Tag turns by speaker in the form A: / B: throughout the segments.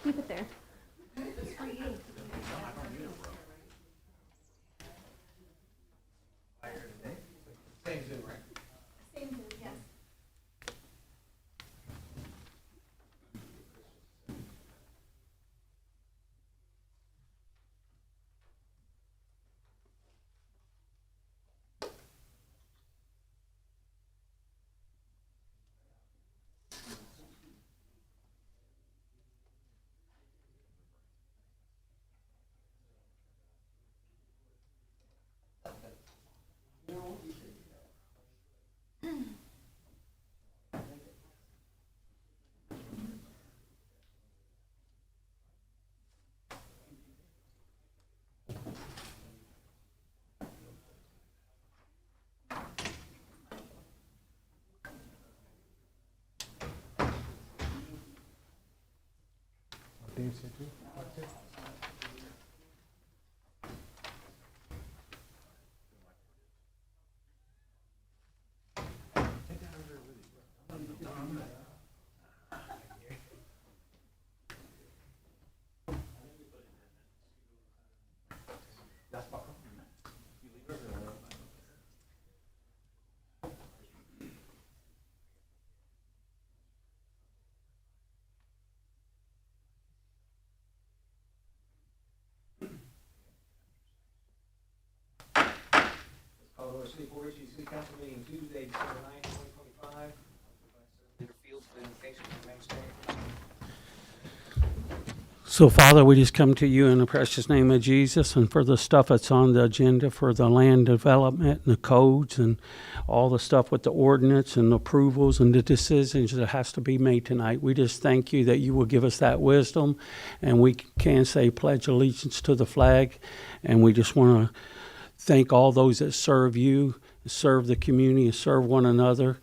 A: Keep it there.
B: Same Zoom, right?
A: Same Zoom, yes.
B: Call to City of Port Richey City Council meeting Tuesday, December 9th, 2025. Leader Fields, the invocation for the main stage.
C: So, Father, we just come to you in the precious name of Jesus, and for the stuff that's on the agenda for the land development and the codes and all the stuff with the ordinance and the approvals and the decisions that has to be made tonight. We just thank you that you will give us that wisdom, and we can say pledge allegiance to the flag, and we just want to thank all those that serve you, serve the community, and serve one another.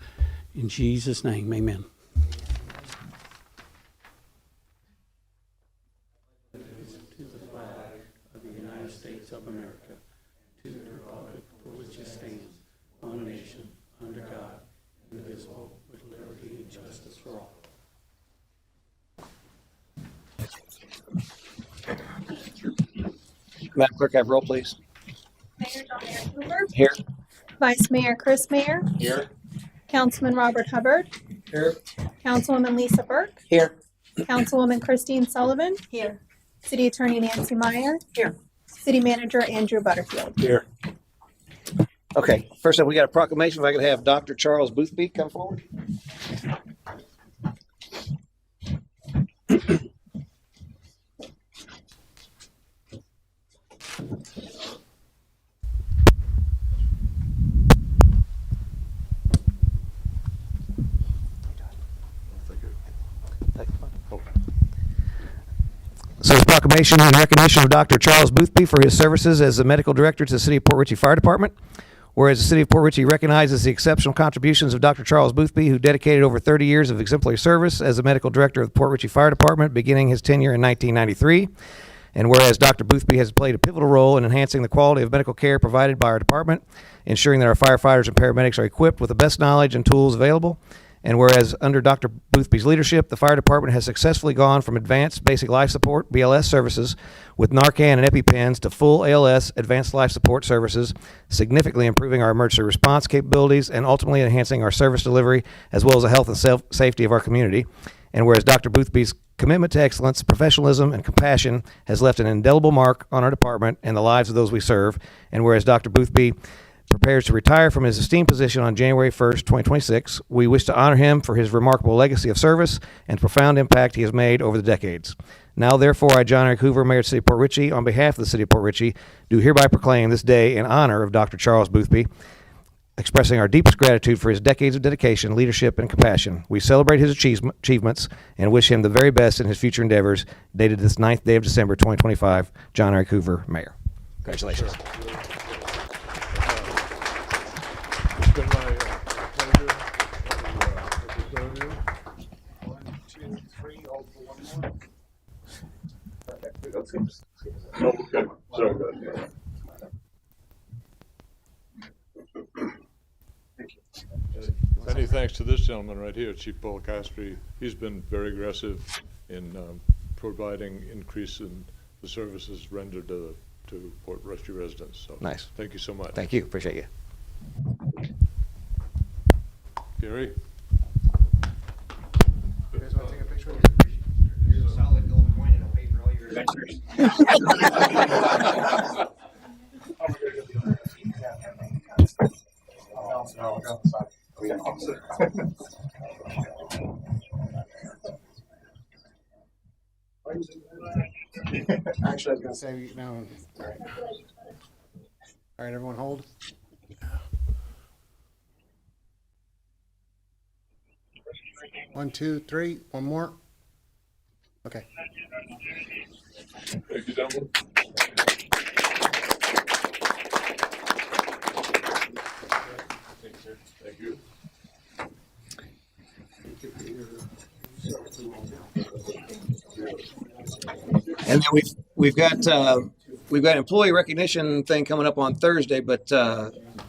C: In Jesus' name, amen. To the flag of the United States of America, to the republic for which it stands, one nation, under God, indivisible, with liberty and justice for all.
B: Madam Clerk, have roll, please.
A: Mayor John Hoover.
B: Here.
A: Vice Mayor Chris Mayer.
B: Here.
A: Councilman Robert Hubbard.
B: Here.
A: Councilwoman Lisa Burke.
B: Here.
A: Councilwoman Christine Sullivan. Here. City Attorney Nancy Meyer.
B: Here.
A: City Manager Andrew Butterfield.
B: Here. Okay, first up, we got a proclamation. If I could have Dr. Charles Boothby come forward. So this proclamation in recognition of Dr. Charles Boothby for his services as the medical director to the City of Port Richey Fire Department. Whereas the City of Port Richey recognizes the exceptional contributions of Dr. Charles Boothby, who dedicated over 30 years of exemplary service as the medical director of the Port Richey Fire Department, beginning his tenure in 1993. And whereas Dr. Boothby has played a pivotal role in enhancing the quality of medical care provided by our department, ensuring that our firefighters and paramedics are equipped with the best knowledge and tools available. And whereas under Dr. Boothby's leadership, the fire department has successfully gone from advanced basic life support, BLS services, with Narcan and EpiPens to full ALS, advanced life support services, significantly improving our emergency response capabilities and ultimately enhancing our service delivery as well as the health and safety of our community. And whereas Dr. Boothby's commitment to excellence, professionalism, and compassion has left an indelible mark on our department and the lives of those we serve. And whereas Dr. Boothby prepares to retire from his esteemed position on January 1st, 2026, we wish to honor him for his remarkable legacy of service and profound impact he has made over the decades. Now, therefore, I, John Eric Hoover, Mayor of the City of Port Richey, on behalf of the City of Port Richey, do hereby proclaim this day in honor of Dr. Charles Boothby, expressing our deepest gratitude for his decades of dedication, leadership, and compassion. We celebrate his achievements and wish him the very best in his future endeavors. Dated this 9th day of December, 2025, John Eric Hoover, Mayor. Congratulations.
D: It's been my pleasure to serve you. 1, 2, 3, hold for one more. Oh, okay. Sorry about that. Many thanks to this gentleman right here, Chief Policastri. He's been very aggressive in providing increase in the services rendered to Port Rusty residents. So
B: Nice.
D: thank you so much.
B: Thank you. Appreciate you.
D: Gary?
B: You guys want to take a picture with me? Here's a solid gold coin and a paper all your adventures. Actually, I was going to say, no. All right. All right, everyone hold. One, two, three. One more. Okay.
D: Thank you, gentlemen. Thank you.
B: And then we've got employee recognition thing coming up on Thursday, but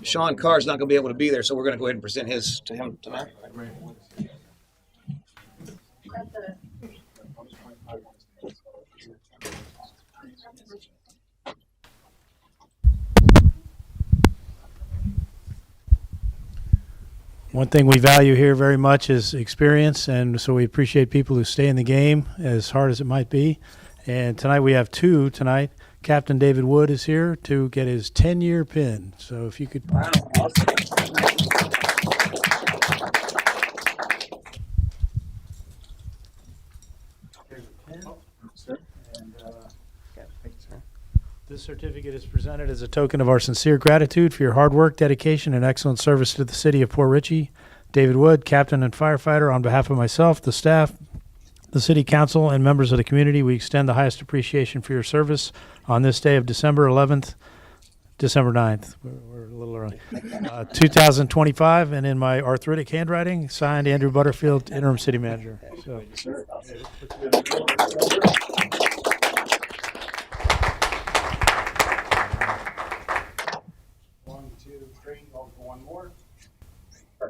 B: Sean Carr's not going to be able to be there, so we're going to go ahead and present his to him tonight.
E: One thing we value here very much is experience, and so we appreciate people who stay in the game as hard as it might be. And tonight we have two tonight. Captain David Wood is here to get his 10-year pin. So if you could... This certificate is presented as a token of our sincere gratitude for your hard work, dedication, and excellent service to the city of Port Richey. David Wood, captain and firefighter, on behalf of myself, the staff, the city council, and members of the community, we extend the highest appreciation for your service on this day of December 11th, December 9th. We're a little early. 2025, and in my arthritic handwriting, signed Andrew Butterfield, interim city manager. So. One more. All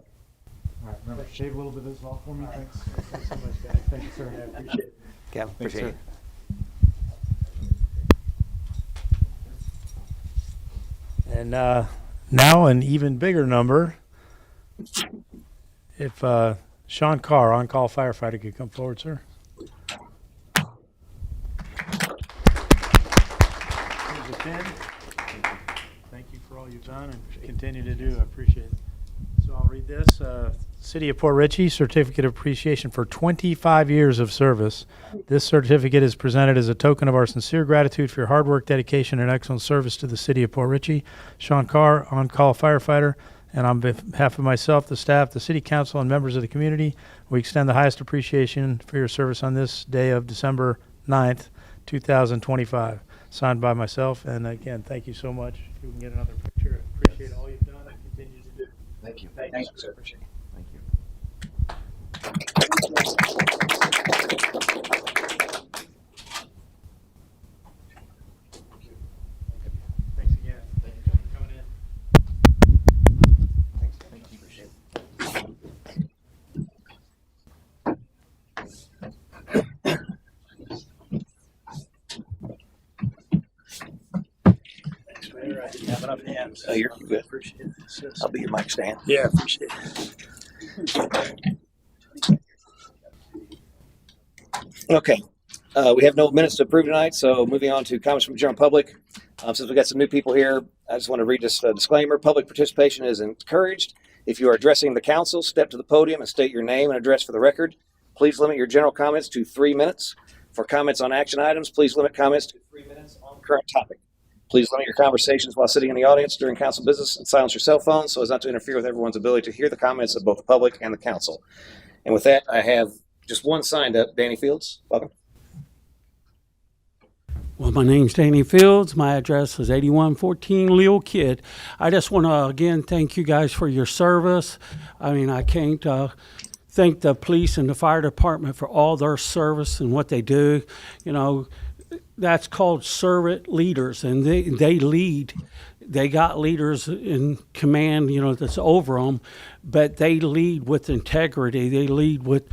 E: right, remember, shave a little bit of this off for me. Thanks. Thanks so much, guys. Thank you, sir. I appreciate it.
B: Yeah, appreciate it.
E: And now an even bigger number. If Sean Carr, on-call firefighter, could come forward, sir. Here's a pin. Thank you for all you've done and continue to do. I appreciate it. So I'll read this. City of Port Richey, Certificate of Appreciation for 25 years of service. This certificate is presented as a token of our sincere gratitude for your hard work, dedication, and excellent service to the city of Port Richey. Sean Carr, on-call firefighter, and on behalf of myself, the staff, the city council, and members of the community, we extend the highest appreciation for your service on this day of December 9th, 2025. Signed by myself, and again, thank you so much. If we can get another picture, appreciate all you've done and continue to do.
B: Thank you. Thank you, sir. Appreciate it. Thank you.
E: Thanks again. Thank you for coming in.
B: Thanks. Thank you. Appreciate it.
E: I didn't have enough hands.
B: Oh, you're good.
E: Appreciate it.
B: I'll be your mic stand.
E: Yeah, appreciate it.
B: Okay. We have no minutes to approve tonight, so moving on to comments from the general public. Since we got some new people here, I just want to read this disclaimer. Public participation is encouraged. If you are addressing the council, step to the podium and state your name and address for the record. Please limit your general comments to 3 minutes. For comments on action items, please limit comments to 3 minutes on the current topic. Please limit your conversations while sitting in the audience during council business and silence your cell phones so as not to interfere with everyone's ability to hear the comments of both the public and the council. And with that, I have just one signed up. Danny Fields, welcome.
C: Well, my name's Danny Fields. My address is 8114 Leo Kidd. I just want to, again, thank you guys for your service. I mean, I can't thank the police and the fire department for all their service and what they do. You know, that's called servant leaders, and they lead they got leaders in command, that's over them, but they lead with integrity. They lead with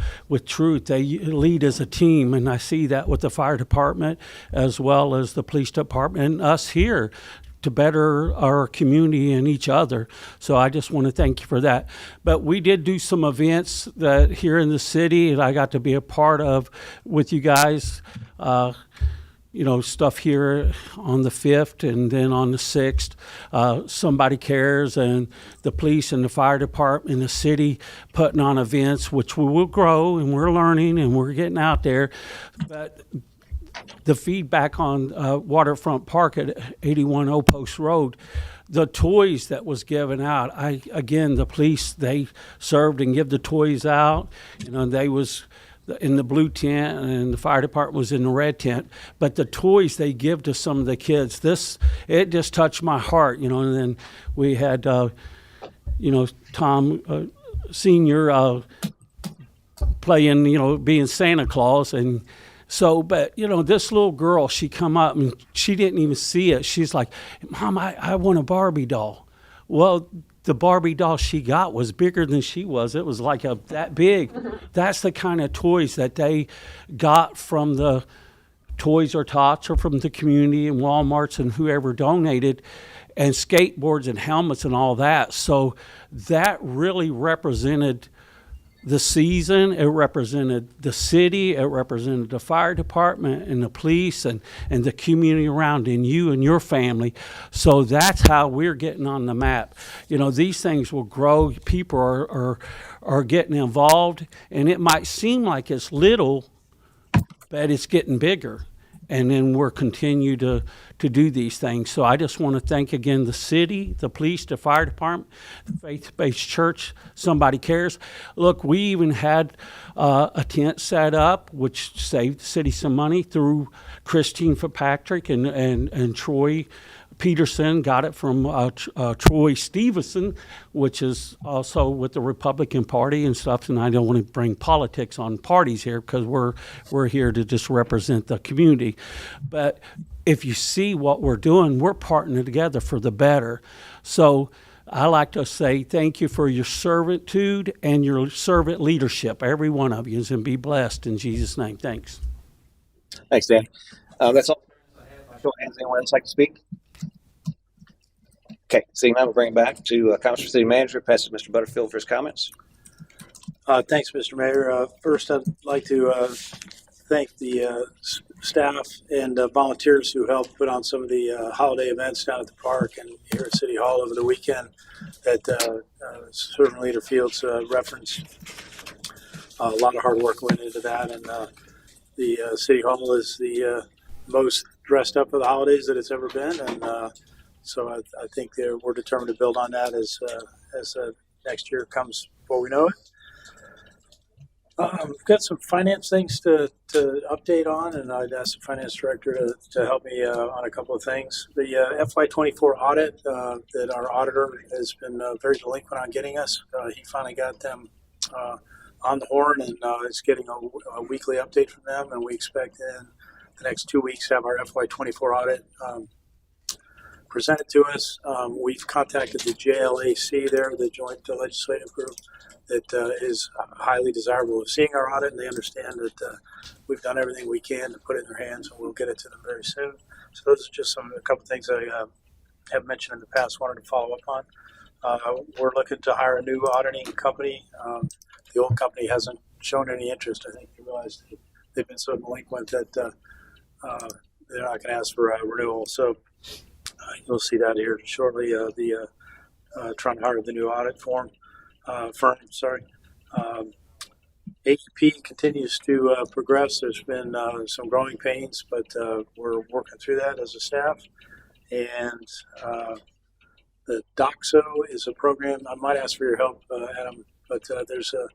C: truth. They lead as a team, and I see that with the fire department as well as the police department and us here to better our community and each other. So I just want to thank you for that. But we did do some events that here in the city that I got to be a part of with you guys. Stuff here on the 5th and then on the 6th. Somebody Cares and the police and the fire department and the city putting on events, which we will grow, and we're learning and we're getting out there. But the feedback on Waterfront Park at 81 Old Post Road, the toys that was given out, the police, they served and give the toys out. They was in the blue tent and the fire department was in the red tent. But the toys they give to some of the kids, it just touched my heart, And then we had, Tom Senior playing, being Santa Claus. And so, but, this little girl, she come up and she didn't even see it. She's like, Mom, I want a Barbie doll. Well, the Barbie doll she got was bigger than she was. It was like that big. That's the kind of toys that they got from the Toys or Tots or from the community and Walmarts and whoever donated, and skateboards and helmets and all that. So that really represented the season. It represented the city. It represented the fire department and the police and the community around, and you and your family. So that's how we're getting on the map. These things will grow. People are getting involved, and it might seem like it's little, but it's getting bigger. And then we're continue to do these things. So I just want to thank again the city, the police, the fire department, the faith-based church, Somebody Cares. Look, we even had a tent set up, which saved the city some money through Christine Fitzpatrick and Troy Peterson. Got it from Troy Stevenson, which is also with the Republican Party and stuff. And I don't want to bring politics on parties here because we're here to just represent the community. But if you see what we're doing, we're partnering together for the better. So I like to say thank you for your servitude and your servant leadership, every one of you, and be blessed in Jesus' name. Thanks.
B: Thanks, Dan. That's all. Show of hands. Anyone else like to speak? Okay, seeing none, we'll bring it back to comments for City Manager. Pass it to Mr. Butterfield for his comments.
F: Thanks, Mr. Mayor. First, I'd like to thank the staff and volunteers who helped put on some of the holiday events down at the park and here at City Hall over the weekend that Servant Leader Fields referenced. A lot of hard work went into that, and the City Hall is the most dressed up for the holidays that it's ever been, and so I think we're determined to build on that as next year comes before we know it. We've got some finance things to update on, and I'd ask the finance director to help me on a couple of things. The FY24 audit that our auditor has been very delinquent on getting us, he finally got them on the horn, and is getting a weekly update from them, and we expect in the next 2 weeks to have our FY24 audit presented to us. We've contacted the JLAC there, the Joint Legislative Group, that is highly desirable of seeing our audit, and they understand that we've done everything we can to put it in their hands, and we'll get it to them very soon. So those are just a couple of things I have mentioned in the past, wanted to follow up on. We're looking to hire a new auditing company. The old company hasn't shown any interest. I think they realized they've been so delinquent that they're not going to ask for a renewal. So you'll see that here shortly. Trying to hire the new audit firm. AEP continues to progress. There's been some growing pains, but we're working through that as a staff. And the DOXO is a program. I might ask for your help, Adam, but there's a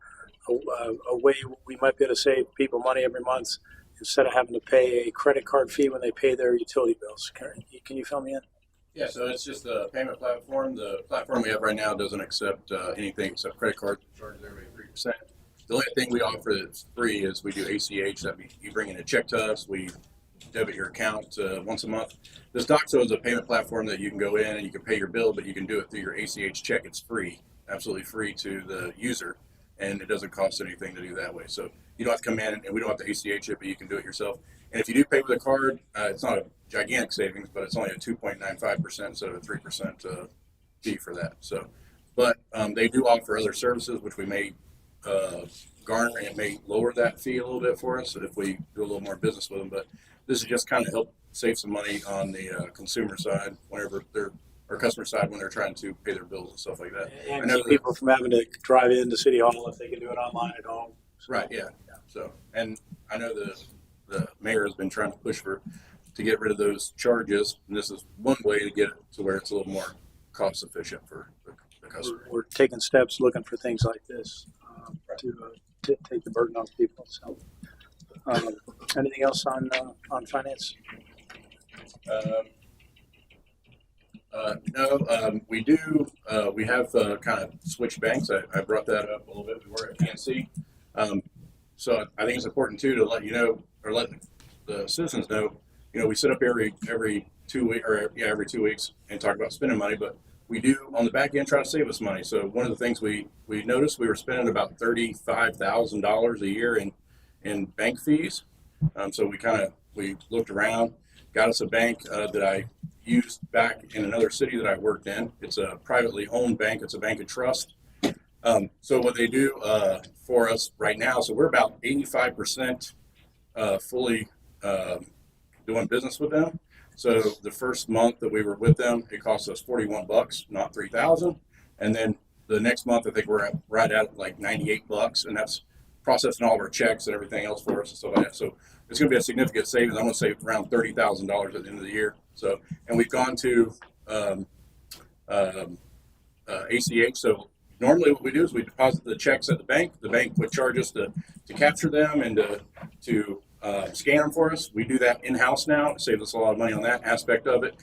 F: way we might be able to save people money every month instead of having to pay a credit card fee when they pay their utility bills. Can you fill me in?
G: Yeah, so it's just a payment platform. The platform we have right now doesn't accept anything except credit card charges everybody 3%. The only thing we offer that's free is we do ACH. That you bring in a check to us, we debit your account once a month. This Doxo is a payment platform that you can go in and you can pay your bill, but you can do it through your ACH check. It's free, absolutely free to the user, and it doesn't cost anything to do that way. So you don't have to come in, and we don't have to ACH it, but you can do it yourself. And if you do pay with a card, it's not a gigantic savings, but it's only a 2.95% instead of a 3% fee for that. So, but they do offer other services, which we may garner and may lower that fee a little bit for us if we do a little more business with them. But this is just kind of help save some money on the consumer side whenever they're, or customer side when they're trying to pay their bills and stuff like that.
F: And
G: I know
F: keep people from having to drive into City Hall if they can do it online at home.
G: Right, yeah. So, and I know the mayor has been trying to push to get rid of those charges, and this is one way to get it to where it's a little more cost efficient for the customer.
F: We're taking steps, looking for things like this to take the burden off people. So, anything else on finance?
G: No, we do. We have kind of switched banks. I brought that up a little bit. We were at PNC. So I think it's important too to let you know, or let the citizens know. You know, we sit up every 2 weeks, every 2 weeks, and talk about spending money. But we do on the back end try to save us money. So one of the things we noticed, we were spending about $35,000 a year in bank fees. So we looked around, got us a bank that I used back in another city that I worked in. It's a privately owned bank. It's a bank of trust. So what they do for us right now, so we're about 85% fully doing business with them. So the first month that we were with them, it cost us $41, not $3,000. And then the next month, I think we're right at like $98, and that's processing all of our checks and everything else for us and stuff like that. So it's going to be a significant savings. I'm going to say around $30,000 at the end of the year. So, and we've gone to ACH. So normally what we do is we deposit the checks at the bank. The bank would charge us to capture them and to scan them for us. We do that in-house now. It saves us a lot of money on that aspect of it.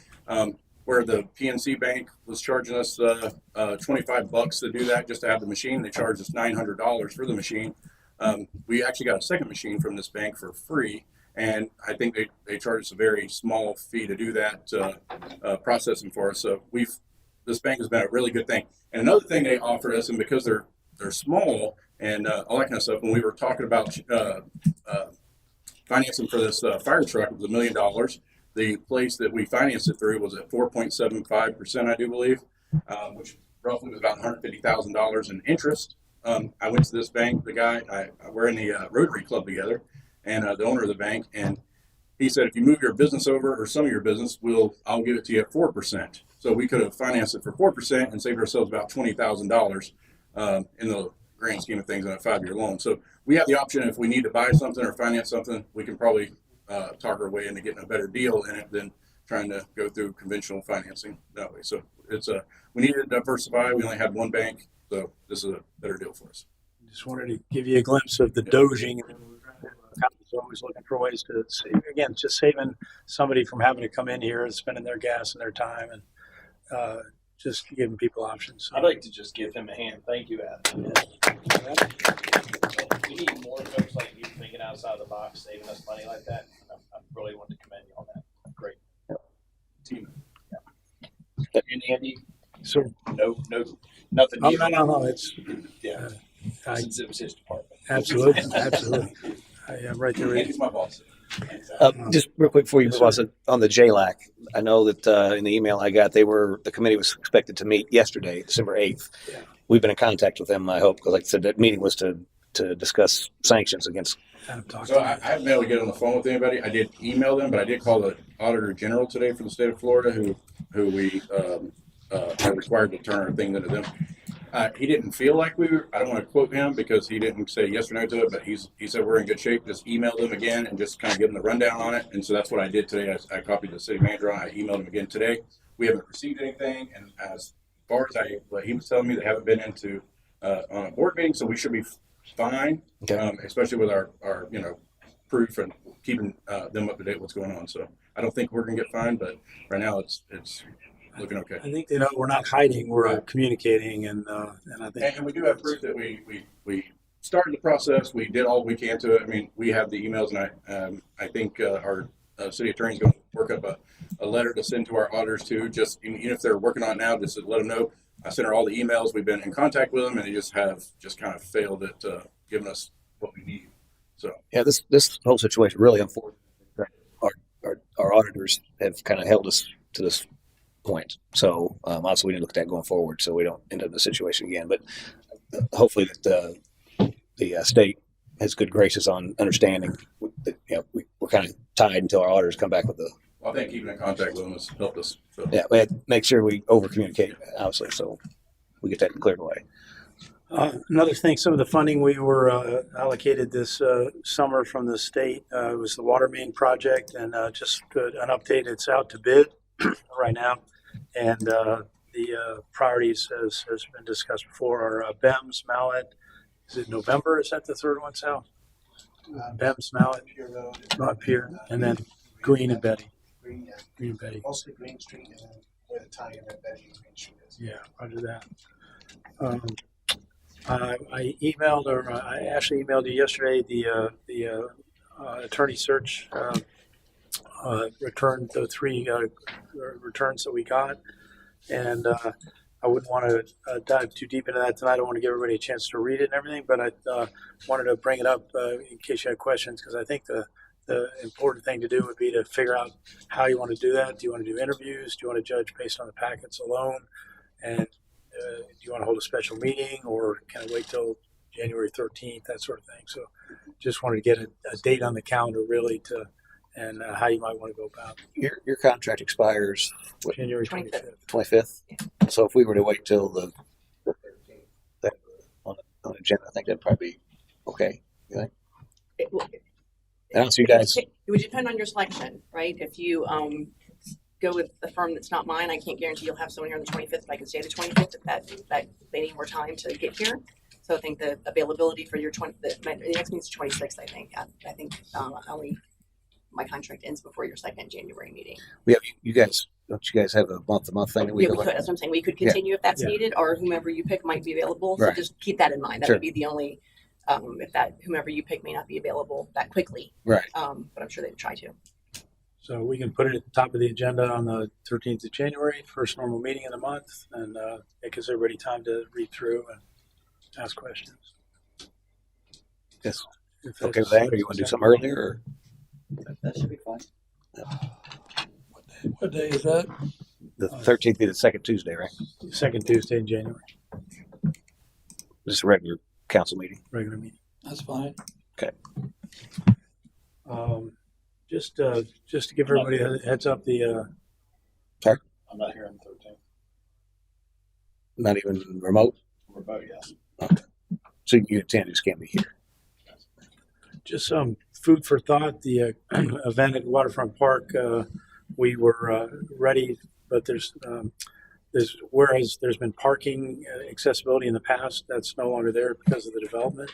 G: Where the PNC Bank was charging us $25 to do that just to have the machine. They charged us $900 for the machine. We actually got a second machine from this bank for free, and I think they charge us a very small fee to do that processing for us. So this bank has been a really good thing. And another thing they offered us, and because they're small and all that kind of stuff, when we were talking about financing for this fire truck, it was $1 million. The place that we financed it through was at 4.75%, I do believe, which roughly was about $150,000 in interest. I went to this bank, the guy, we're in the Rotary Club together, and the owner of the bank, and he said, if you move your business over or some of your business, I'll give it to you at 4%. So we could have financed it for 4% and saved ourselves about $20,000 in the grand scheme of things on a 5-year loan. So we have the option, if we need to buy something or finance something, we can probably talk our way into getting a better deal in it than trying to go through conventional financing that way. So we need to diversify. We only had one bank, so this is a better deal for us.
F: Just wanted to give you a glimpse of the dozing. Company's always looking for ways to save. Again, just saving somebody from having to come in here and spending their gas and their time, and just giving people options.
H: I'd like to just give him a hand. Thank you, Adam. We need more folks like you thinking outside the box, saving us money like that. I really want to commend you on that. Great.
G: Team.
H: And Andy,
F: So,
H: nothing.
F: oh,
H: new.
F: no. It's
H: Since it was his department.
F: absolutely. I'm right there with you.
G: Andy's my boss.
B: Just real quick before you move on the JLAC, I know that in the email I got, the committee was expected to meet yesterday, December 8th.
F: Yeah.
B: We've been in contact with them, I hope, because like I said, that meeting was to discuss sanctions against.
G: So I haven't been able to get on the phone with anybody. I did email them, but I did call the Auditor General today for the state of Florida, who we are required to turn our things into them. He didn't feel like we were. I don't want to quote him because he didn't say yes or no to it, but he said we're in good shape. Just email them again and just kind of give them the rundown on it. And so that's what I did today. I copied the city manager on. I emailed him again today. We haven't received anything, and as far as what he was telling me, they haven't been into on a board meeting, so we should be fine.
B: Okay.
G: Especially with our proof and keeping them up to date with what's going on. So I don't think we're gonna get fined, but right now it's looking okay.
F: I think we're not hiding. We're communicating, and I think.
G: And we do have proof that we started the process. We did all we can to it. I mean, we have the emails, and I think our city attorney's going to work up a letter to send to our auditors too. Just even if they're working on it now, just to let them know. I sent her all the emails. We've been in contact with them, and they just kind of failed at giving us what we need. So
B: Yeah, this whole situation really unfortunate. Our auditors have kind of held us to this point. So obviously we need to look at that going forward so we don't end up in this situation again. But hopefully that the state has good graces on understanding that, we're kind of tied until our auditors come back with the.
G: I think keeping in contact with them has helped us. So.
B: Yeah, we had to make sure we over communicate, obviously, so we get that cleared away.
F: Another thing, some of the funding we were allocated this summer from the state was the water main project, and just an update. It's out to bid right now, and the priorities, as has been discussed before, are BEMS, Mallet. Is it November? Is that the third one, Sal? BEMS, Mallet, not Pier, and then Green and Betty. Green and Betty.
I: Mostly Green Street and then where the tie-in at Betty and Green Street is.
F: Yeah, roger that. I emailed, or I actually emailed you yesterday, the attorney search returned the 3 returns that we got, and I wouldn't want to dive too deep into that tonight. I don't want to give everybody a chance to read it and everything, but I wanted to bring it up in case you had questions, because I think the important thing to do would be to figure out how you want to do that. Do you want to do interviews? Do you want to judge based on the packets alone? And do you want to hold a special meeting, or can I wait till January 13th, that sort of thing? So just wanted to get a date on the calendar really and how you might want to go about it.
B: Your contract expires
F: January 25th.
B: 25th. So if we were to wait till the 13th on the agenda, I think that'd probably be okay. You think? And also, you guys.
J: It would depend on your selection, right? If you go with a firm that's not mine, I can't guarantee you'll have someone here on the 25th, but I can stay the 25th if that they need more time to get here. So I think the availability for your the next meeting's 26th. I think only my contract ends before your second January meeting.
B: We have you guys. Don't you guys have a month-to-month thing that we
J: Yeah,
B: can
J: we could. That's what I'm saying. We could continue if that's needed, or whomever you pick might be available. So
B: Right.
J: just keep that in mind. That
B: Sure.
J: would be the only if that whomever you pick may not be available that quickly.
B: Right.
J: But I'm sure they would try to.
F: So we can put it at the top of the agenda on the 13th of January, first normal meeting of the month, and it gives everybody time to read through and ask questions.
B: Yes.
F: If
B: Okay with
F: that's-
B: that, or you want to do something earlier? Or?
I: That should be fine.
D: What day is that?
B: The 13th be the second Tuesday, right?
F: Second Tuesday in January,
B: Just a regular council meeting.
F: regular meeting.
D: That's fine.
F: Just to give everybody a heads up,
H: I'm not here on the 13th.
B: Not even remote.
H: We're both, yes.
B: So you attend, just can't be here.
F: just some food for thought. The event at Waterfront Park, we were ready, but whereas there's been parking accessibility in the past, that's no longer there because of the development.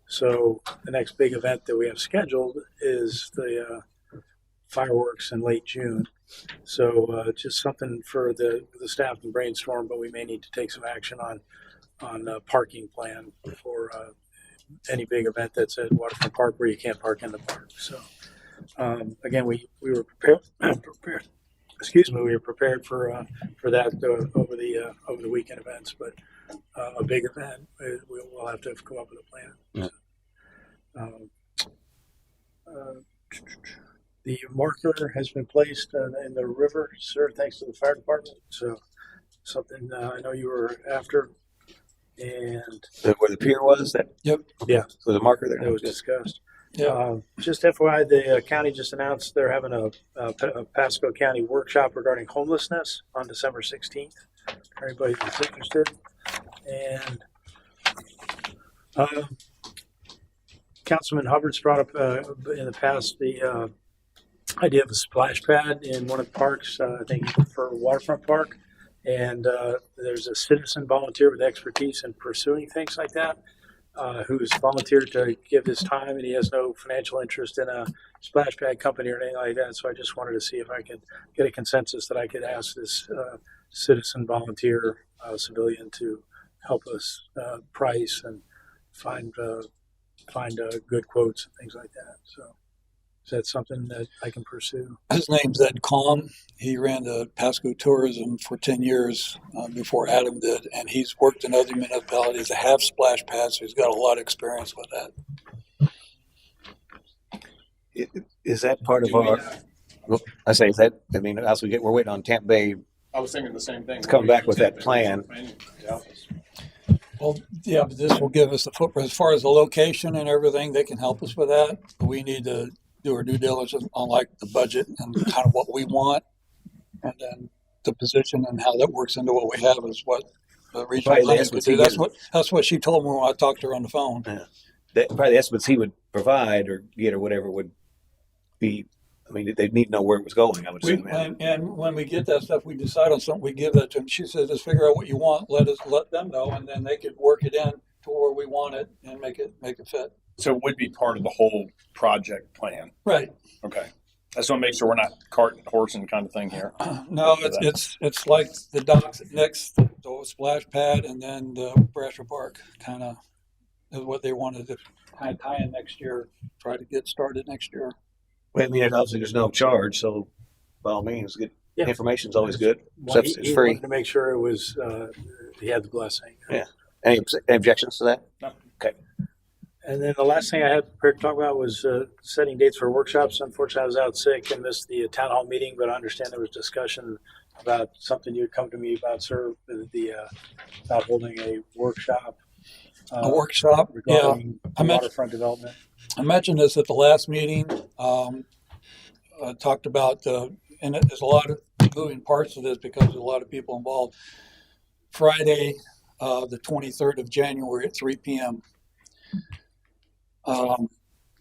F: So the next big event that we have scheduled is the fireworks in late June. So just something for the staff to brainstorm, but we may need to take some action on a parking plan for any big event that's at Waterfront Park where you can't park in the park. So again, we were prepared. Excuse me, we were prepared for that over the weekend events, but a big event, we'll have to come up with a plan.
B: Yeah.
F: The marker has been placed in the river, sir, thanks to the fire department. So something I know you were after, and
B: Where the pier was, that
F: yeah,
B: was a marker there.
F: that was discussed.
D: Yeah.
F: Just FYI, the county just announced they're having a Pasco County workshop regarding homelessness on December 16th. Everybody who's interested. And Councilman Hubbard's brought up in the past the idea of a splash pad in one of the parks, I think for Waterfront Park. And there's a citizen volunteer with expertise in pursuing things like that, who's volunteered to give his time, and he has no financial interest in a splash pad company or anything like that. So I just wanted to see if I could get a consensus that I could ask this citizen volunteer civilian to help us price and find good quotes and things like that. So Is that something that I can pursue?
K: His name's Ed Calm. He ran the Pasco Tourism for 10 years before Adam did, and he's worked in other municipalities that have splash pads, so he's got a lot of experience with that.
B: Is that part of our? Well, I say is that. I mean, as we're waiting on Tampa Bay.
G: I was thinking the same thing.
B: To come back with that plan.
K: Well, yeah, but this will give us the footprint. As far as the location and everything, they can help us with that. We need to do our due diligence on like the budget and kind of what we want. And then the position and how that works into what we have is what the regional
B: Right,
K: plans would do. That's what she told me when I talked to her on the phone.
B: Yeah. Probably the estimates he would provide or get or whatever would be. I mean, they'd need to know where it was going. I would assume.
K: And when we get that stuff, we decide on something, we give that to them. She says, just figure out what you want, let them know, and then they could work it in to where we want it and make it fit.
G: So it would be part of the whole project plan.
K: Right.
G: Okay. I just want to make sure we're not cart and horsing kind of thing here.
K: No, it's like the docks next to the splash pad and then the Brasher Park kind of is what they wanted to tie in next year, try to get started next year.
B: Well, I mean, obviously there's no charge, so by all means, get information is always good.
F: Well,
B: It's
F: he
B: free.
F: wanted to make sure it was, he had the blessing.
B: Yeah. Any objections to that?
G: No.
B: Okay.
F: And then the last thing I had prepared to talk about was setting dates for workshops. Unfortunately, I was out sick and missed the town hall meeting, but I understand there was discussion about something you had come to me about, sir, about holding a workshop.
K: A workshop?
F: Regarding
K: I mentioned-
F: waterfront development.
K: I mentioned this at the last meeting. I talked about, and there's a lot of moving parts of this because there's a lot of people involved. Friday, the 23rd of January at 3 p.m. I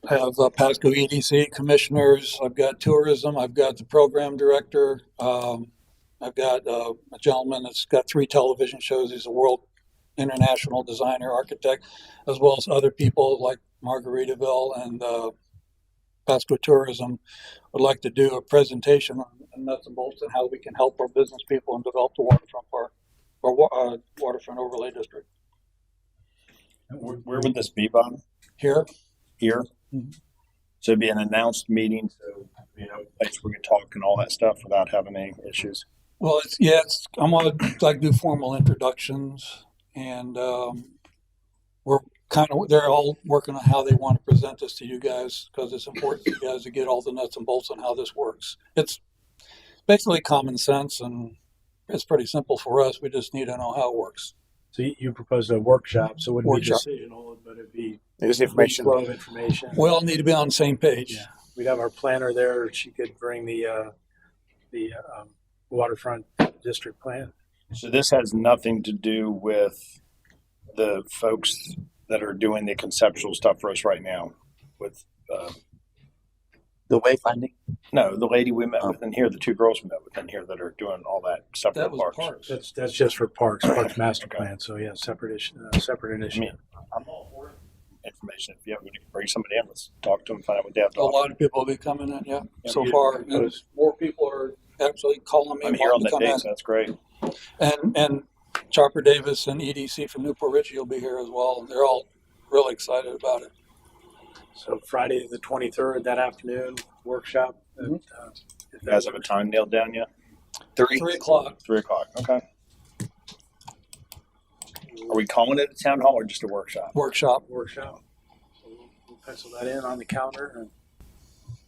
K: have Pasco EDC commissioners. I've got tourism. I've got the program director. I've got a gentleman that's got 3 television shows. He's a world international designer, architect, as well as other people like Margaritaville and Pasco Tourism would like to do a presentation on nuts and bolts and how we can help our business people and develop the waterfront park or waterfront overlay district.
G: Where would this be, Bob?
K: Here,
G: Here?
K: Mm-hmm.
G: So it'd be an announced meeting, so, you know, a place where we can talk and all that stuff without having any issues.
K: well, I'm gonna like do formal introductions, and they're all working on how they want to present this to you guys because it's important for you guys to get all the nuts and bolts on how this works. It's basically common sense, and it's pretty simple for us. We just need to know how it works.
F: So you proposed a workshop, so it wouldn't
K: Workshop.
F: be decisional, but it'd be
B: There's information.
F: flow of information.
K: We all need to be on the same page.
F: Yeah, we'd have our planner there. She could bring the waterfront district plan.
G: So this has nothing to do with the folks that are doing the conceptual stuff for us right now with,
B: The wayfinding.
G: no, the lady we met with in here, the 2 girls we met with in here that are doing all that stuff for
K: That
G: the
K: was
G: parks.
K: parks.
F: That's just for parks master
G: Okay.
F: plan. So yeah, separate
G: I
F: initiative.
G: mean, I'm all for it. Information. If you have, we can bring somebody in, let's talk to them, find out what they have to
K: A
G: offer.
K: lot of people will be coming in, yeah,
G: Yeah,
K: so
G: you-
K: far. And more people are actually calling me
G: I'm
K: and
G: here on
K: wanting to
G: that
K: come
G: day,
K: in.
G: so that's great.
K: And Chopper Davis and EDC from Newport Richey will be here as well. And they're all really excited about it.
F: So Friday the 23rd, that afternoon workshop.
K: Mhm.
F: If
G: You guys have a time nailed down yet?
B: 3.
K: 3 o'clock.
G: 3 o'clock. Okay. Are we calling it a town hall or just a workshop?
K: Workshop.
F: workshop. So we'll pencil that in on the calendar and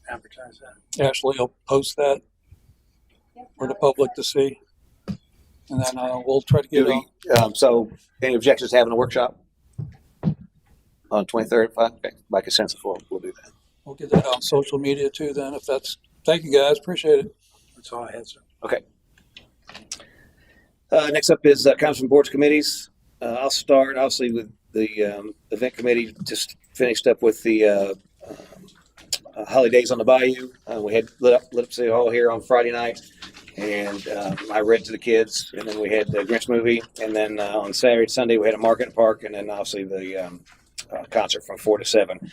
F: advertise that.
K: Ashley will post that for the public to see. And then we'll try to get
B: Do
K: it
B: we, so any objections to having a workshop on 23rd? By consensus, we'll do that.
K: we'll get that on social media too then if that's, thank you guys, appreciate it.
F: That's all I had, sir.
B: Okay. Next up is comments from boards committees. I'll start obviously with the event committee. Just finished up with the holidays on the bayou. We had lit up City Hall here on Friday night, and I read to the kids. And then we had the Grinch movie, and then on Saturday, Sunday we had a market in the park, and then obviously the concert from 4 to 7.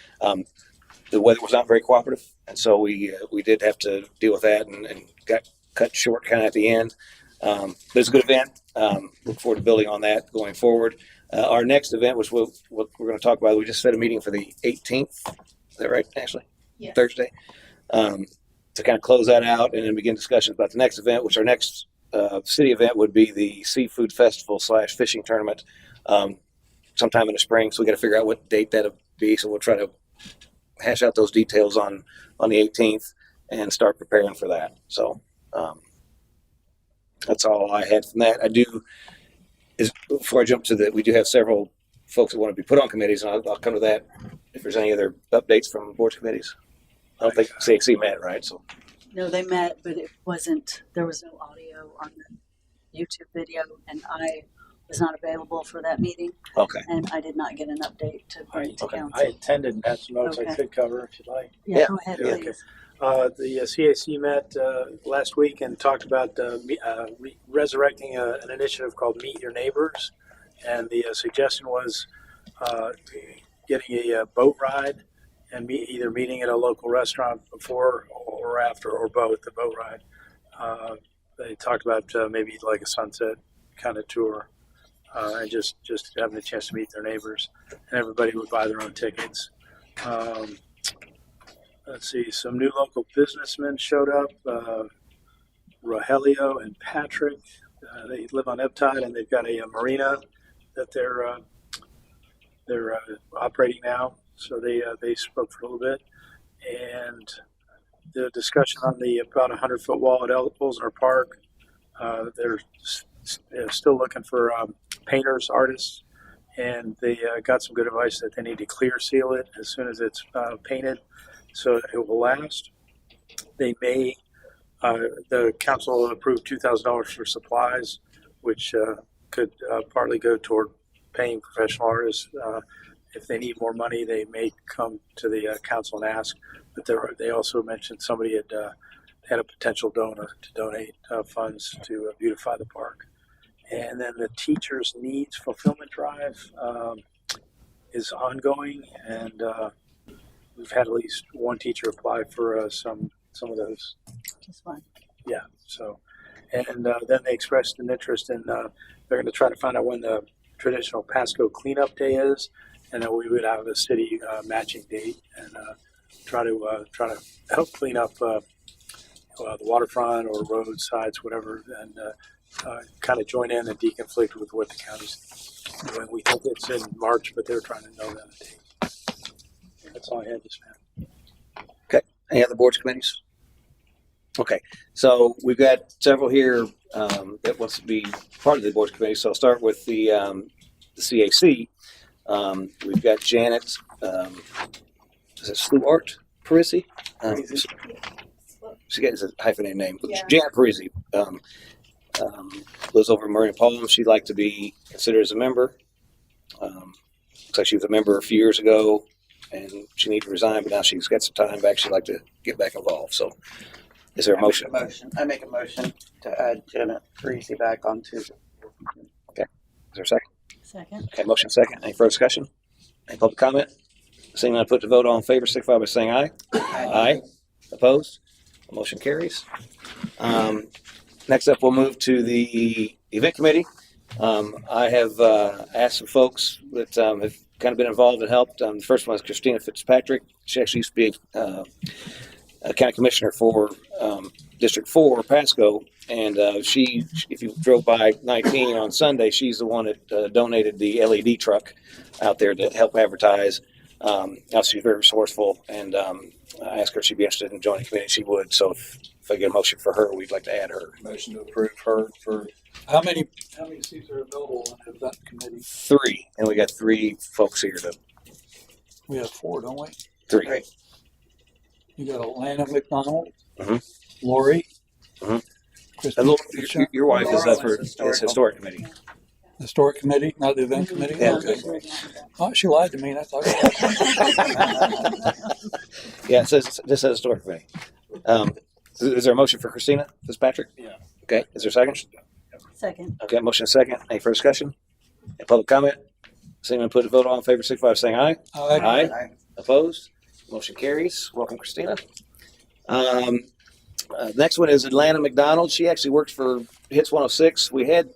B: The weather was not very cooperative, and so we did have to deal with that, and got cut short kind of at the end. But it's a good event. Look forward to building on that going forward. Our next event, which what we're going to talk about, we just set a meeting for the 18th. Is that right, Ashley?
A: Yes.
B: Thursday. to kind of close that out and then begin discussions about the next event, which our next city event would be the Seafood Festival / fishing tournament sometime in the spring. So we got to figure out what date that'll be. So we'll try to hash out those details on the 18th and start preparing for that. So that's all I had from that. Before I jump to that, we do have several folks that want to be put on committees, and I'll come to that if there's any other updates from board committees. I don't think CAC met, right? So
L: No, they met, but there was no audio on the YouTube video, and I was not available for that meeting,
B: okay.
L: and I did not get an update to bring to
F: I
L: council.
F: attended and had some notes I
L: Okay.
F: could cover if you'd like.
L: Yeah, go ahead,
B: Yeah.
L: please.
F: The CAC met last week and talked about resurrecting an initiative called Meet Your Neighbors. And the suggestion was getting a boat ride and either meeting at a local restaurant before or after, or both, the boat ride. They talked about maybe like a sunset kind of tour and just having a chance to meet their neighbors. And everybody would buy their own tickets. Let's see, some new local businessmen showed up, Rogelio and Patrick. They live on Eptide, and they've got a marina that they're operating now. So they spoke for a little bit. And the discussion on the about 100-foot wall at Olsner Park, they're still looking for painters, artists, and they got some good advice that they need to clear seal it as soon as it's painted, so it will last. They may, the council approved $2,000 for supplies, which could partly go toward paying professional artists. If they need more money, they may come to the council and ask. But they also mentioned somebody had a potential donor to donate funds to beautify the park. And then the Teachers Needs Fulfillment Drive is ongoing, and we've had at least one teacher apply for some of those.
L: Just one.
F: Yeah. So, and then they expressed an interest in they're going to try to find out when the traditional Pasco cleanup day is, and then we would have a city matching date and try to help clean up the waterfront or roadsides, whatever, and kind of join in and deconflict with what the county's doing. We think it's in March, but they're trying to know that date. That's all I had this man.
B: Okay. Any other boards, committees? Okay. So we've got several here that wants to be part of the boards committee. So I'll start with the CAC. We've got Janet, is it Sluart Parisi? She gets a hyphenated name.
A: Yeah.
B: Janet Parisi lives over in Marina Palms. She'd like to be considered as a member. Looks like she was a member a few years ago, and she needed to resign, but now she's got some time back. She'd like to get back involved. So is there a motion?
M: I make a motion to add Janet Parisi back onto.
B: Okay. Is there a second?
L: Second.
B: Okay, motion second. Any further discussion? Any public comment? Seeing none, put the vote all in favor, signify by saying aye. Aye. Opposed? The motion carries. Next up, we'll move to the event committee. I have asked some folks that have kind of been involved and helped. The first one is Christina Fitzpatrick. She actually used to be a county commissioner for District 4, Pasco. And she, if you drove by 19 on Sunday, she's the one that donated the LED truck out there to help advertise. She's very resourceful, and I asked her if she'd be interested in joining the committee. She would. So if I get a motion for her, we'd like to add her.
K: Motion to approve her for, how many seats are available on the event committee?
B: 3, and we got 3 folks here to
K: We have 4, don't we?
B: 3.
M: Great.
K: You got Alana McDonald,
B: Mhm.
K: Lori,
B: Mhm.
K: Christine
B: And look,
K: Fisher,
B: your wife is up for
M: Historical.
B: historic committee.
K: historic committee, not the event committee?
B: Yeah.
K: Okay. Oh, she lied to me. I thought.
B: Yeah, it says this says historic committee. Is there a motion for Christina Fitzpatrick?
F: Yeah.
B: Okay. Is there a second?
L: Second.
B: Okay, motion second. Any further discussion? Any public comment? Seeing none, put the vote all in favor, signify by saying aye.
K: Aye.
B: Opposed? Motion carries. Welcome, Christina. Next one is Atlanta McDonald. She actually worked for Hits 106. We had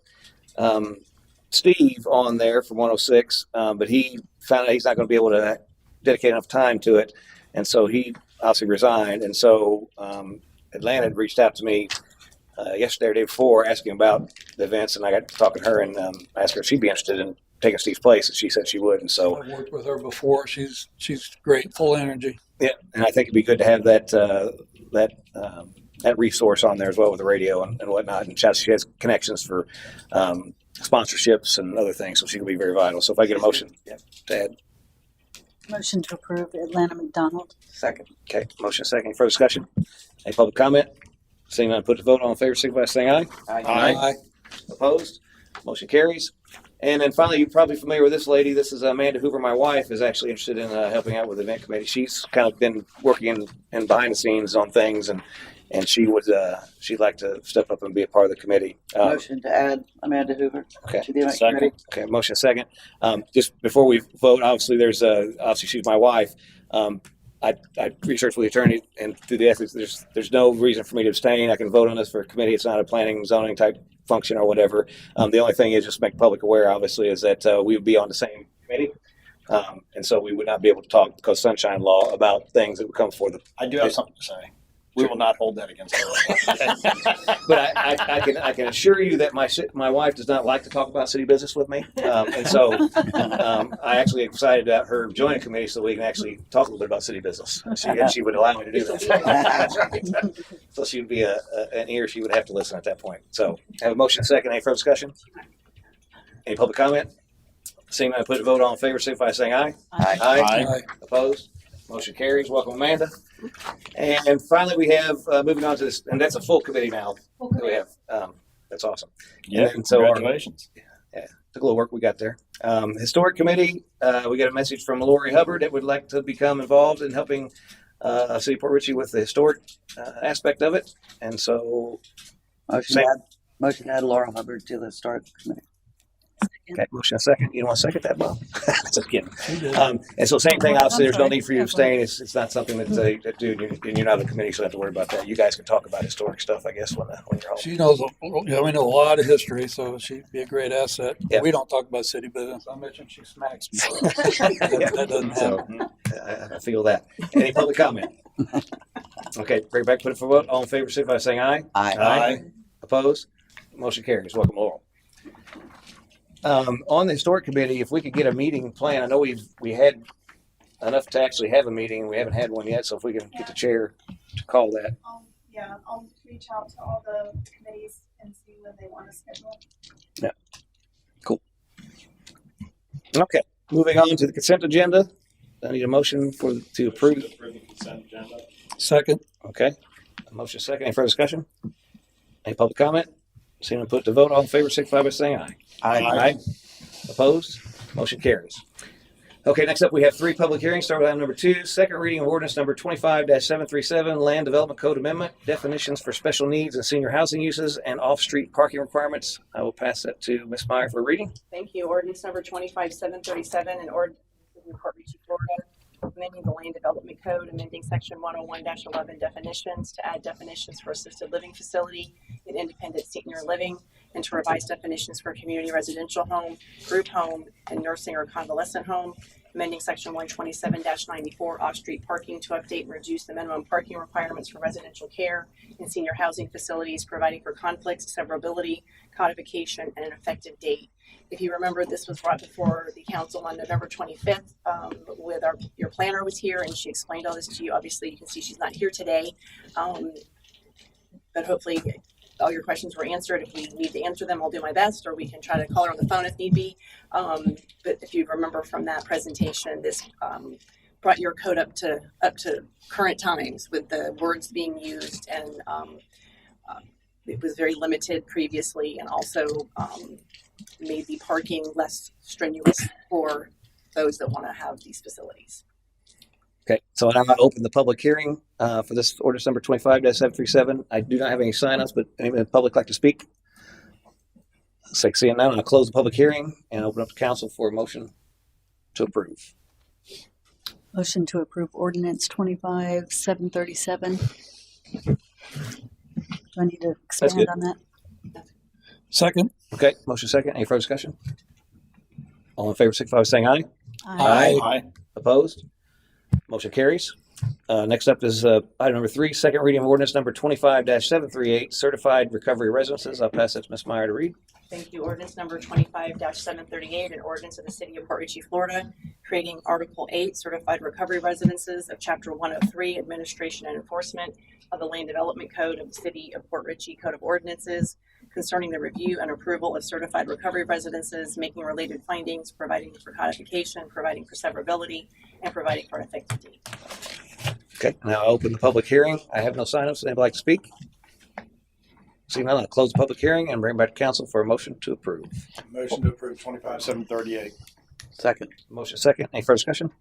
B: Steve on there from 106, but he found out he's not going to be able to dedicate enough time to it, and so he obviously resigned, and so Atlanta had reached out to me yesterday or the day before asking about the events, and I got to talking to her and asked her if she'd be interested in taking Steve's place, and she said she would. And so
K: I've worked with her before. She's great, full energy.
B: yeah, and I think it'd be good to have that resource on there as well with the radio and whatnot. And she has connections for sponsorships and other things, so she can be very vital. So if I get a motion to add.
L: Motion to approve Atlanta McDonald.
M: Second.
B: Okay, motion second. Any further discussion? Any public comment? Seeing none, put the vote. All in favor, signify by saying aye.
M: Aye.
B: Opposed? Motion carries. And then finally, you're probably familiar with this lady. This is Amanda Hoover. My wife is actually interested in helping out with the event committee. She's kind of been working in behind the scenes on things, and she would she'd like to step up and be a part of the committee.
M: Motion to add Amanda Hoover to the event
B: Second.
M: committee.
B: Okay, motion second. Just before we vote, obviously obviously she's my wife. I researched with the attorney and through the ethics. There's no reason for me to abstain. I can vote on this for a committee. It's not a planning zoning type function or whatever. The only thing is just make the public aware. Obviously, is that we would be on the same committee, and so we would not be able to talk because sunshine law about things that would come before the.
H: I do have something to say. We will not hold that against her.
B: But I can assure you that my wife does not like to talk about city business with me, and so I actually excited about her joining a committee so we can actually talk a little bit about city business. She would allow me to do that. So she would be an ear she would have to listen at that point. So I have a motion second. Any further discussion? Any public comment? Seeing none, put a vote all in favor, signify by saying aye.
M: Aye.
B: Opposed? Motion carries. Welcome, Amanda. And finally, we have moving on to this, and that's a full committee now. That we have. That's awesome.
H: Yeah,
B: and so
H: congratulations.
B: Took a little work we got there. Historic committee. We got a message from Lori Hubbard that would like to become involved in helping City of Port Richey with the historic aspect of it. And so,
M: Motion to add Laura Hubbard to the historic committee.
B: okay, motion second. You don't want to second that, Bob? Just kidding. And so same thing, obviously, there's no need for you to abstain. It's not something that they do, and you're not the committee, so you don't have to worry about that. You guys can talk about historic stuff, I guess, when you're home.
K: She knows, we know a lot of history, so she'd be a great asset.
B: Yeah.
K: We don't talk about city business. I mentioned she smacks me. That doesn't happen.
B: So I feel that. Any public comment? Okay, bring it back, put it for vote. All in favor, signify by saying aye.
M: Aye.
B: Opposed? Motion carries. Welcome, Laurel. On the historic committee, if we could get a meeting plan, I know we had enough to actually have a meeting. We haven't had one yet, so if we can get the chair to call that.
A: I'll reach out to all the committees and see when they want to schedule.
B: Yeah. Cool. Okay. Moving on to the consent agenda. I need a motion to approve.
H: The consent agenda.
K: Second.
B: Okay. A motion second. Any further discussion? Any public comment? Seeing none, put to vote. All in favor, signify by saying aye. Aye. Opposed? Motion carries. Okay, next up we have 3 public hearings. Start with item number 2, second reading of ordinance number 25-737, Land Development Code Amendment, definitions for special needs and senior housing uses and off-street parking requirements. I will pass that to Ms. Meyer for reading.
J: Thank you. Ordinance number 25-737, an ordinance in Port Richey, Florida, amending the Land Development Code, amending section 101-11 definitions to add definitions for assisted living facility and independent senior living, and to revise definitions for community residential home, group home, and nursing or convalescent home, amending section 127-94 off-street parking to update and reduce the minimum parking requirements for residential care and senior housing facilities, providing for conflicts, severability, codification, and an effective date. If you remember, this was brought before the council on November 25th with your planner was here, and she explained all this to you. Obviously, you can see she's not here today, but hopefully all your questions were answered. If we need to answer them, I'll do my best, or we can try to call her on the phone if need be. But if you remember from that presentation, this brought your code up to current times with the words being used, and it was very limited previously, and also made the parking less strenuous for those that want to have these facilities.
B: Okay, so I'm going to open the public hearing for this ordinance number 25-737. I do not have any sign-ups, but anyone in the public like to speak? Seeing none, I'll close the public hearing and open up to council for a motion to approve.
L: Motion to approve ordinance 25-737. Do I need to expand on that?
K: Second.
B: Okay, motion second. Any further discussion? All in favor, signify by saying aye.
K: Aye.
B: Opposed? Motion carries. Next up is item number 3, second reading of ordinance number 25-738, certified recovery residences. I'll pass that to Ms. Meyer to read.
J: Thank you. Ordinance number 25-738, an ordinance of the city of Port Richey, Florida, creating Article 8, certified recovery residences of Chapter 103, administration and enforcement of the Land Development Code of the City of Port Richey Code of Ordinances concerning the review and approval of certified recovery residences, making related findings, providing for codification, providing for severability, and providing for an effective date.
B: Okay, now I open the public hearing. I have no sign-ups. Anybody like to speak? Seeing none, I'll close the public hearing and bring it back to council for a motion to approve.
I: Motion to approve 25-738.
M: Second.
B: Motion second. Any further discussion?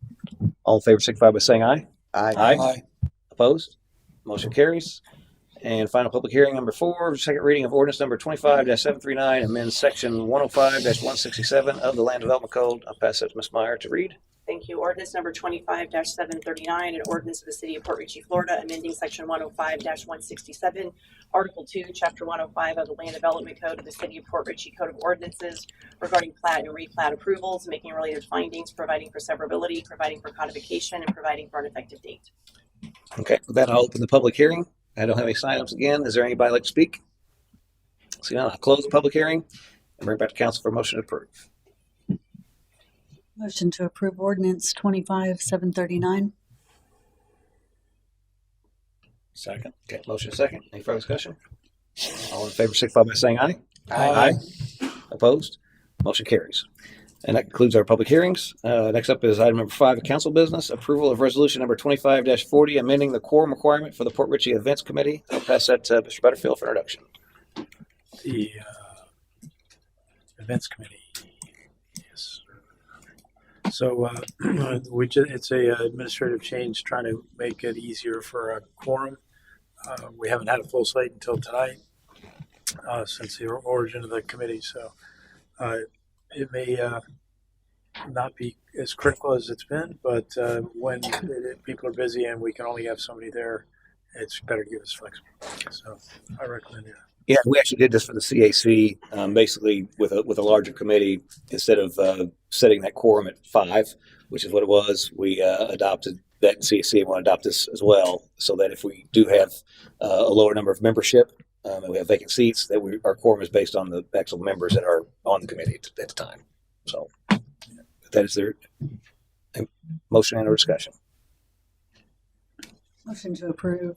B: All in favor signify by saying aye.
M: Aye.
B: Opposed? Motion carries. And final public hearing number 4, second reading of ordinance number 25-739, amends section 105-167 of the Land Development Code. I'll pass that to Ms. Meyer to read.
J: Thank you. Ordinance number 25-739, an ordinance of the city of Port Richey, Florida, amending section 105-167, Article 2, Chapter 105 of the Land Development Code of the City of Port Richey Code of Ordinances regarding plat and replat approvals, making related findings, providing for severability, providing for codification, and providing for an effective date.
B: Okay, with that, I'll open the public hearing. I don't have any sign-ups again. Is there anybody like to speak? See, now I'll close the public hearing and bring it back to council for a motion to approve.
L: Motion to approve ordinance 25-739.
B: Second. Okay, motion second. Any further discussion? All in favor signify by saying aye.
M: Aye.
B: Opposed? Motion carries. And that concludes our public hearings. Next up is item number 5, council business, approval of resolution number 25-40, amending the quorum requirement for the Port Richey Events Committee. I'll pass that to Mr. Butterfield for introduction.
F: The events committee. Yes. So it's a administrative change trying to make it easier for a quorum. We haven't had a full slate until tonight since the origin of the committee. So it may not be as critical as it's been, but when people are busy and we can only have somebody there, it's better to give us flexibility. So I recommend it.
B: Yeah, we actually did this for the CAC, basically with a larger committee. Instead of setting that quorum at 5, which is what it was, we adopted that CAC and want to adopt this as well, so that if we do have a lower number of membership and we have vacant seats, that our quorum is based on the actual members that are on the committee at the time. So that is their motion and or discussion.
L: Motion to approve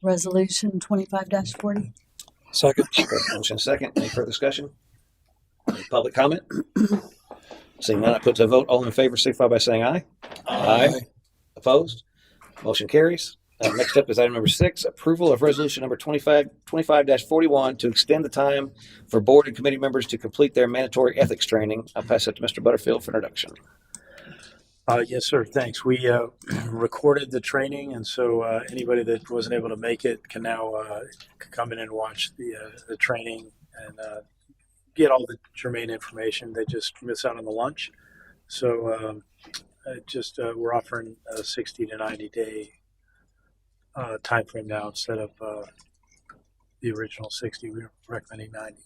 L: resolution 25-40.
K: Second.
B: Okay, motion second. Any further discussion? Any public comment? Seeing none, I put to a vote. All in favor signify by saying aye. Aye. Opposed? Motion carries. Next up is item number 6, approval of resolution number 25-41 to extend the time for board and committee members to complete their mandatory ethics training. I'll pass it to Mr. Butterfield for introduction.
F: Yes, sir. Thanks. We recorded the training, and so anybody that wasn't able to make it can now come in and watch the training and get all the germane information. They just miss out on the lunch. So we're offering a 60 to 90 day time frame now instead of the original 60. We're recommending 90.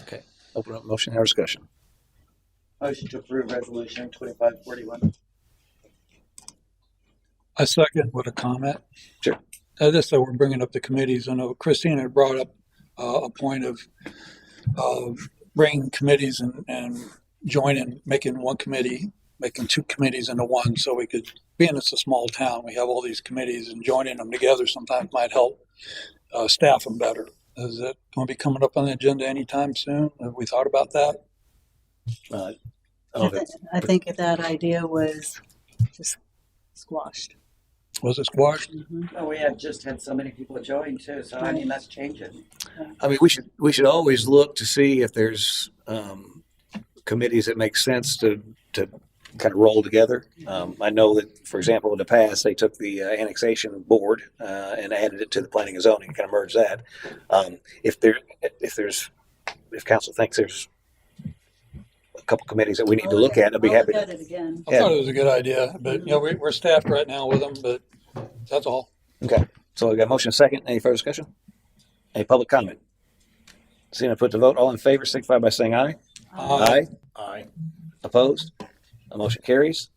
B: Okay. Open up motion and discussion.
M: Motion to approve resolution 2541.
K: I second with a comment.
B: Sure.
K: Just that we're bringing up the committees. I know Christine had brought up a point of bringing committees and joining, making one committee, making 2 committees into one, so we could, being it's a small town, we have all these committees, and joining them together sometimes might help staff them better. Is that going to be coming up on the agenda anytime soon? Have we thought about that?
L: I think that idea was just squashed.
K: Was it squashed?
M: Well, we have just had so many people join too, so I mean that's changing.
B: I mean, we should always look to see if there's committees that make sense to kind of roll together. I know that, for example, in the past, they took the annexation board and added it to the planning and zoning, kind of merged that. If council thinks there's a couple committees that we need to look at, I'd be happy
L: Look at
B: to.
L: it again.
K: I thought it was a good idea, but we're staffed right now with them, but that's all.
B: Okay, so we got motion second. Any further discussion? Any public comment? Seeing I put to vote, all in favor signify by saying aye. Aye.
F: Aye.
B: Opposed? The motion carries.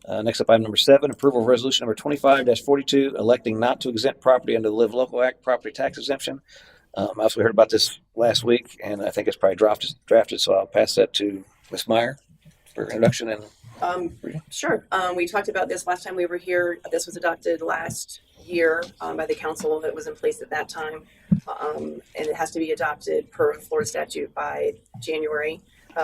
B: Next up, item number 7, approval of resolution number 25-42, electing not to exempt property under the Live Local Act property tax exemption. Also, we heard about this last week, and I think it's probably drafted, so I'll pass that to Ms. Meyer for introduction and
J: Sure. We talked about this last time we were here. This was adopted last year by the council that was in place at that time. And it has to be adopted per Florida statute by January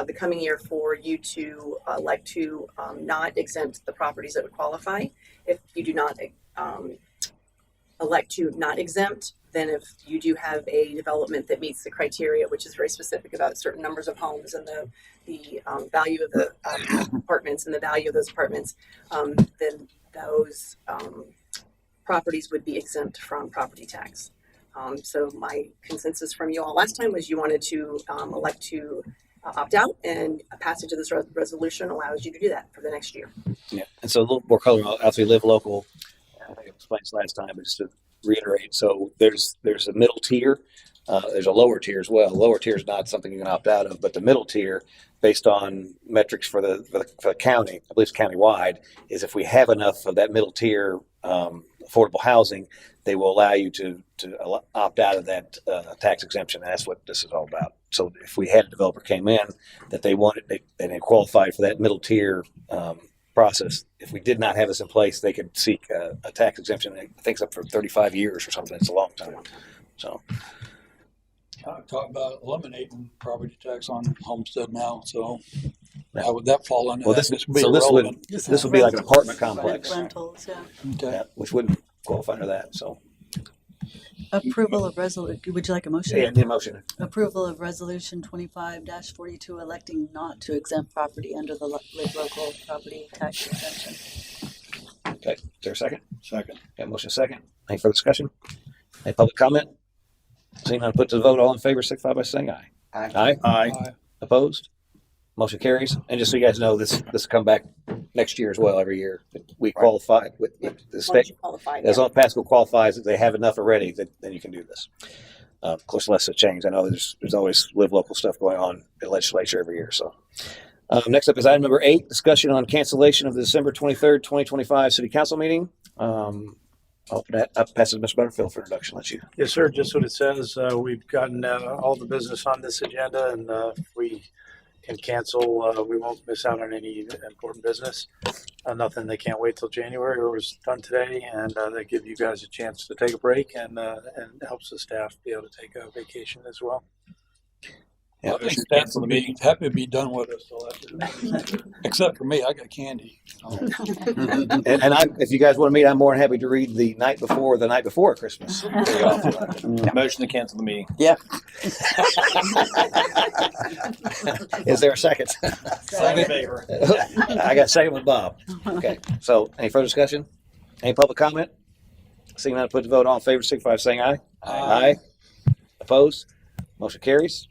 J: the coming year for you to elect to not exempt the properties that would qualify. If you do not elect to not exempt, then if you do have a development that meets the criteria, which is very specific about certain numbers of homes and the value of the apartments and the value of those apartments, then those properties would be exempt from property tax. So my consensus from you all last time was you wanted to elect to opt out, and a passage of this resolution allows you to do that for the next year.
B: yeah. And so a little more color as we live local. I think I explained this last time, but just to reiterate, so there's a middle tier. There's a lower tier as well. Lower tier is not something you can opt out of, but the middle tier, based on metrics for the county, I believe it's countywide, is if we have enough of that middle tier affordable housing, they will allow you to opt out of that tax exemption. And that's what this is all about. So if we had a developer came in that they qualified for that middle tier process, if we did not have this in place, they could seek a tax exemption. I think it's up for 35 years or something. It's a long time. So.
K: Talk about eliminating property tax on homestead now, so how would that fall under?
B: Well,
K: that?
B: this
K: would be
B: would
K: irrelevant.
B: this would be like an apartment complex,
L: Rentals, yeah.
K: Okay.
B: yeah, which wouldn't qualify under that. So,
L: Approval of resolution, would you like a motion?
B: yeah, need a motion.
L: Approval of resolution 25-42, electing not to exempt property under the Live Local property tax exemption.
B: Okay, is there a second?
K: Second.
B: Got a motion second. Any further discussion? Any public comment? Seeing none, put to the vote. All in favor, signify by saying aye.
M: Aye.
B: Aye. Opposed? Motion carries. And just so you guys know, this will come back next year as well. Every year we qualify with the
J: As long as
B: state.
J: you qualify,
B: As
J: yeah.
B: long as Pasco qualifies, if they have enough already, then you can do this. Of course, unless it changes. I know there's always live local stuff going on in the legislature every year. So next up is item number 8, discussion on cancellation of the December 23rd, 2025 City Council meeting. I'll open that up, pass it to Mr. Butterfield for introduction. Let you.
F: Yes, sir. Just what it says. We've gotten all the business on this agenda, and if we can cancel, we won't miss out on any important business. Nothing they can't wait till January, or was done today, and they give you guys a chance to take a break, and helps the staff be able to take a vacation as well.
B: Yeah,
K: I think staff would be happy to be done with us, so except for me, I got candy.
B: and if you guys want to meet, I'm more than happy to read the night before Christmas.
H: Motion to cancel the meeting.
M: Yeah.
B: Is there a second?
H: Second favor.
B: I got a second with Bob. Okay. So any further discussion? Any public comment? Seeing none, put the vote. All in favor, signify by saying aye. Aye. Opposed? Motion carries.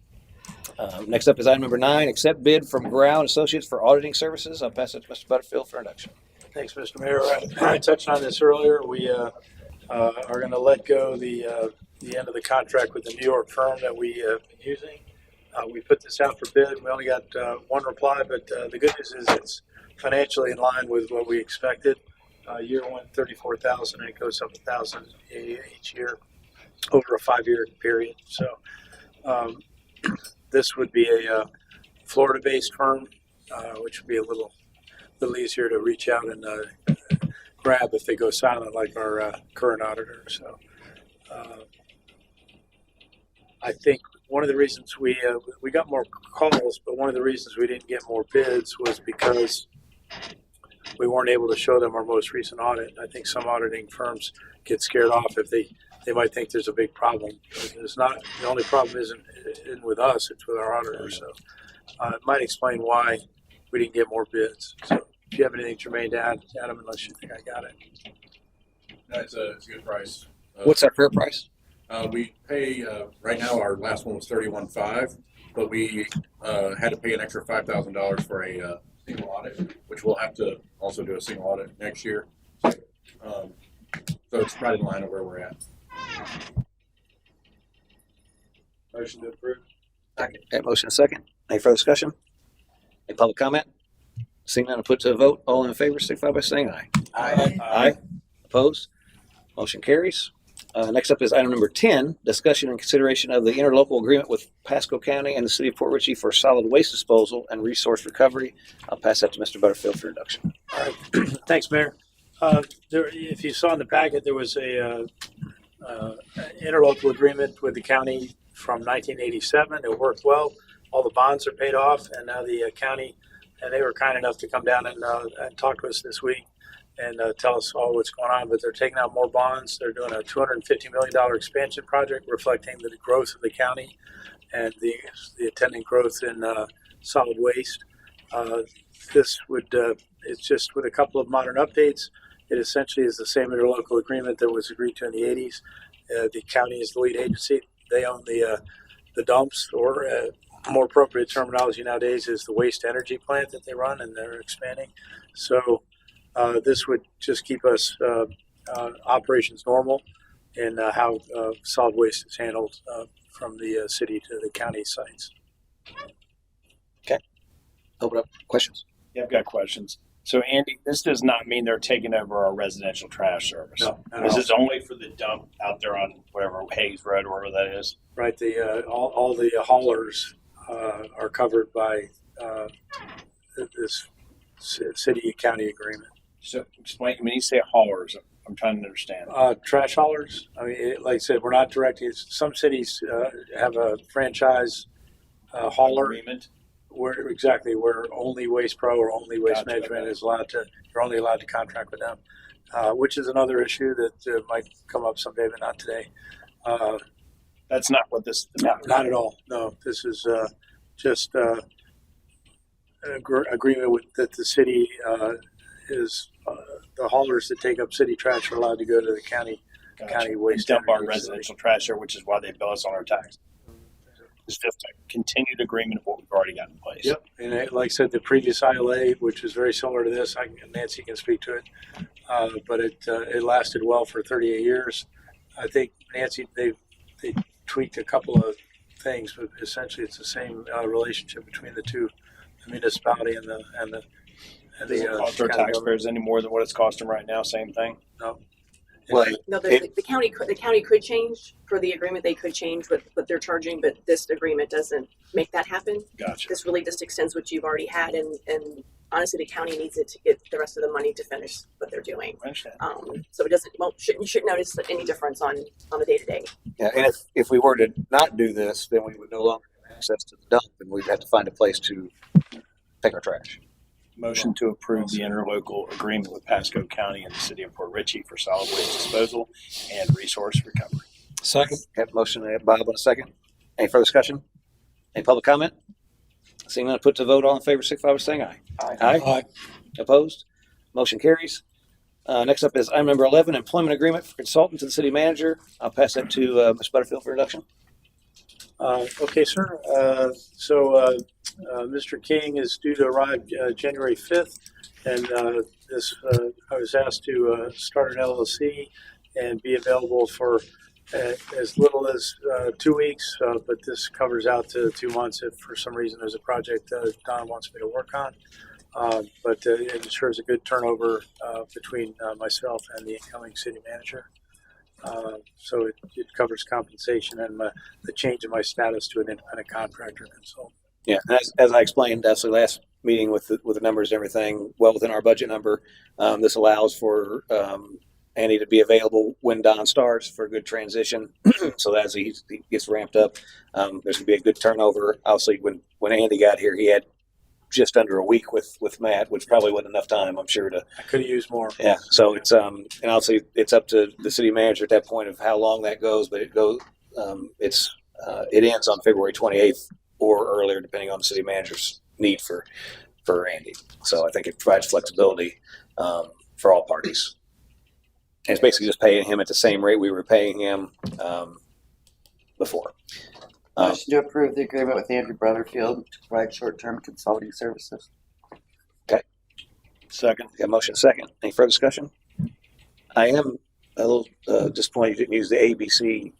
B: Next up is item number 9, accept bid from Grau and Associates for auditing services. I'll pass it to Mr. Butterfield for introduction.
F: Thanks, Mr. Mayor. I touched on this earlier. We are going to let go the end of the contract with the New York firm that we have been using. We put this out for bid. We only got one reply, but the good news is it's financially in line with what we expected. Year one, $34,000, and it goes up $1,000 each year over a 5-year period. So this would be a Florida-based firm, which would be a little easier to reach out and grab if they go silent, like our current auditor. So I think one of the reasons we got more calls, but one of the reasons we didn't get more bids was because we weren't able to show them our most recent audit. I think some auditing firms get scared off if they might think there's a big problem. It's not. The only problem isn't with us; it's with our auditor. So it might explain why we didn't get more bids. So if you have anything germane to add, Adam, unless you think I got it.
G: No, it's a good price.
B: What's our fair price?
G: We pay right now. Our last one was $31,500, but we had to pay an extra $5,000 for a single audit, which we'll have to also do a single audit next year. So it's right in line of where we're at.
F: Motion to approve.
B: Okay, motion second. Any further discussion? Any public comment? Seeing none, I'll put to a vote. All in favor, signify by saying aye. Aye. Opposed? Motion carries. Next up is item number 10, discussion and consideration of the interlocal agreement with Pasco County and the City of Port Richey for solid waste disposal and resource recovery. I'll pass that to Mr. Butterfield for introduction.
F: All right. Thanks, Mayor. If you saw in the packet, there was a interlocal agreement with the county from 1987. It worked well. All the bonds are paid off, and now the county, and they were kind enough to come down and talk to us this week and tell us all what's going on. But they're taking out more bonds. They're doing a $250 million expansion project reflecting the growth of the county and the attendant growth in solid waste. This would, it's just with a couple of modern updates. It essentially is the same interlocal agreement that was agreed to in the 80s. The county is the lead agency. They own the dumps, or more appropriate terminology nowadays is the waste energy plant that they run, and they're expanding. So this would just keep us operations normal in how solid waste is handled from the city to the county sites.
B: Okay. Open up questions.
H: Yeah, I've got questions. So, Andy, this does not mean they're taking over our residential trash service.
F: No, not at
H: This
F: all.
H: is only for the dump out there on whatever Hayes Road or wherever that is.
F: Right. The all the haulers are covered by this city county agreement.
H: So, explain. When you say haulers, I'm trying to understand.
F: Trash haulers. I mean, like I said, we're not directing. Some cities have a franchise hauler
H: Agreement.
F: where only Waste Pro or only Waste
H: Gotcha,
F: Management
H: okay.
F: is allowed to. You're only allowed to contract with them, which is another issue that might come up someday, but not today.
H: That's not what this is about.
F: Not at all. No, this is just an agreement with that the city is the haulers that take up city trash are allowed to go to the county
H: Gotcha.
F: waste
H: And dump our
F: energy
H: residential trash there, which is why they bill us on our tax. It's just a continued agreement of what we've already got in place.
F: Yep, and like I said, the previous ILA, which was very similar to this, Nancy can speak to it, but it lasted well for 38 years. I think Nancy, they tweaked a couple of things, but essentially it's the same relationship between the two, the municipality and the
H: Does it cost our
F: county government.
H: taxpayers any more than what it's costing right now? Same thing.
F: No.
B: Well,
J: No, the county could change for the agreement. They could change what they're charging, but this agreement doesn't make that happen.
H: Gotcha.
J: This really just extends what you've already had, and honestly, the county needs it to get the rest of the money to finish what they're doing.
H: I understand.
J: So it doesn't. Well, you shouldn't notice any difference on the day to day.
B: Yeah, and if we were to not do this, then we would no longer have access to the dump, and we'd have to find a place to take our trash.
H: Motion to approve the interlocal agreement with Pasco County and the City of Port Richey for solid waste disposal and resource recovery.
K: Second.
B: Have a motion, Bob, on a second. Any further discussion? Any public comment? Seeing none, put to vote. All in favor, signify by saying aye.
K: Aye.
B: Opposed? Motion carries. Next up is item number 11, employment agreement for consultant to the city manager. I'll pass that to Ms. Butterfield for introduction.
F: Okay, sir. Mr. King is due to arrive January 5th, and I was asked to start an LLC and be available for as little as 2 weeks, but this covers out to 2 months if for some reason there's a project Don wants me to work on. But it ensures a good turnover between myself and the incoming city manager. So it covers compensation and the change in my status to an independent contractor consultant.
B: Yeah, as I explained, that's the last meeting with the numbers and everything, well within our budget number. This allows for Andy to be available when Don starts for a good transition. So as he gets ramped up, there's going to be a good turnover. Obviously, when Andy got here, he had just under a week with Matt, which probably wasn't enough time, I'm sure, to.
F: I could have used more.
B: Yeah, so it's and obviously it's up to the city manager at that point of how long that goes, but it ends on February 28th or earlier, depending on the city manager's need for Andy. So I think it provides flexibility for all parties. And it's basically just paying him at the same rate we were paying him before.
M: Motion to approve the agreement with Andrew Brotherfield to provide short-term consulting services.
H: Second.
B: Got a motion second. Any further discussion? I am a little disappointed you didn't use the ABC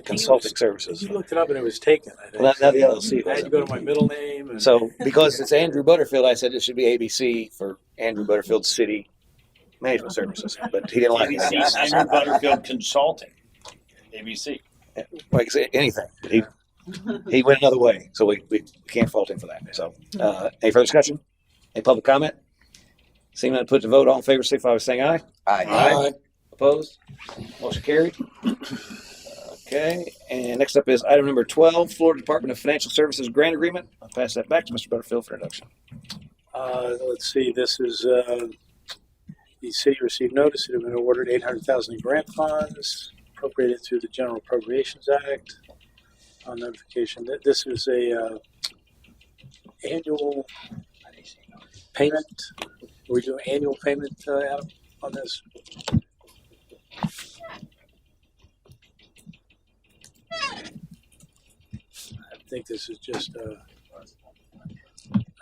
B: Consulting Services.
F: You looked it up and it was taken, I think.
B: Well, now the LLC
F: I had to go to my middle name. And
B: So because it's Andrew Butterfield, I said it should be ABC for Andrew Butterfield City Management Services, but he didn't like it.
H: ABC, Andrew Butterfield Consulting, ABC.
B: Like I say, anything. He went another way, so we can't fault him for that. So, any further discussion? Any public comment? Seeing none, put to vote. All in favor, signify by saying aye.
K: Aye.
B: Opposed? Motion carried. Okay, and next up is item number 12, Florida Department of Financial Services Grant Agreement. I'll pass that back to Mr. Butterfield for introduction.
F: Let's see, this is, the city received notice it had been awarded $800,000 in grant funds appropriated through the General Appropriations Act. On notification, this is a annual payment. We do annual payment, Adam, on this. I think this is just,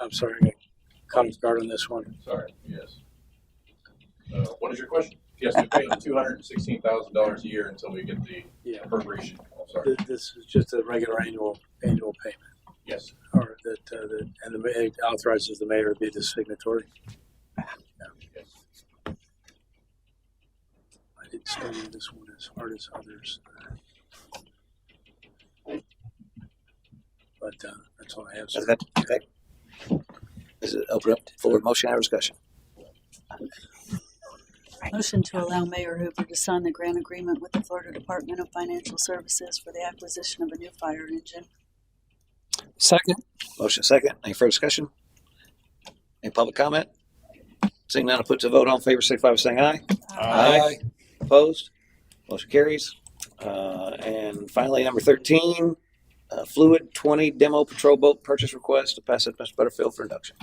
F: I'm sorry, I got caught off guard on this one.
G: Sorry, yes. What is your question? Yes, we pay $216,000 a year until we get the appropriation. I'm sorry.
F: This is just a regular annual payment.
G: Yes.
F: Or and the mayor authorizes the mayor to be the signatory. Yeah. I didn't study this one as hard as others. But that's all I have.
B: Is that okay? Is it open up for motion and discussion?
L: Motion to allow Mayor Hoover to sign the grant agreement with the Florida Department of Financial Services for the acquisition of a new fire engine.
K: Second.
B: Motion second. Any further discussion? Any public comment? Seeing none, I'll put to vote. All in favor, signify by saying aye.
K: Aye.
B: Opposed? Motion carries. And finally, number 13, Fluid 20 Demo Patrol Boat Purchase Request. To pass it to Mr. Butterfield for induction.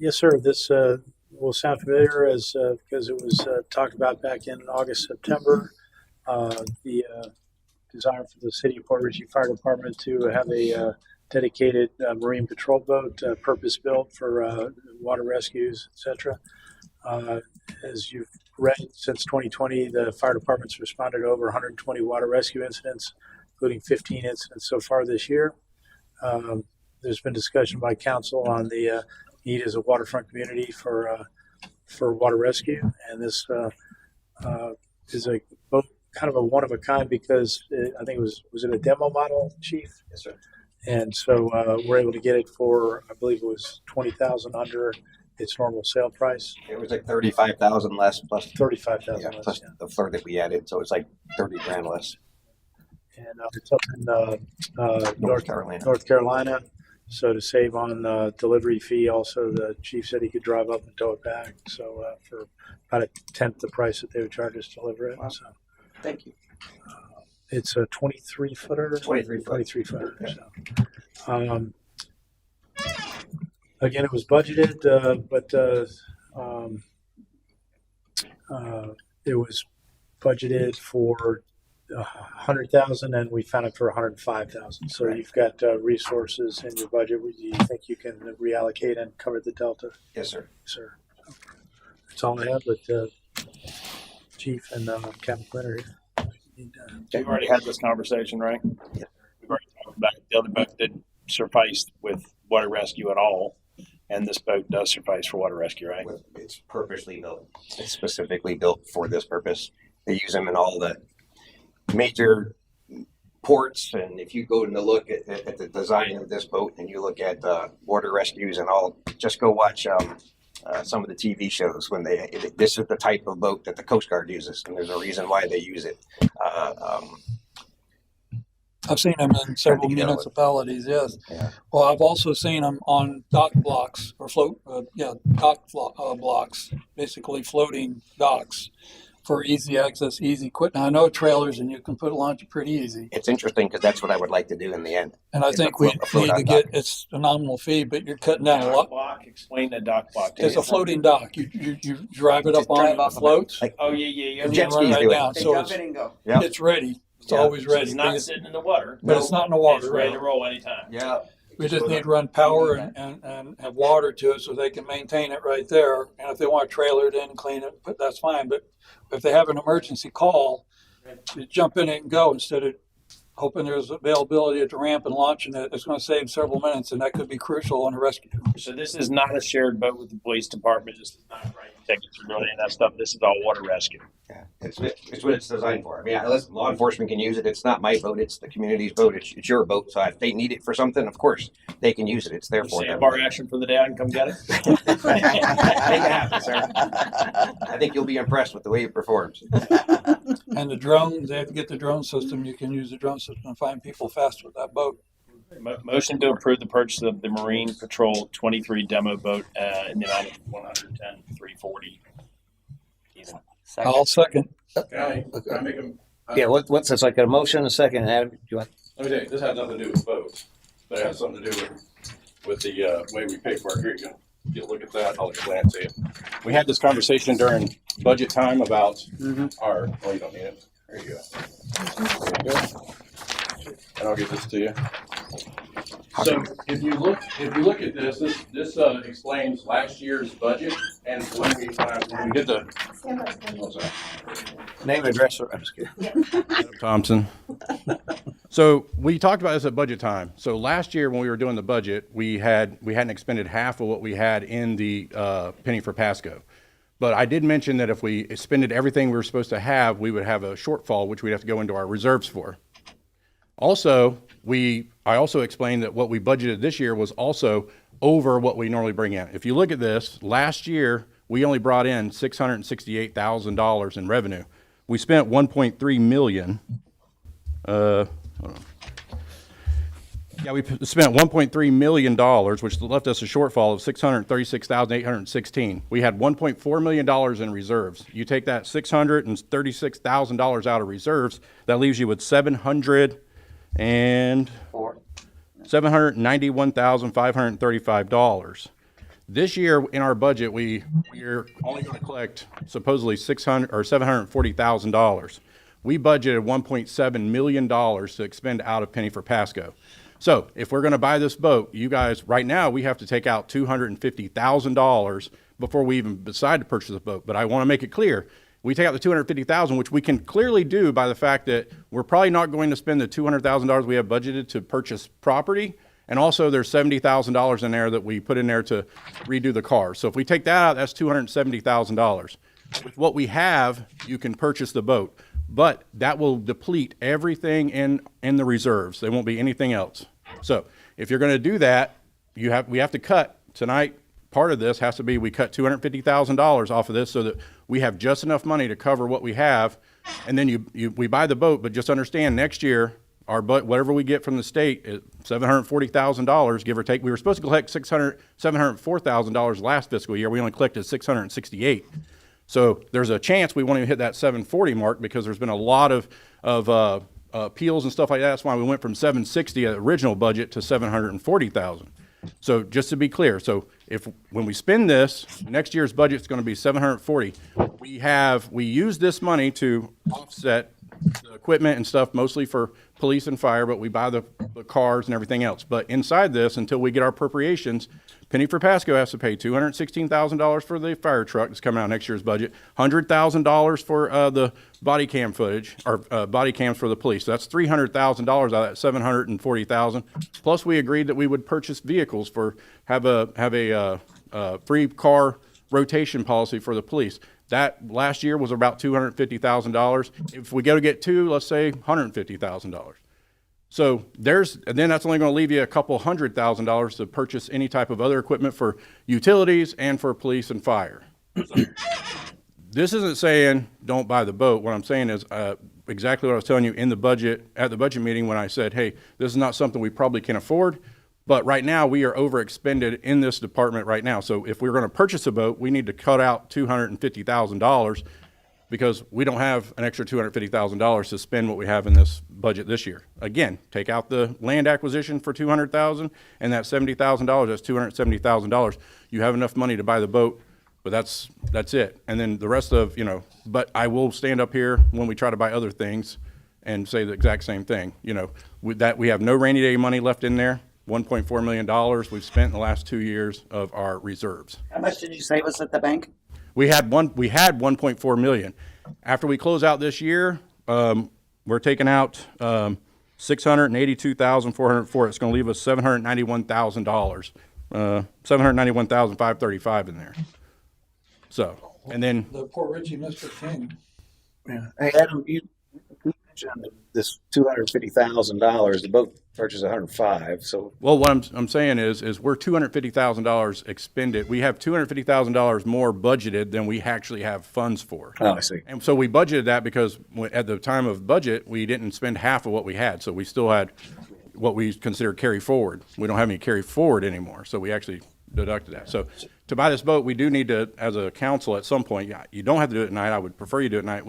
F: Yes, sir. This will sound familiar as because it was talked about back in August, September. The desire for the City of Port Richey Fire Department to have a dedicated marine patrol boat, purpose-built for water rescues, etc. As you've read, since 2020, the fire department's responded to over 120 water rescue incidents, including 15 incidents so far this year. There's been discussion by council on the need as a waterfront community for water rescue, and this is a boat, kind of a one of a kind, because I think was it a demo model, Chief?
B: Yes, sir.
F: And so we're able to get it for, I believe it was $20,000 under its normal sale price.
N: It was like 35,000 less plus
F: 35,000
N: yeah,
F: less.
N: plus
F: Yeah.
N: the third that we added, so it's like 30 grand less.
F: And it's up in
N: North Carolina.
F: North Carolina. So to save on delivery fee, also the chief said he could drive up and tow it back. So for about a tenth the price that they would charge us to deliver it.
N: Wow.
F: So
N: Thank you.
F: it's a 23 footer. 23 footer.
N: Yeah.
F: So, again, it was budgeted, but it was budgeted for 100,000, and we found it for 105,000. So you've got resources in your budget. Do you think you can reallocate and cover the delta?
N: Yes, sir.
F: Sir, that's all I have. But Chief and Captain Quinn are here.
H: We've already had this conversation, right?
N: Yeah.
H: We've already talked about it. The other boat didn't suffice with water rescue at all, and this boat does suffice for water rescue, right?
N: It's purposely built. It's specifically built for this purpose. They use them in all the major ports, and if you go and look at the design of this boat and you look at water rescues and all, just go watch some of the TV shows when this is the type of boat that the Coast Guard uses, and there's a reason why they use it.
K: I've seen them in several municipalities, yes.
N: Yeah.
K: Well, I've also seen them on dock blocks or blocks, basically floating docks for easy access, easy quit. Now, I know trailers, and you can launch it pretty easy.
N: It's interesting because that's what I would like to do in the end.
K: And I think we need to get, it's a nominal fee, but you're cutting down a lot.
H: Block, explain the dock block.
K: It's a floating dock. You drive it up on it, it floats.
H: Oh, yeah.
K: And then run right down. So it's ready. It's always ready.
H: It's not sitting in the water.
K: But it's not in the water.
H: It's ready to roll anytime.
N: Yeah.
K: We just need to run power and have water to it so they can maintain it right there. And if they want to trailer it in and clean it, but that's fine. But if they have an emergency call, You jump in it and go instead of hoping there's availability at the ramp and launching it. It's going to save several minutes, and that could be crucial on a rescue.
H: So this is not a shared boat with the police department. This is not writing tickets or doing any of that stuff. This is all water rescue.
N: Yeah, it's what it's designed for. I mean, listen, law enforcement can use it. It's not my boat. It's the community's boat. It's your boat. So if they need it for something, of course, they can use it. It's there for them.
H: Sandbar action for the day. I can come get it.
N: Make it happen, sir. I think you'll be impressed with the way it performs.
K: And the drone, they have to get the drone system. You can use the drone system and find people fast with that boat.
H: Motion to approve the purchase of the Marine Patrol 23 demo boat in the amount of $110,340.
K: I'll second.
G: Can I make them?
B: Yeah, what's this, like a motion, a second, Adam? Do you want?
G: Let me tell you, this has nothing to do with boats, but it has something to do with the way we pay for our here. You look at that, I'll explain it to you. We had this conversation during budget time about our, oh, you don't need it. There you go. There you go. And I'll give this to you. So if you look at this explains last year's budget, and when we did the
B: Name and address, I'm just kidding.
G: Thompson. So we talked about this at budget time. So last year when we were doing the budget, we hadn't expended half of what we had in the penny for Pasco. But I did mention that if we expended everything we were supposed to have, we would have a shortfall, which we'd have to go into our reserves for. Also, I also explained that what we budgeted this year was also over what we normally bring in. If you look at this, last year we only brought in $668,000 in revenue. We spent $1.3 million. Hold on. Yeah, we spent $1.3 million, which left us a shortfall of $636,816. We had $1.4 million in reserves. You take that $636,000 out of reserves, that leaves you with $791,535. This year in our budget, we're only going to collect supposedly $740,000. We budgeted $1.7 million to expend out of penny for Pasco. So if we're going to buy this boat, you guys, right now we have to take out $250,000 before we even decide to purchase the boat. But I want to make it clear, we take out the $250,000, which we can clearly do by the fact that we're probably not going to spend the $200,000 we have budgeted to purchase property. And also there's $70,000 in there that we put in there to redo the car. So if we take that out, that's $270,000. With what we have, you can purchase the boat. But that will deplete everything in the reserves. There won't be anything else. So if you're going to do that, we have to cut tonight. Part of this has to be we cut $250,000 off of this so that we have just enough money to cover what we have. And then we buy the boat, but just understand next year, whatever we get from the state is $740,000, give or take. We were supposed to collect $704,000 last fiscal year. We only collected $668,000. So there's a chance we won't even hit that 740 mark because there's been a lot of appeals and stuff like that. That's why we went from 760 at the original budget to 740,000. So just to be clear, so when we spend this, next year's budget is going to be 740. We use this money to offset the equipment and stuff, mostly for police and fire, but we buy the cars and everything else. But inside this, until we get our appropriations, Penny for Pasco has to pay $216,000 for the fire truck that's coming out next year's budget, $100,000 for the body cam footage, or body cams for the police. So that's $300,000 out of that $740,000. Plus, we agreed that we would purchase vehicles have a free car rotation policy for the police. That last year was about $250,000. If we go to get two, let's say $150,000. So and then that's only going to leave you a couple $100,000 to purchase any type of other equipment for utilities and for police and fire. So, this isn't saying don't buy the boat. What I'm saying is exactly what I was telling you at the budget meeting when I said, hey, this is not something we probably can afford. But right now we are overexpended in this department right now. So if we're going to purchase a boat, we need to cut out $250,000 because we don't have an extra $250,000 to spend what we have in this budget this year. Again, take out the land acquisition for $200,000 and that $70,000, that's $270,000. You have enough money to buy the boat, but that's it. And then the rest of, but I will stand up here when we try to buy other things and say the exact same thing. With that, we have no rainy day money left in there. $1.4 million we've spent in the last 2 years of our reserves.
M: How much did you say was at the bank?
G: We had $1.4 million. After we close out this year, we're taking out, $682,404. It's going to leave us $791,000, $791,535 in there. So, and then
K: The poor Richie, Mr. King.
B: Yeah. Hey, Adam, you mentioned this $250,000. The boat purchased 105. So,
G: well, what I'm saying is we're $250,000 expended. We have $250,000 more budgeted than we actually have funds for.
B: oh, I see.
G: And so we budgeted that because at the time of budget, we didn't spend half of what we had. So we still had what we consider carry forward. We don't have any carry forward anymore. So we actually deducted that. So to buy this boat, we do need to, as a council at some point, you don't have to do it at night. I would prefer you do it at night.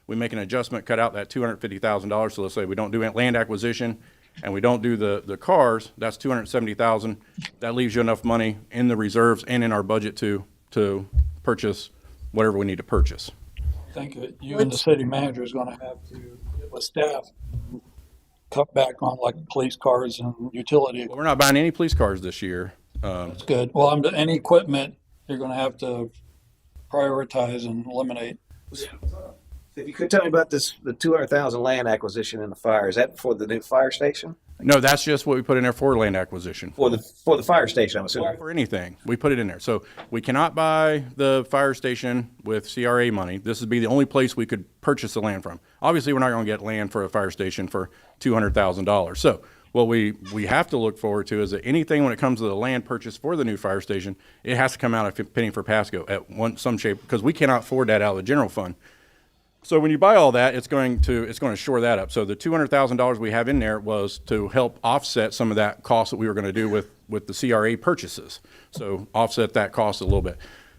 G: We make an adjustment, cut out that $250,000. So let's say we don't do land acquisition and we don't do the cars, that's $270,000. That leaves you enough money in the reserves and in our budget to purchase whatever we need to purchase.
K: I think that you and the city manager is gonna have to, with staff, cut back on like police cars and utility.
G: Well, we're not buying any police cars this year.
K: That's good. Well, any equipment, you're gonna have to prioritize and eliminate.
B: If you could tell me about the $200,000 land acquisition in the fire, is that for the new fire station?
G: No, that's just what we put in there for land acquisition.
B: For the fire station, I'm assuming.
G: For anything, we put it in there. So we cannot buy the fire station with CRA money. This would be the only place we could purchase the land from. Obviously, we're not going to get land for a fire station for $200,000. So what we have to look forward to is that anything when it comes to the land purchase for the new fire station, it has to come out of penny for Pasco at some shape, because we cannot afford that out of the general fund. So when you buy all that, it's going to shore that up. So the $200,000 we have in there was to help offset some of that cost that we were going to do with the CRA purchases. So offset that cost a little bit.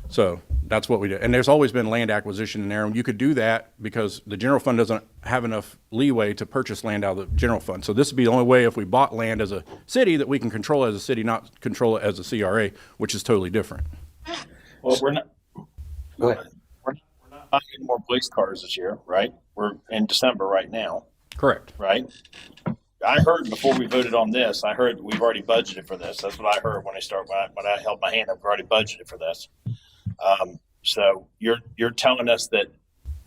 G: So that's what we did. And there's always been land acquisition in there, and you could do that because the general fund doesn't have enough leeway to purchase land out of the general fund. So this would be the only way if we bought land as a city that we can control as a city, not control it as a CRA, which is totally different.
H: Well, we're not.
B: Go ahead.
H: We're not getting more police cars this year, right? We're in December right now,
G: Correct.
H: right? I heard before we voted on this, I heard we've already budgeted for this. That's what I heard when I held my hand up. We've already budgeted for this. So you're telling us that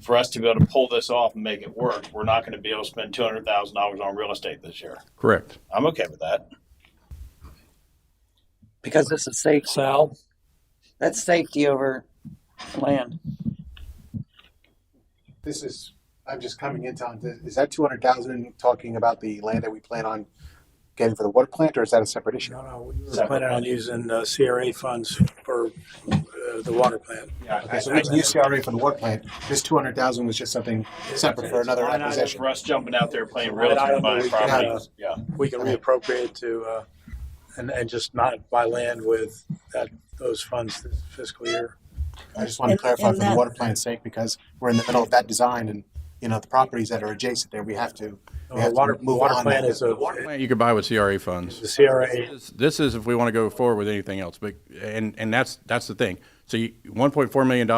H: for us to be able to pull this off and make it work, we're not going to be able to spend $200,000 on real estate this year.
G: Correct.
H: I'm okay with that.
M: Because this is safe.
K: Sal,
M: That's safety over land.
I: I'm just coming into on this. Is that 200,000 talking about the land that we plan on getting for the water plant, or is that a separate issue?
F: No, we were planning on using CRA funds for the water plant.
I: Okay, so we can use CRA for the water plant. This 200,000 was just something separate for another
H: Line item
I: acquisition.
H: for us jumping out there playing real estate buying properties. Yeah.
F: We can reappropriate to, and just not buy land with those funds this fiscal year.
I: I just want to
L: And-
I: clarify
L: and
I: for the
L: that-
I: water plant's sake, because we're in the middle of that design, and the properties that are adjacent there, we have to
F: The water
I: move
F: plant
I: on.
F: is
G: The water plant you could buy with CRA funds.
F: the CRA.
G: This is if we want to go forward with anything else, but and that's the thing. So $1.4 million,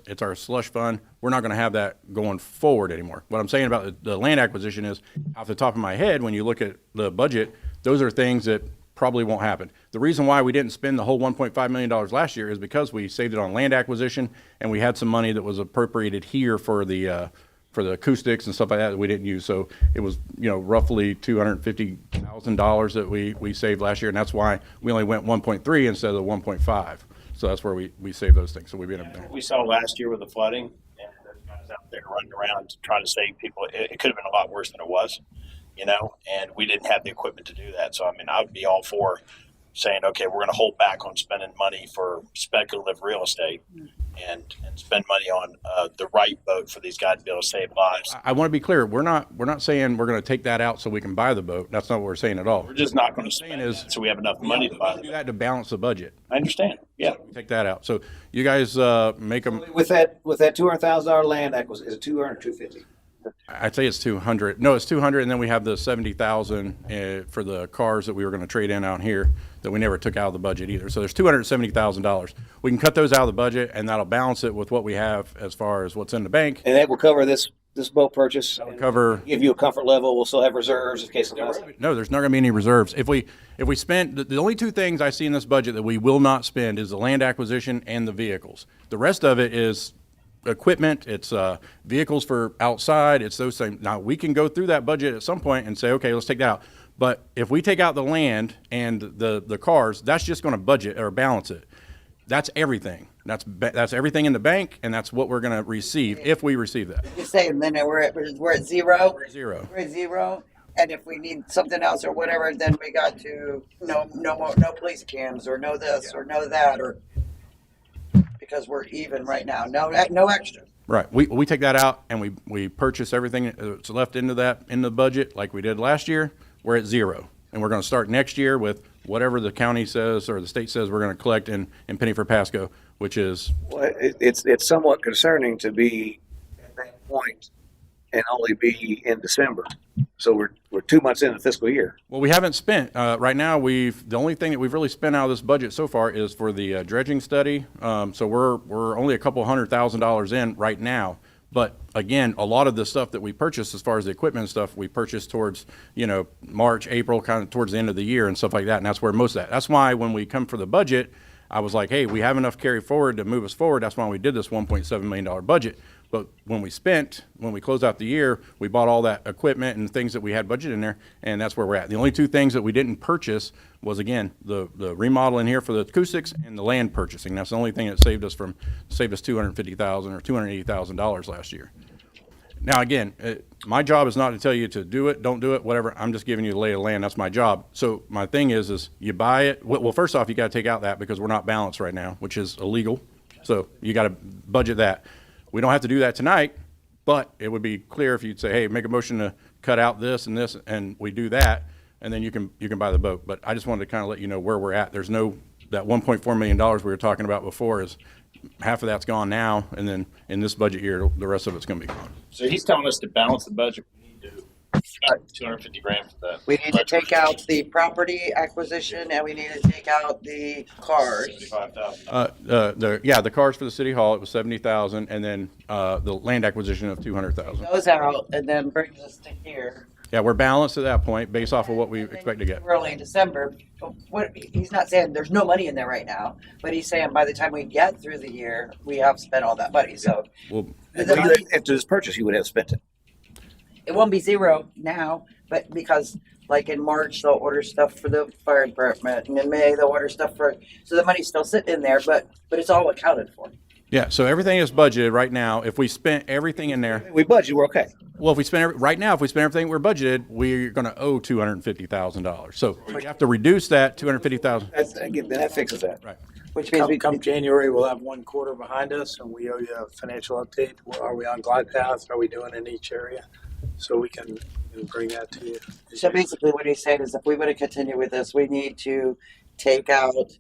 G: it's our slush fund. We're not going to have that going forward anymore. What I'm saying about the land acquisition is, off the top of my head, when you look at the budget, those are things that probably won't happen. The reason why we didn't spend the whole $1.5 million last year is because we saved it on land acquisition, and we had some money that was appropriated here for the acoustics and stuff like that we didn't use. So it was, roughly $250,000 that we saved last year, and that's why we only went 1.3 instead of the 1.5. So that's where we saved those things. So we've been up there.
H: We saw last year with the flooding, and those guys out there running around trying to save people. It could have been a lot worse than it was, and we didn't have the equipment to do that. So, I would be all for saying, okay, we're going to hold back on spending money for speculative real estate and spend money on the right boat for these guys to be able to save lives.
G: I want to be clear. We're not saying we're going to take that out so we can buy the boat. That's not what we're saying at all.
H: We're just not going to spend it so we have enough money to buy
G: Do
H: it.
G: that to balance the budget.
H: I understand. Yeah.
G: Take that out. So you guys make them.
B: With that $200,000 land acquisition, is it 200 or 250?
G: I'd say it's 200. No, it's 200, and then we have the 70,000 for the cars that we were going to trade in out here that we never took out of the budget either. So there's $270,000. We can cut those out of the budget, and that'll balance it with what we have as far as what's in the bank.
B: And that will cover this boat purchase.
G: Cover.
B: Give you a comfort level. We'll still have reserves in case of else.
G: No, there's not going to be any reserves. If we spend the only two things I see in this budget that we will not spend is the land acquisition and the vehicles. The rest of it is equipment, it's vehicles for outside, it's those things. Now, we can go through that budget at some point and say, okay, let's take that out. But if we take out the land and the cars, that's just going to budget or balance it. That's everything. That's everything in the bank, and that's what we're going to receive if we receive that.
M: You're saying then we're at zero?
G: Zero.
M: We're at zero, and if we need something else or whatever, then we got to no police cams or no this or no that, or because we're even right now. No extra.
G: Right. We take that out and we purchase everything that's left into the budget like we did last year. We're at zero, and we're going to start next year with whatever the county says or the state says we're going to collect in penny for Pasco, which is.
O: Well, it's somewhat concerning to be at that point and only be in December. So we're 2 months into the fiscal year.
G: Well, we haven't spent right now. The only thing that we've really spent out of this budget so far is for the dredging study. So we're only a couple $100,000 in right now. But again, a lot of the stuff that we purchased, as far as the equipment and stuff, we purchased towards March, April, kind of towards the end of the year and stuff like that. And that's where most of that. That's why when we come for the budget, I was like, hey, we have enough carry forward to move us forward. That's why we did this $1.7 million budget. But when we closed out the year, we bought all that equipment and things that we had budgeted in there, and that's where we're at. The only two things that we didn't purchase was, again, the remodel in here for the acoustics and the land purchasing. That's the only thing that saved us $250,000 or $280,000 last year. Now, again, my job is not to tell you to do it, don't do it, whatever. I'm just giving you the lay of the land. That's my job. So my thing is you buy it. Well, first off, you got to take out that because we're not balanced right now, which is illegal. So you got to budget that. We don't have to do that tonight, but it would be clear if you'd say, hey, make a motion to cut out this, and we do that, and then you can buy the boat. But I just wanted to kind of let you know where we're at. There's that $1.4 million we were talking about before is half of that's gone now, and then in this budget year, the rest of it's going to be gone.
H: So he's telling us to balance the budget. We need to $250,000 for that.
M: We need to take out the property acquisition, and we need to take out the cars.
H: $75,000.
G: The cars for the city hall, it was $70,000, and then the land acquisition of $200,000.
M: Goes out and then brings us to here.
G: Yeah, we're balanced at that point based off of what we expect to get.
M: Early in December. He's not saying there's no money in there right now, but he's saying by the time we get through the year, we have spent all that money. So
G: Well,
O: After this purchase, you would have spent it.
M: it won't be zero now, but because like in March they'll order stuff for the fire department, and in May they'll order stuff so the money's still sitting in there, but it's all accounted for.
G: yeah, so everything is budgeted right now. If we spent everything in there,
O: We budget, we're okay.
G: well, if we spend everything we're budgeted, we're going to owe $250,000. So we have to reduce that $250,000.
O: That fixes that.
G: Right.
M: Which means
F: Come January, we'll have one quarter behind us, and we owe you a financial update. Are we on glide path? Are we doing in each area? So we can bring that to you.
M: so basically what he's saying is if we want to continue with this, we need to take out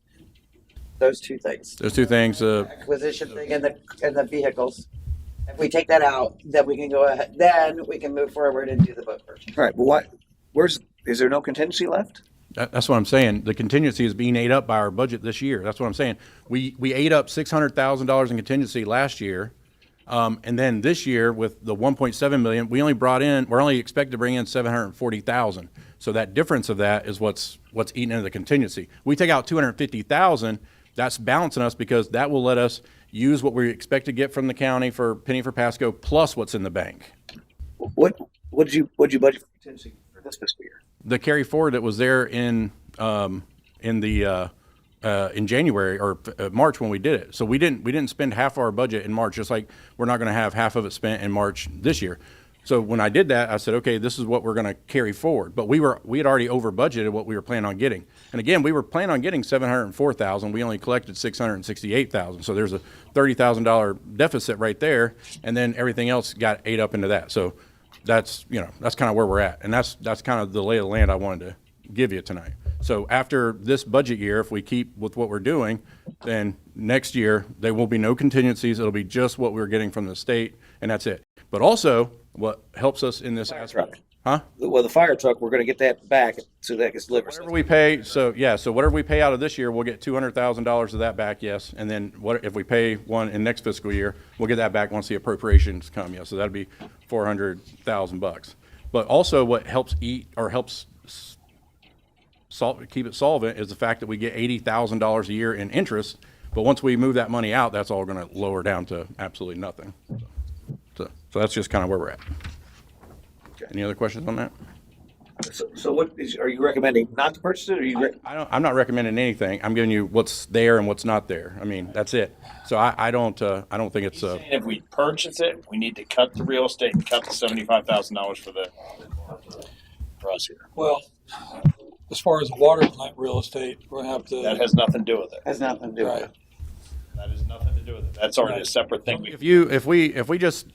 M: those two things.
G: Those two things.
M: Acquisition thing and the vehicles. If we take that out, then we can go ahead. Then we can move forward and do the boat purchase.
O: All right, but is there no contingency left?
G: That's what I'm saying. The contingency is being ate up by our budget this year. That's what I'm saying. We ate up $600,000 in contingency last year. And then this year with the 1.7 million, we're only expected to bring in 740,000. So that difference of that is what's eating into the contingency. We take out 250,000, that's balancing us because that will let us use what we expect to get from the county for penny for Pasco plus what's in the bank.
O: What did you budget for contingency for this fiscal year?
G: The carry forward that was there in January or March when we did it. So we didn't spend half our budget in March, just like we're not going to have half of it spent in March this year. So when I did that, I said, okay, this is what we're going to carry forward. But we had already over budgeted what we were planning on getting. And again, we were planning on getting $704,000. We only collected $668,000. So there's a $30,000 deficit right there. And then everything else got ate up into that. So that's kind of where we're at. And that's kind of the lay of the land I wanted to give you tonight. So after this budget year, if we keep with what we're doing, then next year there will be no contingencies. It'll be just what we're getting from the state, and that's it. But also, what helps us in this aspect,
O: Well, the fire truck, we're going to get that back so that gets delivered.
G: Whatever we pay, so whatever we pay out of this year, we'll get $200,000 of that back, yes. And then if we pay one in next fiscal year, we'll get that back once the appropriations come, yes. So that'd be $400,000. But also, what helps keep it solvent is the fact that we get $80,000 a year in interest But once we move that money out, that's all going to lower down to absolutely nothing. So that's just kind of where we're at. Any other questions on that?
O: So what are you recommending? Not to purchase it, or
G: I'm not recommending anything. I'm giving you what's there and what's not there. I mean, that's it. So I don't think it's
H: And if we purchase it, we need to cut the real estate and cut the $75,000 for us here.
K: Well, as far as the water plant real estate, we'll have to.
H: That has nothing to do with it.
M: Has nothing to do with it.
H: That has nothing to do with it. That's already a separate thing.
G: if we just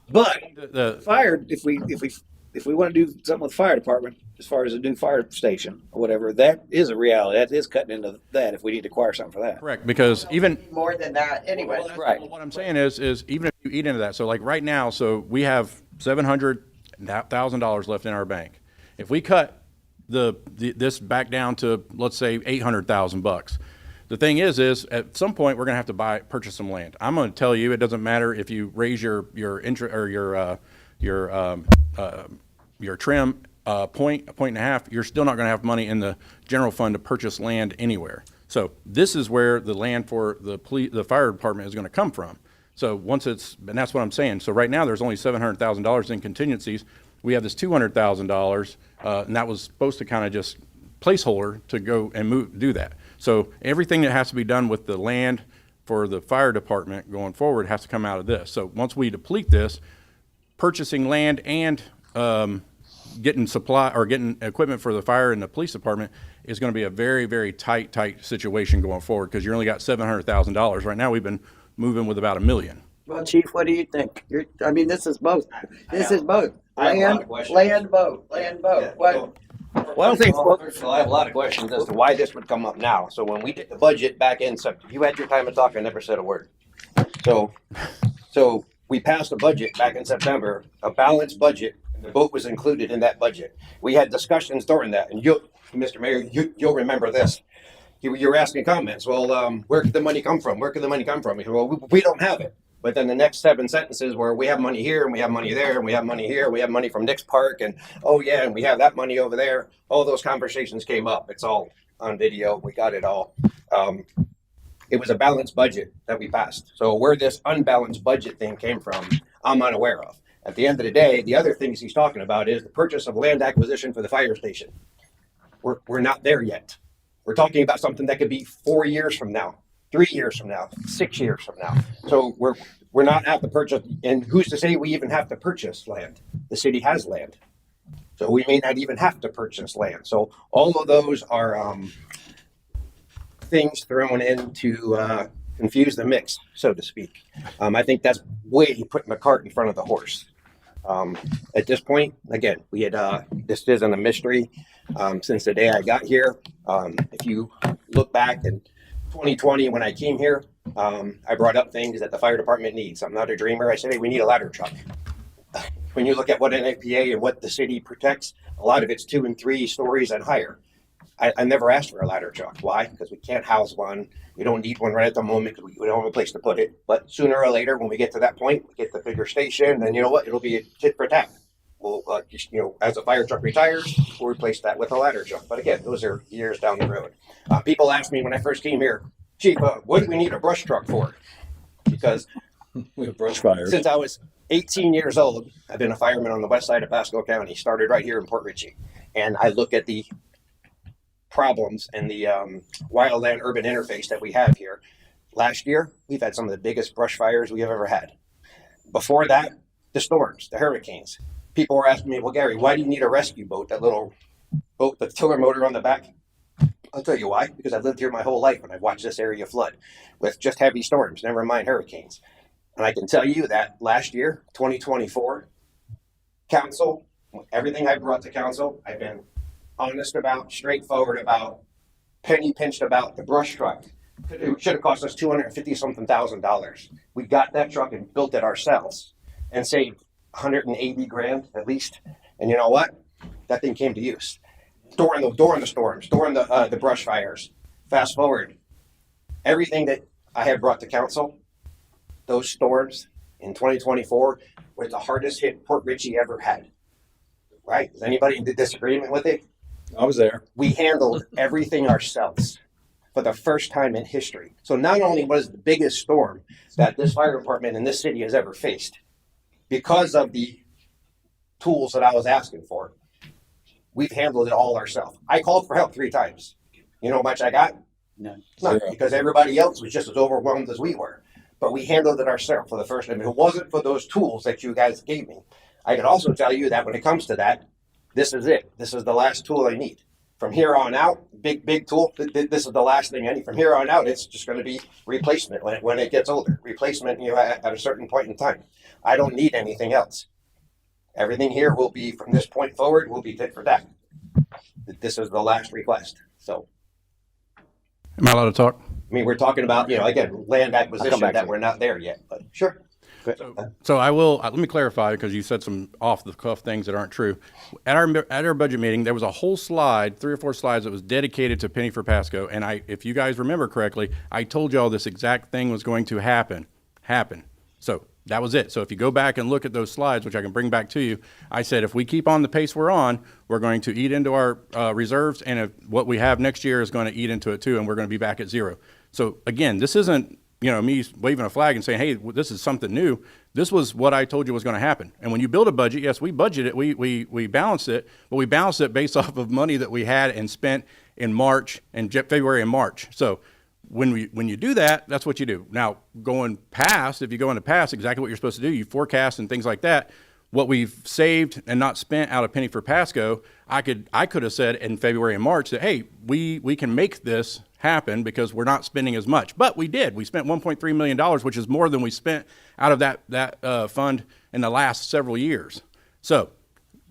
O: But
G: the
O: fire, if we want to do something with the fire department, as far as a new fire station or whatever, that is a reality. That is cutting into that if we need to acquire something for that.
G: correct, because even
M: More than that, anyway.
O: Right.
G: what I'm saying is even if you eat into that, so like right now, so we have $700,000 left in our bank. If we cut this back down to, let's say, $800,000, the thing is at some point we're going to have to purchase some land. I'm going to tell you, it doesn't matter if you raise your interest or your trim point and a half, you're still not going to have money in the general fund to purchase land anywhere. So this is where the land for the fire department is going to come from. So and that's what I'm saying. So right now there's only $700,000 in contingencies. We have this $200,000, and that was supposed to kind of just placeholder to go and do that. So everything that has to be done with the land for the fire department going forward has to come out of this. So once we deplete this, purchasing land and getting supply or getting equipment for the fire and the police department is going to be a very, very tight situation going forward, because you only got $700,000. Right now we've been moving with about $1 million.
M: Well, Chief, what do you think? This is both. This is both.
N: I have a lot
M: Land,
N: of questions.
M: land, boat, land, boat.
N: Yeah,
M: What?
O: Well, I don't think.
N: First of all, I have a lot of questions as to why this would come up now. So when we did the budget back in September, you had your time to talk, I never said a word. So we passed a budget back in September, a balanced budget, and the boat was included in that budget. We had discussions during that, and Mr. Mayor, you'll remember this. You were asking comments. Well, where could the money come from? Where could the money come from? He said, well, we don't have it. But then the next 7 sentences where we have money here and we have money there and we have money here, we have money from Nick's Park, and oh yeah, and we have that money over there. All those conversations came up. It's all on video. We got it all. It was a balanced budget that we passed. So where this unbalanced budget thing came from, I'm unaware of. At the end of the day, the other things he's talking about is the purchase of land acquisition for the fire station. We're not there yet. We're talking about something that could be 4 years from now, 3 years from now, 6 years from now. So we're not at the purchase, and who's to say we even have to purchase land? The city has land. So we may not even have to purchase land. So all of those are things thrown in to confuse the mix, so to speak. I think that's way putting the cart in front of the horse. At this point, again, we had this isn't a mystery since the day I got here. If you look back in 2020 when I came here, I brought up things that the fire department needs. I'm not a dreamer. I said, hey, we need a ladder truck. When you look at what NFPA and what the city protects, a lot of it's 2 and 3 stories and higher. I never asked for a ladder truck. Why? Because we can't house one. We don't need one right at the moment because we don't have a place to put it. But sooner or later, when we get to that point, we get the bigger station, then you know what? It'll be a tit for tat. We'll, as a fire truck retires, we'll replace that with a ladder truck. But again, those are years down the road. People ask me when I first came here, Chief, what do we need a brush truck for? Because
D: We have brush fires.
N: since I was 18 years old, I've been a fireman on the west side of Pasco County, started right here in Port Richey. And I look at the problems and the wildland urban interface that we have here. Last year, we've had some of the biggest brush fires we have ever had. Before that, the storms, the hurricanes. People were asking me, well, Gary, why do you need a rescue boat, that little boat, the tiller motor on the back? I'll tell you why, because I've lived here my whole life and I've watched this area flood with just heavy storms, never mind hurricanes. And I can tell you that last year, 2024, council, everything I brought to council, I've been honest about, straightforward about, penny pinched about the brush truck. It should have cost us $250-something thousand. We got that truck and built it ourselves and saved 180 grand at least. And you know what? That thing came to use during the storms, during the brush fires. Fast forward, everything that I had brought to council, those storms in 2024 were the hardest hit Port Richey ever had. Right? Is anybody in disagreement with it?
D: I was there.
N: We handled everything ourselves. for the first time in history. So not only was it the biggest storm that this fire department in this city has ever faced, because of the tools that I was asking for, we've handled it all ourselves. I called for help 3 times. You know how much I got?
M: None.
N: None, because everybody else was just as overwhelmed as we were. But we handled it ourselves for the first time. If it wasn't for those tools that you guys gave me, I can also tell you that when it comes to that, this is it. This is the last tool I need. From here on out, big tool. This is the last thing I need. From here on out, it's just going to be replacement when it gets older. Replacement, at a certain point in time. I don't need anything else. Everything here will be, from this point forward, will be fit for that. This is the last request. So,
P: am I allowed to talk?
N: I mean, we're talking about, again, land acquisition that we're not there yet, but sure.
P: So I will, let me clarify, because you said some off the cuff things that aren't true. At our budget meeting, there was a whole slide, 3 or 4 slides that was dedicated to Penny for Pasco. And if you guys remember correctly, I told y'all this exact thing was going to happen. So that was it. So if you go back and look at those slides, which I can bring back to you, I said, if we keep on the pace we're on, we're going to eat into our reserves. And if what we have next year is going to eat into it too. And we're going to be back at 0. So again, this isn't, me waving a flag and saying, hey, this is something new. This was what I told you was going to happen. And when you build a budget, yes, we budget it, we balance it, but we balance it based off of money that we had and spent in March and February and March. So when you do that, that's what you do. Now, going past, if you go into past, exactly what you're supposed to do, you forecast and things like that. What we've saved and not spent out of Penny for Pasco, I could have said in February and March that, hey, we can make this happen because we're not spending as much. But we did. We spent $1.3 million, which is more than we spent out of that fund in the last several years. So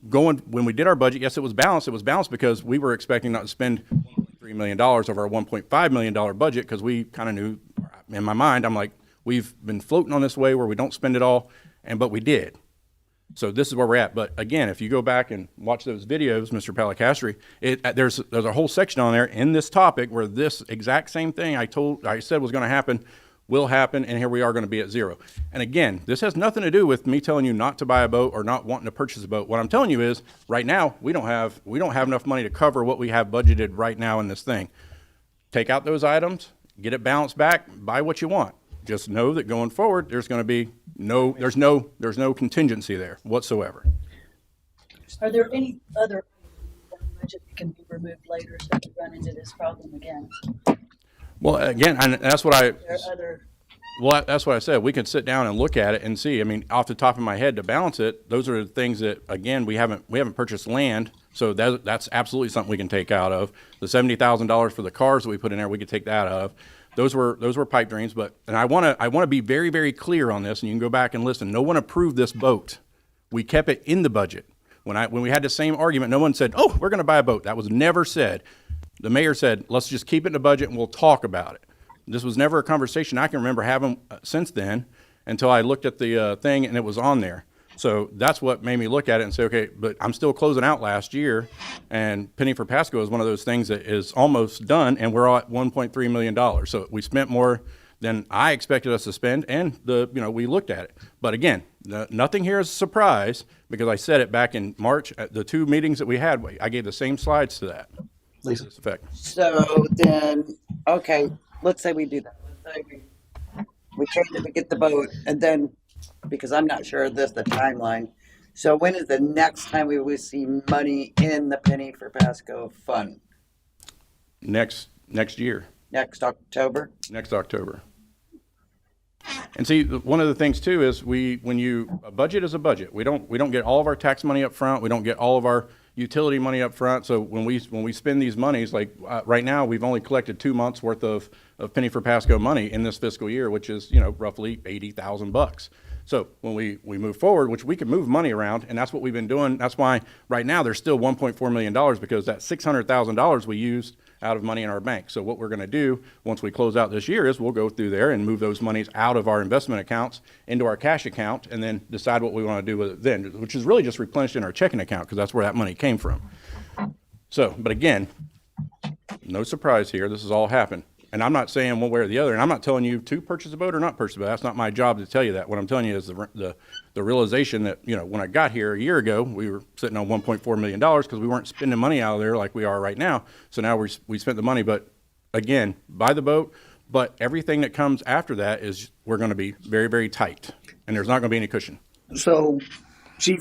P: when we did our budget, yes, it was balanced. It was balanced because we were expecting not to spend $1.3 million over our $1.5 million budget, because we kind of knew, in my mind, I'm like, we've been floating on this way where we don't spend it all, but we did. So this is where we're at. But again, if you go back and watch those videos, Mr. Palacastri, there's a whole section on there in this topic where this exact same thing I said was going to happen will happen, and here we are going to be at 0. And again, this has nothing to do with me telling you not to buy a boat or not wanting to purchase a boat. What I'm telling you is, right now we don't have enough money to cover what we have budgeted right now in this thing. Take out those items, get it balanced back, buy what you want. Just know that going forward, there's going to be there's no contingency there whatsoever.
L: Are there any other budget that can be removed later so we run into this problem again?
P: Well, again, and that's what that's what I said. We could sit down and look at it and see. I mean, off the top of my head, to balance it, those are the things that, again, we haven't purchased land, so that's absolutely something we can take out of. The $70,000 for the cars that we put in there, we could take that out of. Those were pipe dreams, and I want to be very, very clear on this, and you can go back and listen. No one approved this boat. We kept it in the budget. When we had the same argument, no one said, "Oh, we're going to buy a boat." That was never said. The mayor said, "Let's just keep it in the budget and we'll talk about it." This was never a conversation I can remember having since then, until I looked at the thing and it was on there. So that's what made me look at it and say, okay, but I'm still closing out last year, and Penny for Pasco is one of those things that is almost done, and we're all at $1.3 million. So we spent more than I expected us to spend, and we looked at it. But again, nothing here is a surprise, because I said it back in March at the 2 meetings that we had. I gave the same slides to that.
B: Lisa.
P: Effect.
M: So then, okay, let's say we do that. Let's say we change it, we get the boat, and then, because I'm not sure of the timeline. So when is the next time we will see money in the Penny for Pasco fund?
P: Next year.
M: Next October?
P: Next October. And see, one of the things too is a budget is a budget. We don't get all of our tax money up front. We don't get all of our utility money up front. So when we spend these monies, like right now, we've only collected 2 months worth of Penny for Pasco money in this fiscal year, which is roughly $80,000. So when we move forward, which we can move money around, and that's what we've been doing. That's why right now there's still $1.4 million, because that $600,000 we used out of money in our bank. So what we're going to do once we close out this year is we'll go through there and move those monies out of our investment accounts into our cash account, and then decide what we want to do with it then, which is really just replenished in our checking account, because that's where that money came from. So, but again, no surprise here. This has all happened. And I'm not saying one way or the other, and I'm not telling you to purchase a boat or not purchase a boat. That's not my job to tell you that. What I'm telling you is the realization that, when I got here a year ago, we were sitting on $1.4 million because we weren't spending money out of there like we are right now. So now we spent the money, but again, buy the boat, but everything that comes after that is, we're going to be very, very tight, and there's not going to be any cushion.
O: So, Chief,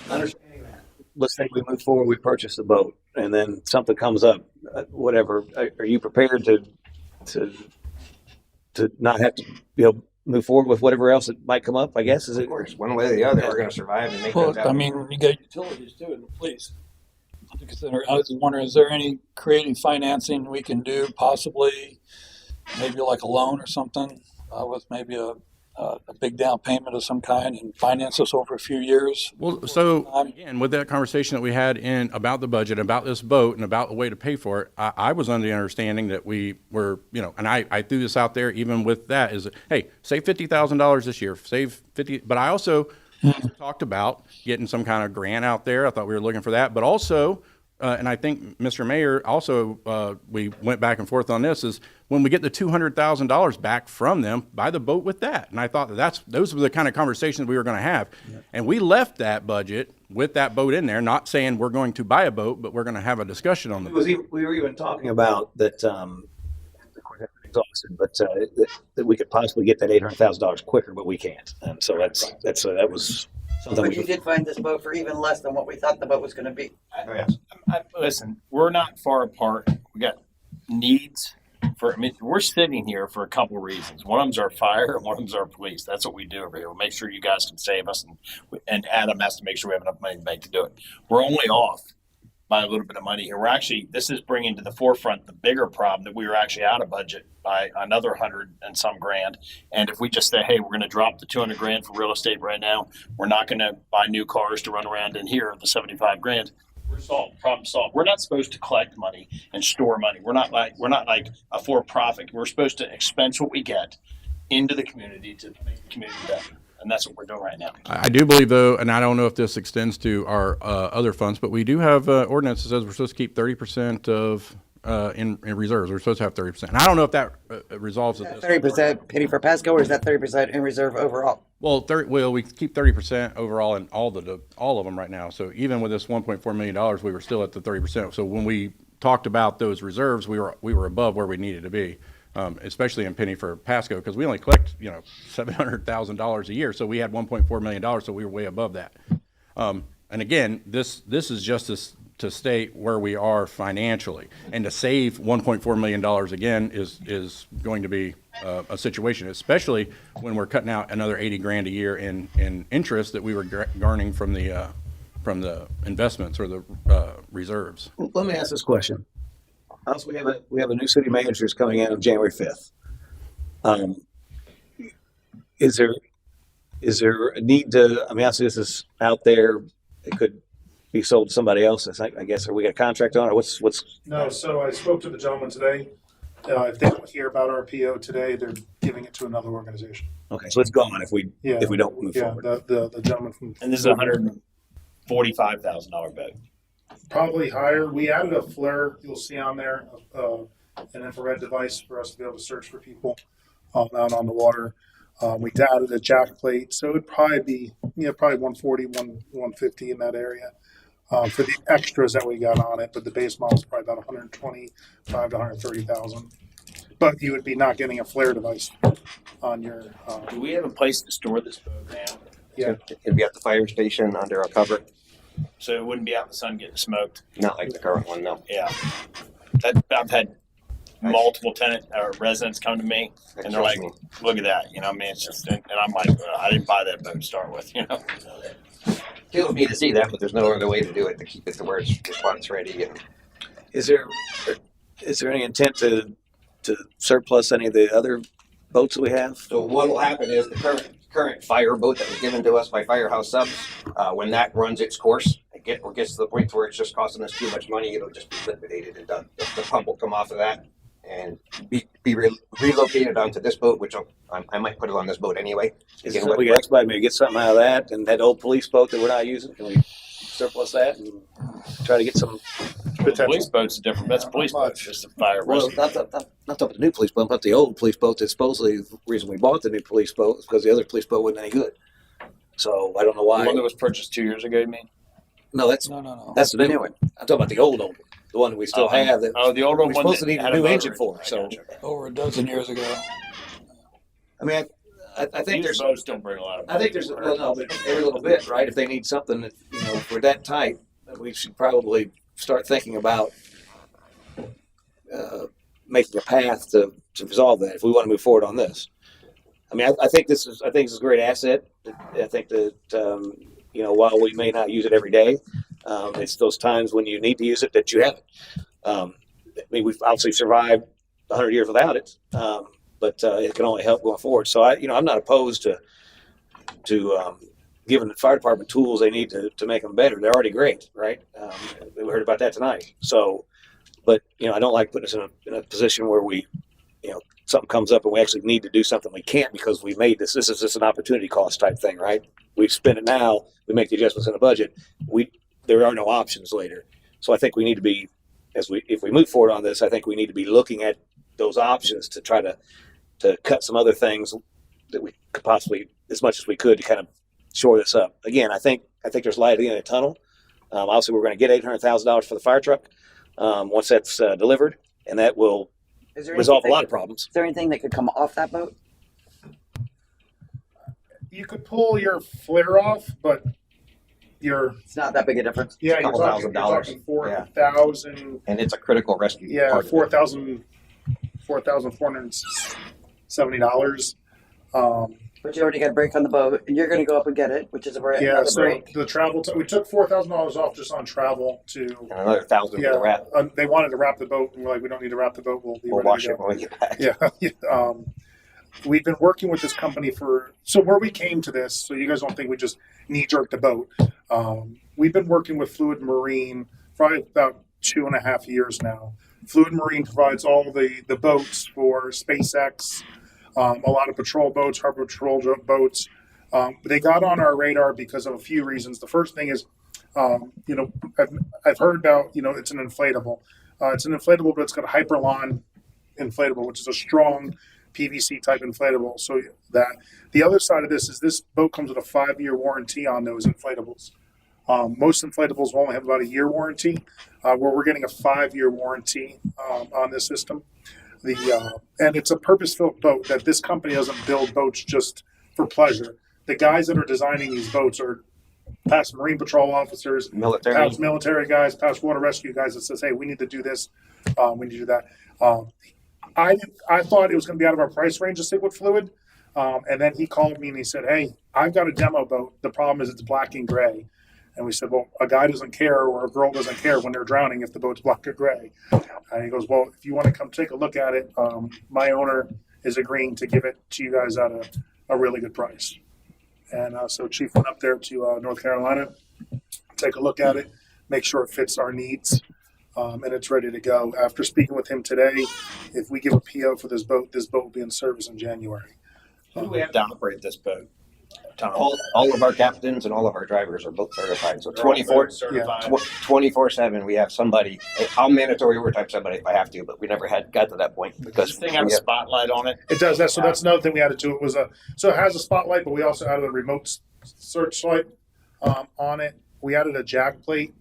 O: understanding that, let's say we move forward, we purchase the boat, and then something comes up, whatever. Are you prepared to not have to, move forward with whatever else that might come up? I guess, is it?
N: Of course, one way or the other, we're going to survive and make
K: Well,
N: things happen.
K: I mean, you got utilities too in the police to consider. I was wondering, is there any creative financing we can do, possibly, maybe like a loan or something, with maybe a big down payment of some kind and finance this over a few years?
P: Well, so again, with that conversation that we had about the budget, about this boat, and about the way to pay for it, I was under the understanding that we were, and I threw this out there even with that, is, hey, save $50,000 this year, save 50, but I also talked about getting some kind of grant out there. I thought we were looking for that, but also, and I think Mr. Mayor also, we went back and forth on this, is when we get the $200,000 back from them, buy the boat with that. And I thought those were the kind of conversations we were going to have. Yep. And we left that budget with that boat in there, not saying we're going to buy a boat, but we're going to have a discussion on the boat.
O: We were even talking about that, exhausted, but that we could possibly get that $800,000 quicker, but we can't. And so that was something.
M: But you did find this boat for even less than what we thought the boat was going to be.
H: Listen, we're not far apart. We got needs. We're sitting here for a couple of reasons. One of them's our fire, and one of them's our police. That's what we do over here. We make sure you guys can save us, and Adam has to make sure we have enough money in the bank to do it. We're only off by a little bit of money here. This is bringing to the forefront the bigger problem that we were actually out of budget by another 100 and some grand. And if we just say, hey, we're going to drop the 200 grand for real estate right now, we're not going to buy new cars to run around in here, the 75 grand. We're solved, problem solved. We're not supposed to collect money and store money. We're not like a for-profit. We're supposed to expense what we get into the community to make the community better. And that's what we're doing right now.
P: I do believe, though, and I don't know if this extends to our other funds, but we do have ordinance that says we're supposed to keep 30% of in reserves. We're supposed to have 30%. And I don't know if that resolves it.
M: 30% penny for Pasco, or is that 30% in reserve overall?
P: Well, we keep 30% overall in all of them right now. So even with this $1.4 million, we were still at the 30%. So when we talked about those reserves, we were above where we needed to be, especially in penny for Pasco, because we only collect $700,000 a year. So we had $1.4 million, so we were way above that. And again, this is just to state where we are financially, and to save $1.4 million again is going to be a situation, especially when we're cutting out another 80 grand a year in interest that we were garnering from the investments or the reserves.
O: Let me ask this question. Also, we have a new city manager who's coming in on January 5th. Is there a need to? I mean, obviously this is out there. It could be sold to somebody else. I guess. Are we got a contract on, or what's?
F: No. So I spoke to the gentleman today. If they don't hear about our PO today, they're giving it to another organization.
O: Okay, so it's gone if we don't move forward.
F: The gentleman from.
H: And this is $145,000 boat.
F: Probably higher. We added a flare. You'll see on there an infrared device for us to be able to search for people out on the water. We added a jack plate, so it'd probably be probably 140, 150 in that area for the extras that we got on it. But the base model is probably about 125 to 130,000. But you would be not getting a flare device on your.
H: Do we have a place to store this boat now?
F: Yeah,
N: it'd be at the fire station under a cover.
H: So it wouldn't be out in the sun getting smoked.
N: Not like the current one, no.
H: Yeah, I've had multiple residents come to me, and they're like, "Look at that!" It's just, and I'm like, "I didn't buy that boat to start with."
N: Kills me to see that, but there's no other way to do it to keep it to where it's response ready. And
O: is there any intent to surplus any of the other boats that we have?
N: So what will happen is the current fire boat that was given to us by Firehouse Subs, when that runs its course, or gets to the point where it's just costing us too much money, it'll just be liquidated and done. The pump will come off of that and be relocated onto this boat, which I might put it on this boat anyway.
O: We can expedite maybe get something out of that, and that old police boat that we're not using, can we surplus that and try to get some?
H: The police boat's different. That's a police boat, just a fire rescue.
O: Not the new police boat, but the old police boat. That's supposedly the reason we bought the new police boat is because the other police boat wasn't any good. So I don't know why.
H: The one that was purchased 2 years ago, you mean?
O: No, that's
K: No.
O: That's the new one. I'm talking about the old one. the one that we still have that
H: Oh, the older
O: we're
H: one
O: supposed to
H: that
O: need
H: had
O: a
H: a
O: new
H: motor
O: engine
H: in it.
O: for.
H: I
O: So,
H: gotcha.
K: Over a dozen years ago.
O: I mean, I think
H: These
O: there's
H: boats don't bring a lot of.
O: I think there's well, no, but every little bit, right? If they need something that if we're that tight, we should probably start thinking about making a path to resolve that if we want to move forward on this. I mean, I think this is a great asset. I think that while we may not use it every day, it's those times when you need to use it that you have it. I mean, we've obviously survived 100 years without it, but it can only help going forward. So I'm not opposed to giving the fire department tools they need to make them better. They're already great, right? We heard about that tonight. So, but I don't like putting us in a position where we, something comes up and we actually need to do something we can't because we made this. This is just an opportunity cost type thing, right? We spend it now, we make the adjustments in the budget. There are no options later. So I think we need to be, if we move forward on this, I think we need to be looking at those options to try to cut some other things that we could possibly, as much as we could, to kind of shore this up. Again, I think there's light at the end of the tunnel. Obviously, we're going to get $800,000 for the fire truck once that's delivered, and that will resolve a lot of problems.
M: Is there anything that could come off that boat?
D: You could pull your flare off, but
M: it's not that big a difference.
N: It's a couple $1,000.
D: 4,000.
N: And it's a critical rescue.
D: Yeah,
N: part of it.
D: $4,470.
M: But you already got a brake on the boat, and you're going to go up and get it, which is another
D: so
M: brake.
D: the travel, we took $4,000 off just on travel to.
N: And another $1,000 for the wrap.
D: They wanted to wrap the boat, and we're like, we don't need to wrap the boat. We'll
N: We'll
D: ready
N: wash
D: to
N: it
D: go.
N: when we get back.
D: Yeah. We've been working with this company so where we came to this, so you guys don't think we just knee jerked the boat. We've been working with Fluid Marine for about 2.5 years now. Fluid Marine provides all the boats for SpaceX, a lot of patrol boats, harbor patrol boats. They got on our radar because of a few reasons. The first thing is, I've heard about, it's an inflatable. It's an inflatable, but it's got a Hyperlon inflatable, which is a strong PVC type inflatable. So that the other side of this is this boat comes with a 5-year warranty on those inflatables. Most inflatables will only have about a year warranty, where we're getting a 5-year warranty on this system. And it's a purpose-built boat that this company doesn't build boats just for pleasure. The guys that are designing these boats are past Marine Patrol officers, past military guys, past water rescue guys that says, hey, we need to do this, we need to do that. I thought it was going to be out of our price range to stick with Fluid. And then he called me and he said, hey, I've got a demo boat. The problem is it's black and gray. And we said, well, a guy doesn't care or a girl doesn't care when they're drowning if the boat's black or gray. And he goes, well, if you want to come take a look at it, my owner is agreeing to give it to you guys at a really good price. And so Chief went up there to North Carolina, take a look at it, make sure it fits our needs, and it's ready to go. After speaking with him today, if we give a PO for this boat will be in service in January.
H: Who do we have to operate this boat? Tom?
N: All of our captains and all of our drivers are both certified. So
H: They're all
N: 24
H: certified.
N: 24/7 we have somebody. I'll mandatory overtime somebody if I have to, but we never got to that point because
H: Does this thing have a spotlight on it?
D: It does that. So that's another thing we added to it so it has a spotlight, but we also added a remote searchlight on it. We added a jack plate.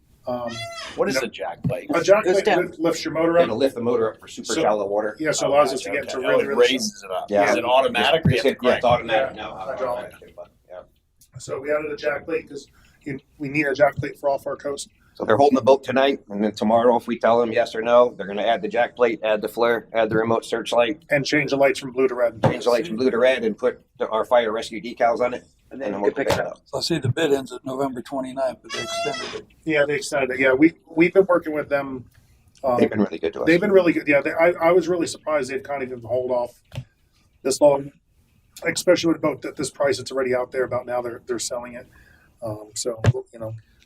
H: What is a jack plate?
D: A jack plate lifts your motor up.
N: It'll lift the motor up for super shallow water.
D: Yeah, so it allows us to get to really,
H: it
D: really
H: raises it up.
N: Yeah.
H: Is it automatic? Or you have to
N: It's
H: crank?
N: automatic.
D: Yeah,
N: No,
D: hydraulic.
N: Yeah.
D: So we added a jack plate because we need a jack plate for off our coast.
N: So they're holding the boat tonight, and then tomorrow, if we tell them yes or no, they're going to add the jack plate, add the flare, add the remote searchlight,
D: And change the lights from blue to red.
N: change the lights from blue to red, and put our fire rescue decals on it,
M: And then you
N: we'll
M: can pick it up.
K: I see the bid ends at November 29th, but they extended it.
D: Yeah, they extended it. Yeah, we've been working with them.
N: They've been really good to us.
D: They've been really good. Yeah, I was really surprised they've kind of even hold off this long, especially with a boat at this price. It's already out there. About now they're selling it.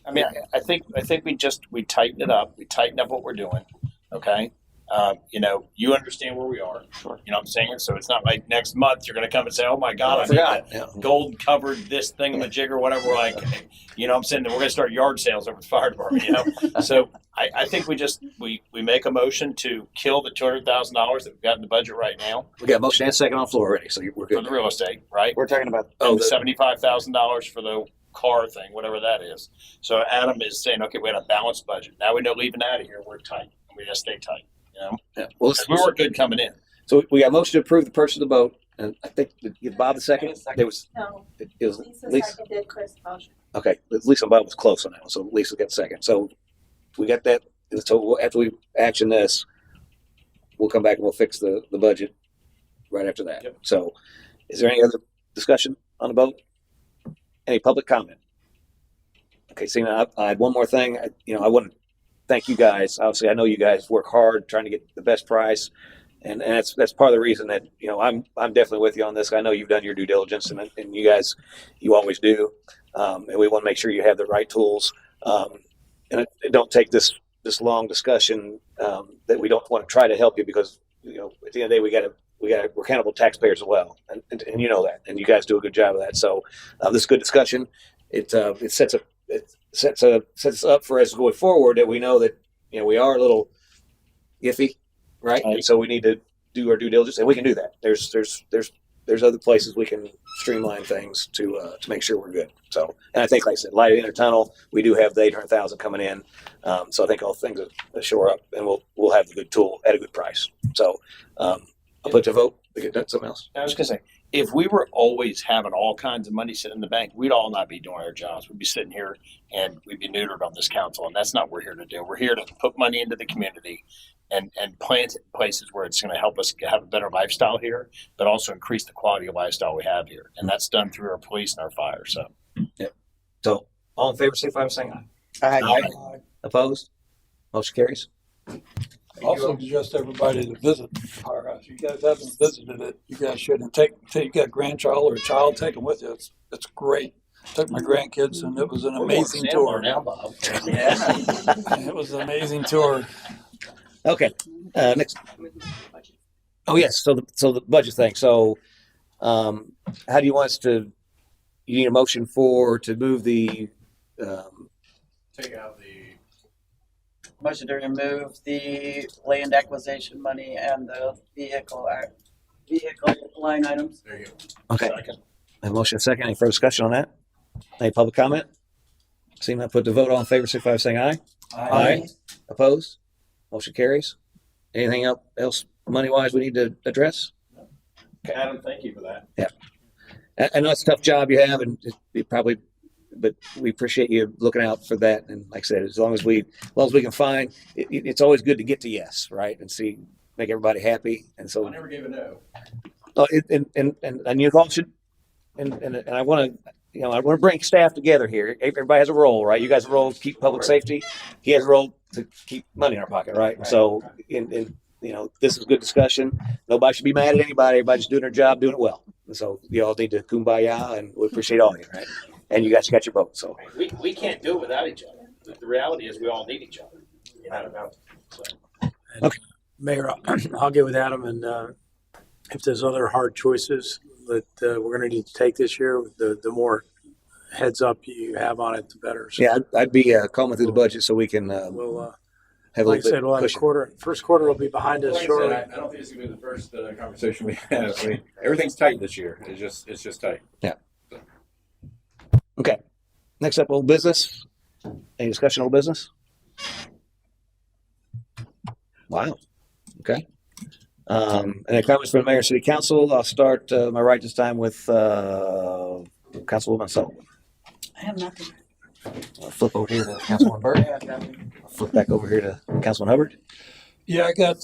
H: I mean, I think we tighten it up. We tighten up what we're doing. Okay. You understand where we are.
N: Sure.
H: You know what I'm saying? So it's not like next month you're going to come and say, oh my God, I
N: forgot.
H: need that gold covered this thingamajig or whatever. We're like, you know what I'm saying? Then we're going to start yard sales over the fire department, So I think we make a motion to kill the $200,000 that we've got in the budget right now
O: We got a motion and second on the floor already, so we're
H: for
O: good.
H: the real estate, right?
M: We're talking about
H: And the $75,000 for the car thing, whatever that is. So Adam is saying, okay, we had a balanced budget. Now we know leaving out of here, we're tight. We got to stay tight. You know,
O: Yeah. Well,
H: we were good coming in.
O: so we got a motion to approve the purchase of the boat, and I think give Bob the second. There was
L: No,
O: it was
L: Lisa
O: Lisa.
L: seconded Chris' motion.
O: Okay, at least Bob was close on that one, so Lisa got second. So we got that. So after we action this, we'll come back and we'll fix the budget right after that.
H: Yep.
O: So, is there any other discussion on the boat? Any public comment? Okay, see, now I had one more thing. I want to thank you guys. Obviously, I know you guys work hard trying to get the best price, and that's part of the reason that I'm definitely with you on this. I know you've done your due diligence, and you guys, you always do, and we want to make sure you have the right tools. And it don't take this long discussion that we don't want to try to help you because at the end of the day we're accountable taxpayers as well, and you know that, and you guys do a good job of that. So this is good discussion. It sets us up for us going forward that we know that we are a little iffy, right? And so we need to do our due diligence, and we can do that. There's other places we can streamline things to make sure we're good. So, and I think, like I said, light intertunnel, we do have the 800,000 coming in. So I think all things will shore up, and we'll have the good tool at a good price. So I'll put to a vote. We get something else.
H: I was going to say, if we were always having all kinds of money sitting in the bank, we'd all not be doing our jobs. We'd be sitting here and we'd be neutered on this council, and that's not what we're here to do. We're here to put money into the community and plant it in places where it's going to help us have a better lifestyle here, but also increase the quality of lifestyle we have here. And that's done through our police and our fire. So,
O: So all in favor, signify by saying aye.
M: Aye.
O: Opposed? Motion carries.
K: Also suggest everybody to visit our house. You guys haven't visited it, you guys should. And take you got a grandchild or a child, take them with you. It's great. Took my grandkids, and it was an amazing tour.
H: Now, Bob.
K: It was an amazing tour.
O: Okay. Next. Oh yes. So the budget thing. So, how do you want us to? You need a motion to move the.
G: Take out the.
M: Motion to remove the land acquisition money and the vehicle line items.
G: There you go.
O: Okay. A motion second. Any further discussion on that? Any public comment? Seeing that, put the vote all in favor, signify by saying aye. Aye. Opposed? Motion carries. Anything else money-wise we need to address?
H: Adam, thank you for that.
O: Yeah. I know it's a tough job you have, and but we appreciate you looking out for that. And like I said, as long as we can find, it's always good to get to yes, right, and make everybody happy. And so
G: I never gave a no.
O: And you all should, and I want to bring staff together here. Everybody has a role, right? You guys have a role to keep public safety. He has a role to keep money in our pocket, right? And so, this is a good discussion. Nobody should be mad at anybody. Everybody's doing their job, doing it well. And so you all need to kumbaya, and we appreciate all of you, right? And you guys got your vote. So
H: We can't do it without each other. The reality is we all need each other.
O: Okay.
F: Mayor, I'll get with Adam, and if there's other hard choices that we're going to need to take this year, the more heads up you have on it, the better. So
O: yeah, I'd be combing through the budget so we can
F: we'll
O: have a
F: like I
O: little
F: said, we'll have
O: cushion.
F: first quarter will be behind us
G: Like I
F: shortly.
G: said, I don't think it's gonna be the first conversation we have. I mean, everything's tight this year. It's just tight.
O: Yeah. Okay. Next up, old business. Any discussion on old business? Wow. Okay. Any comments from the mayor and city council? I'll start my right this time with Councilwoman Sullivan.
L: I have nothing.
O: I'll flip over here to Councilwoman Byrd. I'll flip back over here to Councilman Hubbard.
K: Yeah, I got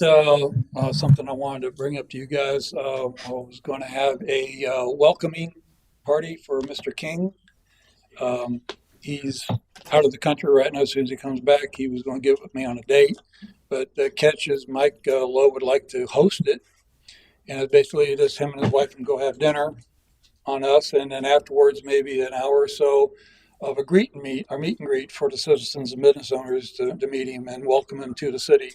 K: something I wanted to bring up to you guys. I was going to have a welcoming party for Mr. King. He's out of the country right now. As soon as he comes back, he was going to get with me on a date. But the catch is Mike Lowe would like to host it. And it's basically just him and his wife can go have dinner on us. And then afterwards, maybe an hour or so of a meet and greet for the citizens and business owners to meet him and welcome him to the city.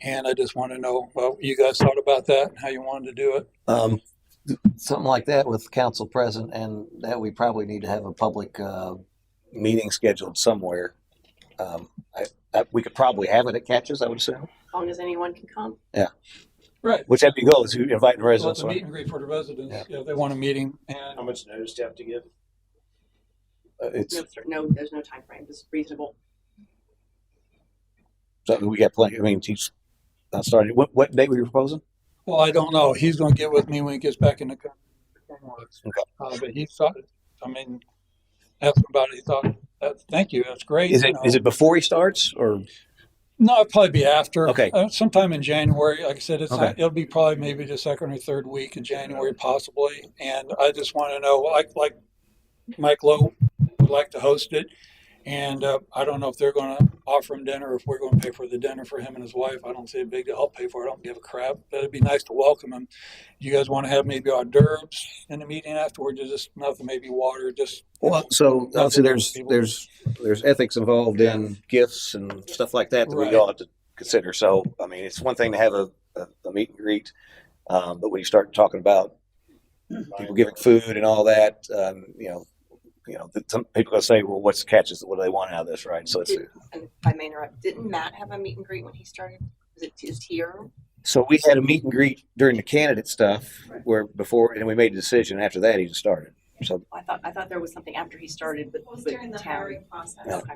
K: And I just want to know, well, you guys thought about that and how you wanted to do it?
O: Something like that with council present, and that we probably need to have a public meeting scheduled somewhere. We could probably have it at Catches, I would assume.
J: As long as anyone can come.
O: Yeah.
K: Right.
O: Whichever you go is you invite the residents.
K: Well, it's a meet and greet for the residents. Yeah, they want a meeting. And
H: How much notice do you have to give?
O: it's,
J: No, there's no time frame. It's reasonable.
O: so we got plenty. I mean, he's not started. What date were you proposing?
K: Well, I don't know. He's going to get with me when he gets back in the country.
O: Okay.
K: But he thought, I mean, asked him about it. He thought, thank you. That's great.
O: Is it before he starts or?
K: No, it'll probably be after.
O: Okay.
K: Sometime in January. Like I said,
O: Okay.
K: it'll be probably maybe the second or third week in January, possibly. And I just want to know, like Mike Lowe would like to host it. And I don't know if they're going to offer him dinner or if we're going to pay for the dinner for him and his wife. I don't see a big deal. I'll pay for it. I don't give a crap. But it'd be nice to welcome him. You guys want to have maybe hors d'oeuvres in the meeting afterwards? Or just nothing, maybe water, just.
O: Well, so obviously
K: people.
O: there's ethics involved in gifts and stuff like that
K: Right.
O: we all have to consider. So I mean, it's one thing to have a meet and greet, but when you start talking about people giving food and all that, some people are gonna say, well, what's the catches? What do they want out of this, right? So it's
J: And if I may interrupt, didn't Matt have a meet and greet when he started? Was it just here?
O: so we had a meet and greet during the candidate stuff where before, and we made a decision. After that, he just started. So
J: I thought there was something after he started, but
A: was during the hiring process.
J: Okay.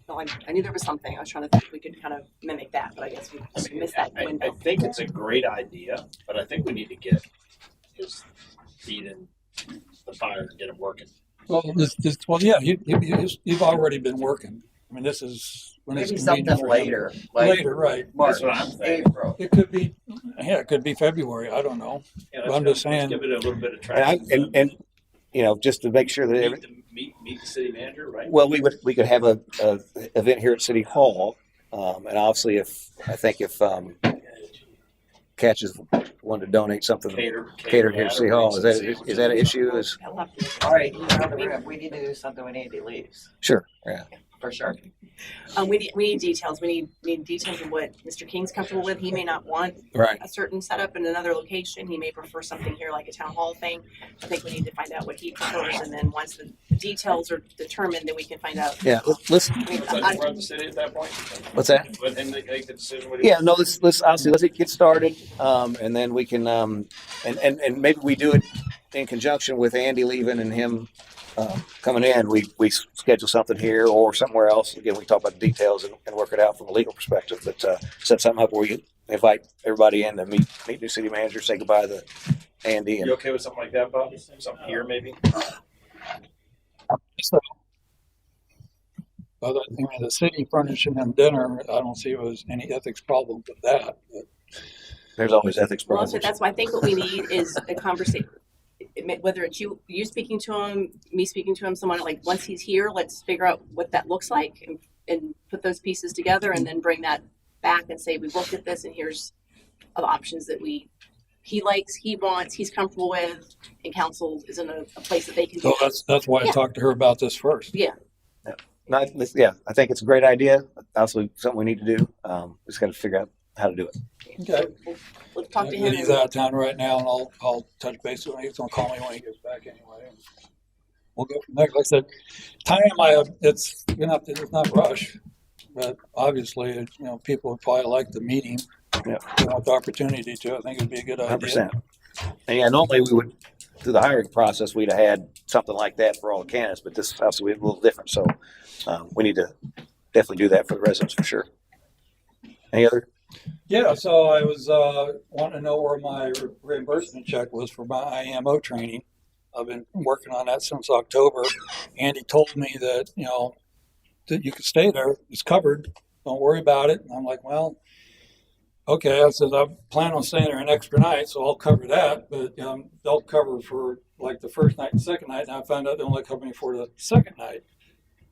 J: No, I knew there was something. I was trying to think if we could kind of mimic that, but I guess we just missed that
H: I
J: window.
H: think it's a great idea, but I think we need to get his feet in the fire and get him working.
K: Well, yeah, you've already been working. I mean, this is when it's
M: Maybe
K: convenient
M: something
K: for him.
M: later.
K: Later, right.
M: March,
H: That's what I'm thinking.
M: April.
K: It could be, it could be February. I don't know.
H: Yeah,
K: But I'm just saying.
H: Let's give it a little bit of traction.
O: and just to make sure that
H: meet the city manager, right?
O: well, we could have a event here at City Hall, and obviously if Catches wanted to donate something catered here at City Hall, is that an issue?
M: All right, we need to do something when Andy leaves,
O: Sure, yeah.
M: for sure.
J: We need details. We need details of what Mr. King's comfortable with. He may not want
O: Right.
J: a certain setup in another location. He may prefer something here like a town hall thing. I think we need to find out what he prefers, and then once the details are determined, then we can find out.
O: Yeah, let's.
H: Run the city at that point.
O: What's that?
H: And they make the decision.
O: Yeah, no. Let's get started, and then we can, and maybe we do it in conjunction with Andy leaving and him coming in. We schedule something here or somewhere else. Again, we talk about the details and work it out from a legal perspective. But set something up where we invite everybody in to meet new city manager, say goodbye to Andy. And,
H: You okay with something like that, Bob? Something here, maybe?
K: So, but I mean, the city furnishing them dinner, I don't see was any ethics problem with that. But.
O: There's always ethics
J: Well,
O: problems.
J: so that's why I think what we need is a conversation. Whether it's you speaking to him, me speaking to him, someone like once he's here, let's figure out what that looks like and put those pieces together and then bring that back and say, we've looked at this and here's the options that he likes, he wants, he's comfortable with, and council is in a place that they can do.
K: So that's why I talked to her about this first.
J: Yeah.
O: I think it's a great idea. Obviously, something we need to do. Just got to figure out how to do it.
K: Okay.
J: We'll talk to him.
K: He's out of town right now, and I'll touch base with him. He's gonna call me when he gets back anyway. We'll go from there. Like I said, time it's not rush, but obviously, people would probably like the meeting.
O: Yeah,
K: they want the opportunity to. I think it'd be a good idea.
O: 100%. And yeah, normally we would through the hiring process we'd have had something like that for all the candidates, but this obviously is a little different. So we need to definitely do that for the residents for sure. Any other?
K: Yeah, so I was wanting to know where my reimbursement check was for my IMO training. I've been working on that since October. Andy told me that, that you could stay there. It's covered. Don't worry about it. And I'm like, well, okay. I said, I plan on staying there an extra night, so I'll cover that. But they'll cover for like the first night and second night. And I found out they only cover me for the second night.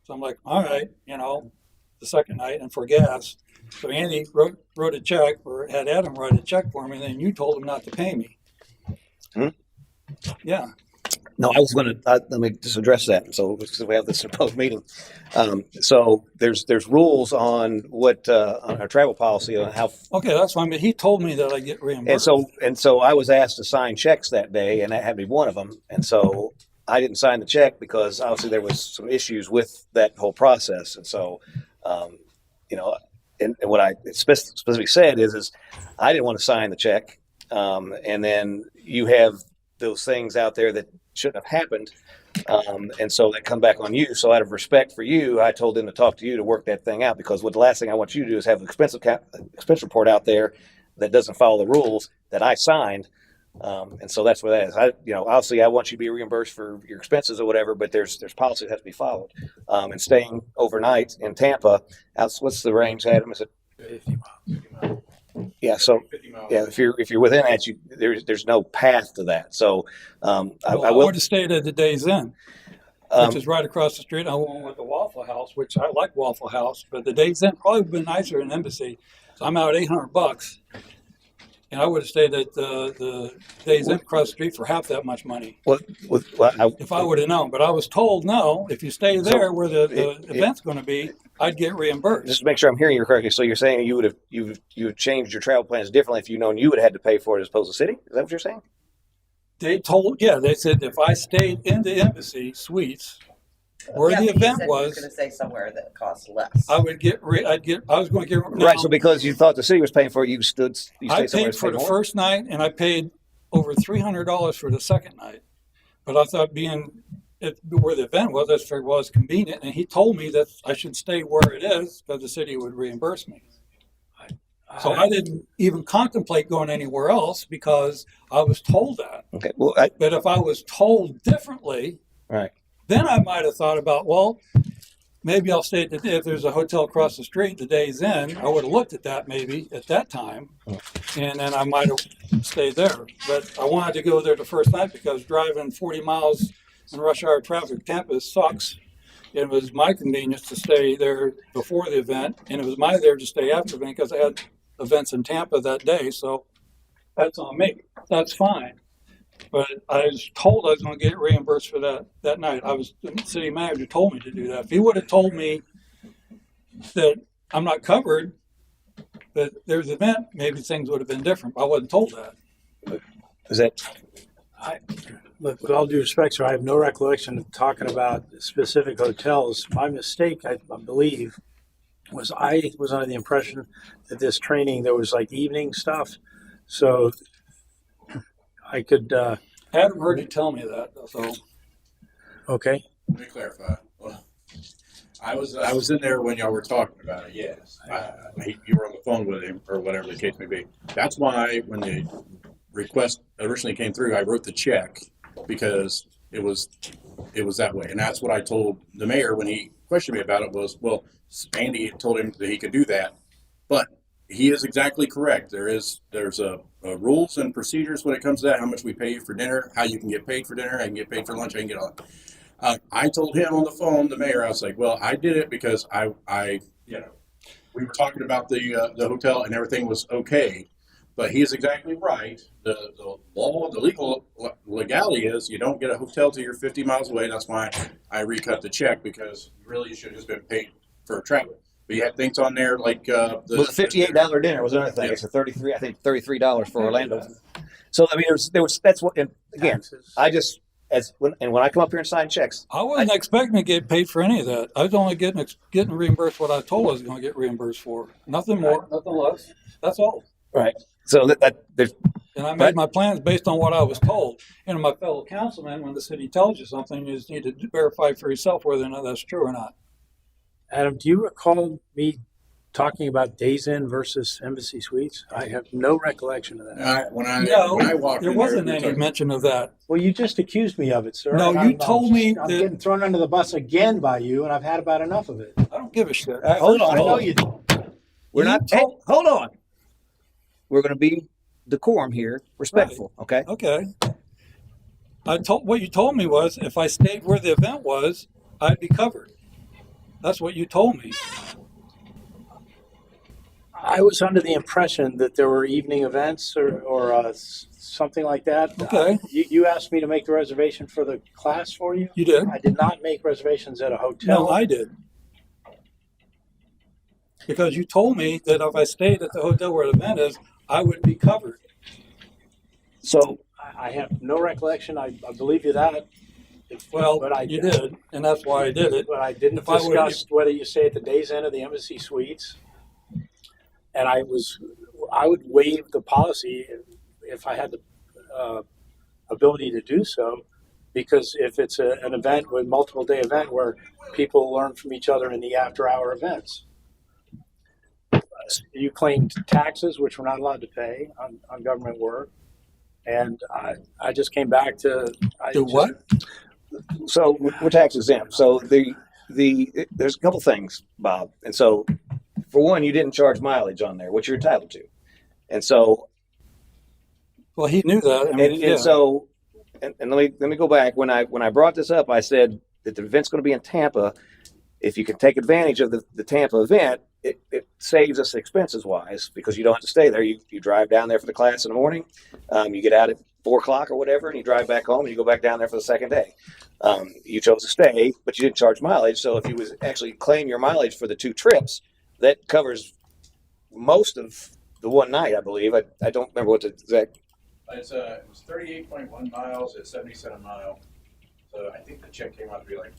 K: So I'm like, all right, the second night and for gas. So Andy wrote a check, or had Adam write a check for me, and then you told him not to pay me. Yeah.
O: No, I was going to let me just address that. So because we have this supposed meeting, so there's rules on what on our travel policy on how.
K: Okay, that's fine. But he told me that I get reimbursed.
O: And so I was asked to sign checks that day, and that had to be one of them. And so I didn't sign the check because obviously there was some issues with that whole process. And so, and what I specifically said is I didn't want to sign the check, and then you have those things out there that shouldn't have happened.
B: And so that come back on you. So out of respect for you, I told them to talk to you to work that thing out, because what the last thing I want you to do is have an expense report out there that doesn't follow the rules that I signed. And so that's what that is. Obviously I want you to be reimbursed for your expenses or whatever, but there's policy that has to be followed. And staying overnight in Tampa, what's the range, Adam? Is it
F: 50 miles.
B: Yeah. So,
G: 50 miles.
B: yeah, if you're within that, there's no path to that. So,
K: I
B: I will.
K: would have stayed at the Days Inn, which is right across the street. I went with the Waffle House, which I like Waffle House, but the Days Inn probably would have been nicer than Embassy. So I'm out $800, and I would have stayed at the Days Inn across the street for half that much money. If I would have known, but I was told no. If you stay there where the event's going to be, I'd get reimbursed.
B: Just to make sure I'm hearing you correctly. So you're saying you would changed your travel plans differently if you known you would have had to pay for it as opposed to city? Is that what you're saying?
K: They said if I stayed in the Embassy Suites where the event was,
M: going to say somewhere that costs less.
K: I was going to get
B: right. So because you thought the city was paying for it, you stayed
K: I
B: somewhere
K: paid for the
B: more?
K: first night, and I paid over $300 for the second night. But I thought where the event was, that's very was convenient, and he told me that I should stay where it is because the city would reimburse me. So I didn't even contemplate going anywhere else because I was told that.
B: Okay. Well,
K: but if I was told differently,
B: right,
K: then I might have thought about, well, maybe I'll stay if there's a hotel across the street, the Days Inn. I would have looked at that maybe at that time, and then I might have stayed there. But I wanted to go there the first night because driving 40 miles in rush hour traffic, Tampa sucks. It was my convenience to stay there before the event, and it was my there to stay after the event because I had events in Tampa that day. So that's on me. That's fine. But I was told I was going to get reimbursed for that night. The city manager told me to do that. If he would have told me that I'm not covered, that there's an event, maybe things would have been different. But I wasn't told that.
B: Is that?
F: Look, with all due respect, sir, I have no recollection of talking about specific hotels. My mistake, I believe, was I was under the impression that this training, there was like evening stuff. So I could.
K: Adam heard you tell me that. So.
F: Okay.
G: Let me clarify. Well, I was in there when y'all were talking about it. Yes, you were on the phone with him or whatever the case may be. That's why when the request originally came through, I wrote the check because it was that way, and that's what I told the mayor when he questioned me about it. Was, well, Andy told him that he could do that, but he is exactly correct. There's a rules and procedures when it comes to that. How much we pay you for dinner, how you can get paid for dinner, how you can get paid for lunch, how you can get on. I told him on the phone, the mayor, I was like, well, I did it because I we were talking about the hotel and everything was okay. But he is exactly right. The law, the legal legality is you don't get a hotel till you're 50 miles away. That's why I recut the check, because really you should have just been paid for travel. But you had things on there like
B: the $58 dinner was another thing. Yeah. It's $33 for Orlando. So I mean, that's what. And again, when I come up here and sign checks,
K: I wasn't expecting to get paid for any of that. I was only getting reimbursed what I told I was going to get reimbursed for. Nothing more, nothing less. That's all.
B: Right. So
K: and I made my plans based on what I was told. And my fellow councilman, when the city tells you something, you just need to verify for yourself whether or not that's true or not.
F: Adam, do you recall me talking about Days Inn versus Embassy Suites? I have no recollection of that.
G: When I walked
K: there
G: in
K: wasn't
G: there,
K: any mention of that.
F: Well, you just accused me of it, sir.
K: No, you told me
F: I'm
K: that.
F: getting thrown under the bus again by you, and I've had about enough of it.
K: I don't give a shit.
B: Hold on.
F: I know you do.
B: We're not. Hold on. We're going to be decorum here, respectful.
K: Right.
B: Okay.
K: Okay. What you told me was if I stayed where the event was, I'd be covered. That's what you told me.
F: I was under the impression that there were evening events or something like that.
K: Okay.
F: You asked me to make the reservation for the class for you?
K: You did.
F: I did not make reservations at a hotel.
K: No, I did. Because you told me that if I stayed at the hotel where the event is, I would be covered.
F: So I have no recollection. I believe you that.
K: But you did, and that's why I did it.
F: But I didn't discuss whether you stay at the Days Inn or the Embassy Suites. And I would waive the policy if I had the ability to do so. because if it's an event with multiple day event where people learn from each other in the after hour events. You claimed taxes, which we're not allowed to pay on government work. And I just came back to
K: what?
O: So we're tax exempt. So there's a couple things, Bob. And so for one, you didn't charge mileage on there, which you're entitled to. And so,
K: well, he knew that. I mean,
O: and so, and let me go back. When I brought this up, I said that the event's going to be in Tampa. If you can take advantage of the Tampa event, it saves us expenses wise because you don't have to stay there. You drive down there for the class in the morning. You get out at 4 o'clock or whatever, and you drive back home and you go back down there for the second day. You chose to stay, but you didn't charge mileage. So if you was actually claim your mileage for the 2 trips, that covers most of the one night, I believe. I don't remember what the exact.
G: It was 38.1 miles at 70 cents a mile. So I think the check came out to be like,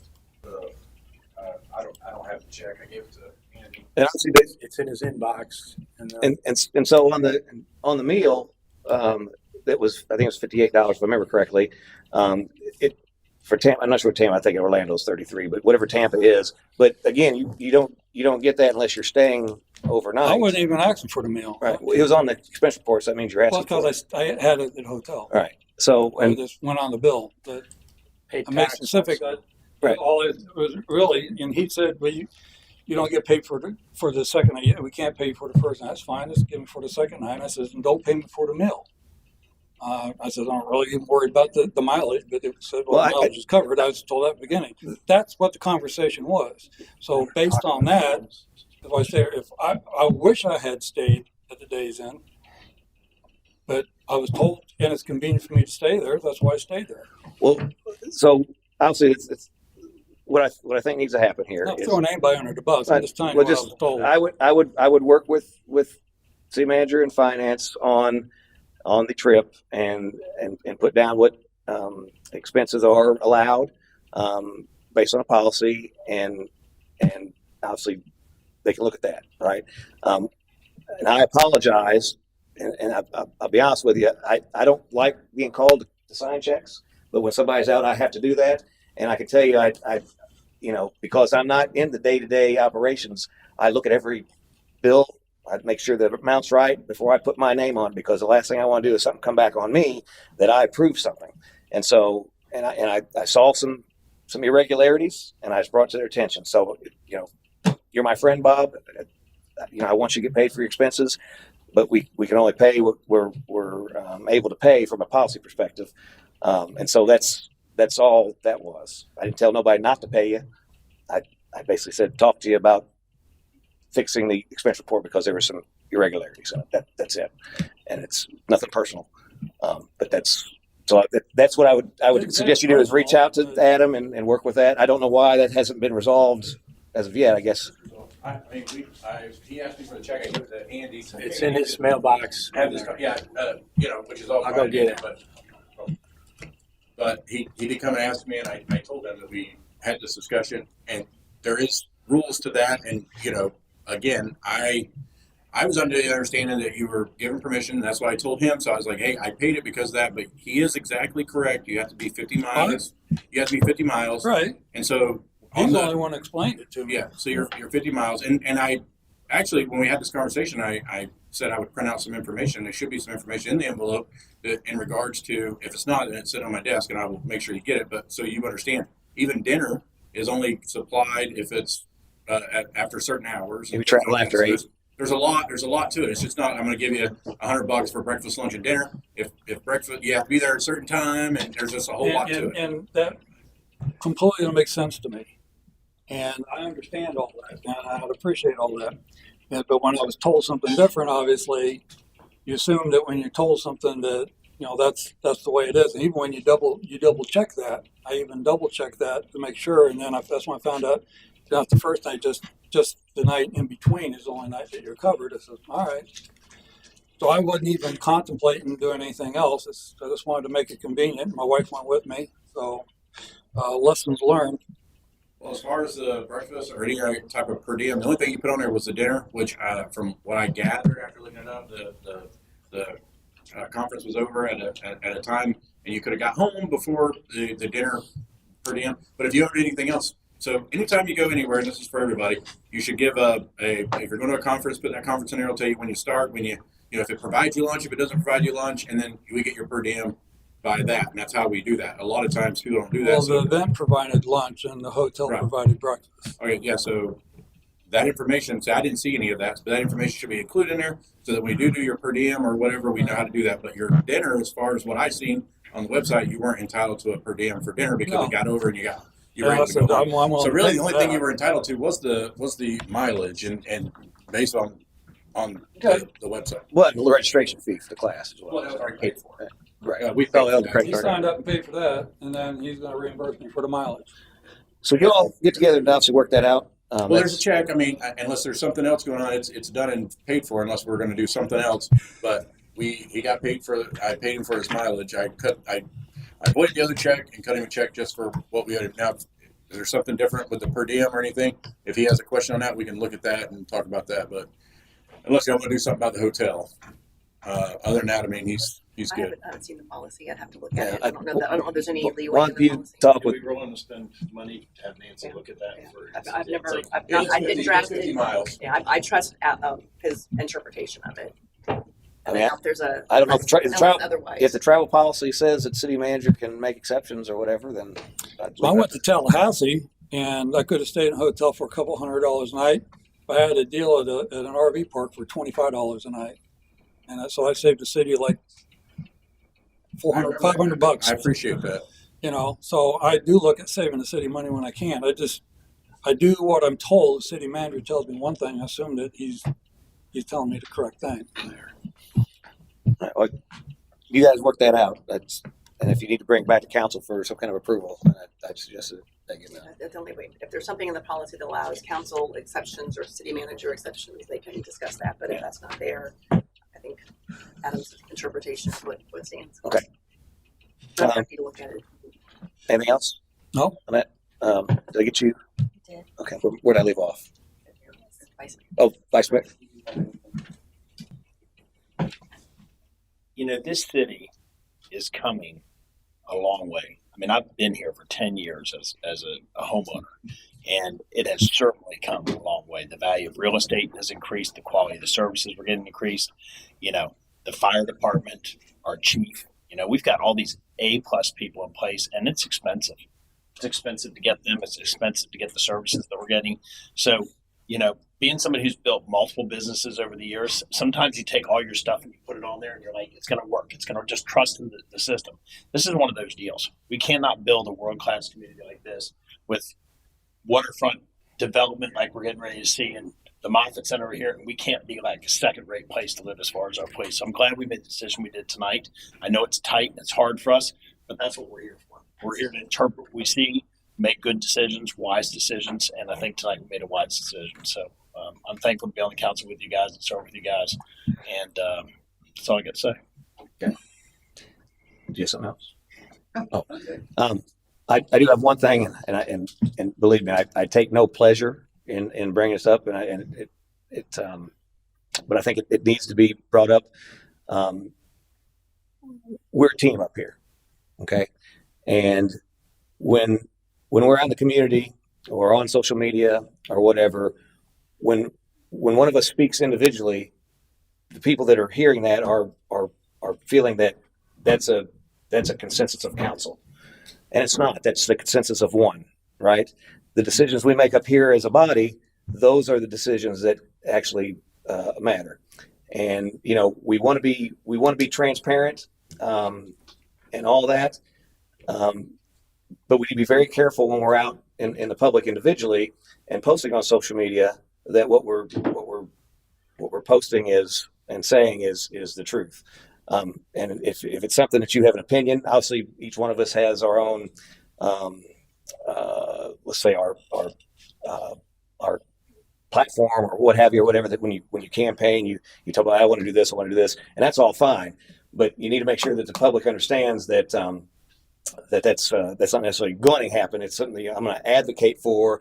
G: I don't have the check. I gave it to Andy.
O: And obviously,
F: it's in his inbox.
O: And so on the meal, that was, I think it was $58 if I remember correctly. For Tampa, I'm not sure what Tampa. I think Orlando's 33, but whatever Tampa is. But again, you don't get that unless you're staying overnight.
K: I wasn't even asking for the meal.
O: Right. Well, it was on the expense report, so that means you're asking.
K: Well, because I had it at a hotel.
O: All right. So
K: I just went on the bill, but I made specific.
O: Right.
K: All it was really, and he said, "Well, you don't get paid for the second night. We can't pay you for the first night. That's fine. Let's give me for the second night." I said, "And don't pay me for the meal." I said, "I'm not really even worried about the mileage," but it said, "Well, the mileage is covered." I was told that at the beginning. That's what the conversation was. So based on that, if I wish I had stayed at the Days Inn, but I was told, and it's convenient for me to stay there. That's why I stayed there.
O: Well, so obviously it's what I think needs to happen here.
K: Not throwing anybody under the bus. I'm just telling you
O: well,
K: what I was told.
O: I would work with city manager and finance on the trip and put down what expenses are allowed based on a policy and obviously they can look at that, right? And I apologize, and I'll be honest with you, I don't like being called to sign checks, but when somebody's out, I have to do that. And I can tell you, I because I'm not in the day-to-day operations, I look at every bill. I make sure the amount's right before I put my name on, because the last thing I want to do is something come back on me that I approved something. And so, I saw some irregularities, and I just brought it to their attention. So, you're my friend, Bob. I want you to get paid for your expenses, but we can only pay what we're able to pay from a policy perspective. And so that's all that was. I didn't tell nobody not to pay you. I basically said, talk to you about fixing the expense report because there were some irregularities in it. That's it. And it's nothing personal. But that's what I would suggest you do is reach out to Adam and work with that. I don't know why that hasn't been resolved as of yet, I guess.
G: He asked me for the check. I gave it to Andy.
F: It's in his mailbox.
G: Which is all.
F: I'll go get it.
G: But he did come and ask me, and I told him that we had this discussion, and there is rules to that. And again, I was under the understanding that you were given permission. That's why I told him. So I was like, hey, I paid it because of that. But he is exactly correct. You have to be 50 miles. You have to be 50 miles.
K: Right.
G: And so
K: he's the only one who explained it to me.
G: Yeah. So you're 50 miles, and I actually, when we had this conversation, I said I would print out some information. There should be some information in the envelope that, in regards to, if it's not, then it's sitting on my desk, and I will make sure you get it. But so you understand, even dinner is only supplied if it's after certain hours.
O: If you travel after 8.
G: There's a lot to it. It's just not, I'm going to give you $100 for breakfast, lunch, and dinner. If breakfast, you have to be there at a certain time, and there's just a whole lot to it.
K: And that completely makes sense to me. And I understand all that, and I would appreciate all that. But when I was told something different, obviously, you assume that when you're told something that that's the way it is. And even when you double check that, I even double check that to make sure. And then that's when I found out not the first night, just the night in between is the only night that you're covered. I said, all right. So I wasn't even contemplating doing anything else. I just wanted to make it convenient. My wife went with me, so lessons learned.
G: Well, as far as the breakfast or any other type of per diem, the only thing you put on there was the dinner, which from what I gathered after looking it up, the conference was over at a time and you could have got home before the dinner per diem. But if you owed anything else, so anytime you go anywhere, and this is for everybody, you should give if you're going to a conference, put that conference in there. It'll tell you when you start, when you know, if it provides you lunch, if it doesn't provide you lunch, and then we get your per diem by that, and that's how we do that. A lot of times people don't do that.
K: Well,
G: So,
K: the event provided lunch and the hotel
G: Right.
K: provided breakfast.
G: okay, yeah, so that information, so I didn't see any of that, but that information should be included in there so that when you do your per diem or whatever, we know how to do that. But your dinner, as far as what I've seen on the website, you weren't entitled to a per diem for dinner because
K: No.
G: it got over and you
K: Yeah,
G: were able to go home.
K: I'm willing
G: So
K: to
G: really,
K: pay
G: the only
K: for
G: thing
K: that.
G: you were entitled to was the mileage and based on
O: Okay.
G: the website.
O: Well, the registration fee for the class as well.
G: Well, that was already paid for.
O: Right.
G: We
O: Oh,
G: paid
O: that was
G: for
O: the
G: that.
O: credit
K: He
O: card.
K: signed up and paid for that, and then he's going to reimburse me for the mileage.
O: So you all get together and obviously work that out.
G: Well, there's a check. I mean, unless there's something else going on, it's done and paid for. Unless we're going to do something else, but he got paid for. I paid him for his mileage. I voided the other check and cut him a check just for what we had. Now, is there something different with the per diem or anything? If he has a question on that, we can look at that and talk about that. But unless you want to do something about the hotel, other than that, I mean, he's good.
J: I haven't seen the policy. I'd have to look
O: Yeah,
J: at it. I don't know if there's any leeway
O: Why
J: in
O: don't
J: the
O: you
J: policy.
O: talk
H: Are
O: with?
H: we willing to spend money to have Nancy look at that?
J: I've never,
H: It's like-
J: I've not, I didn't draft
G: 50
J: it.
G: miles.
J: Yeah, I trust his interpretation of it.
O: I mean,
J: If there's a.
O: I don't know if
J: Otherwise.
O: if the travel policy says that city manager can make exceptions or whatever, then I'd
K: So I
O: leave
K: went
O: it.
K: to Tallahassee, and I could have stayed in a hotel for a couple $100 a night. I had a deal at an RV park for $25 a night, and so I saved the city like $500.
G: I appreciate that.
K: You know, so I do look at saving the city money when I can. I do what I'm told. The city manager tells me one thing. I assume that he's telling me the correct thing.
O: Well, you guys work that out. And if you need to bring it back to council for some kind of approval, I'd suggest that you know.
J: That's the only way. If there's something in the policy that allows council exceptions or city manager exceptions, they can discuss that. But if that's not there, I think Adam's interpretation is what stands.
O: Okay.
J: I'm happy to look at it.
O: Anything else?
K: No.
O: On that, did I get you?
L: did.
O: Okay. Where did I leave off?
J: Vice-
O: Oh, Vice Mayor.
H: You know, this city is coming a long way. I mean, I've been here for 10 years as a homeowner, and it has certainly come a long way. The value of real estate has increased. The quality of the services we're getting increased. You know, the fire department, our chief, you know, we've got all these A-plus people in place, and it's expensive. It's expensive to get them. It's expensive to get the services that we're getting. So, you know, being somebody who's built multiple businesses over the years, sometimes you take all your stuff and you put it on there and you're like, it's going to work. It's going to just trust in the system. This is one of those deals. We cannot build a world-class community like this with waterfront development like we're getting ready to see in the Moffitt Center over here. And we can't be like a second-rate place to live as far as our place. So I'm glad we made the decision we did tonight. I know it's tight and it's hard for us, but that's what we're here for. We're here to interpret what we see, make good decisions, wise decisions, and I think tonight we made a wise decision. So I'm thankful to be on the council with you guys and serve with you guys, and that's all I got to say.
O: Okay. Do you have something else? I do have one thing, and believe me, I take no pleasure in bringing this up, but I think it needs to be brought up. We're a team up here, okay, and when we're out in the community or on social media or whatever, when one of us speaks individually, the people that are hearing that are feeling that that's a consensus of council, and it's not. That's the consensus of one, right? The decisions we make up here as a body, those are the decisions that actually matter. And you know, we want to be transparent and all that, but we need to be very careful when we're out in the public individually and posting on social media that what we're posting is and saying is the truth. And if it's something that you have an opinion, obviously each one of us has our own, let's say our platform or what have you, or whatever, that when you campaign, you talk about, I want to do this, and that's all fine. But you need to make sure that the public understands that that's not necessarily going to happen. It's something I'm going to advocate for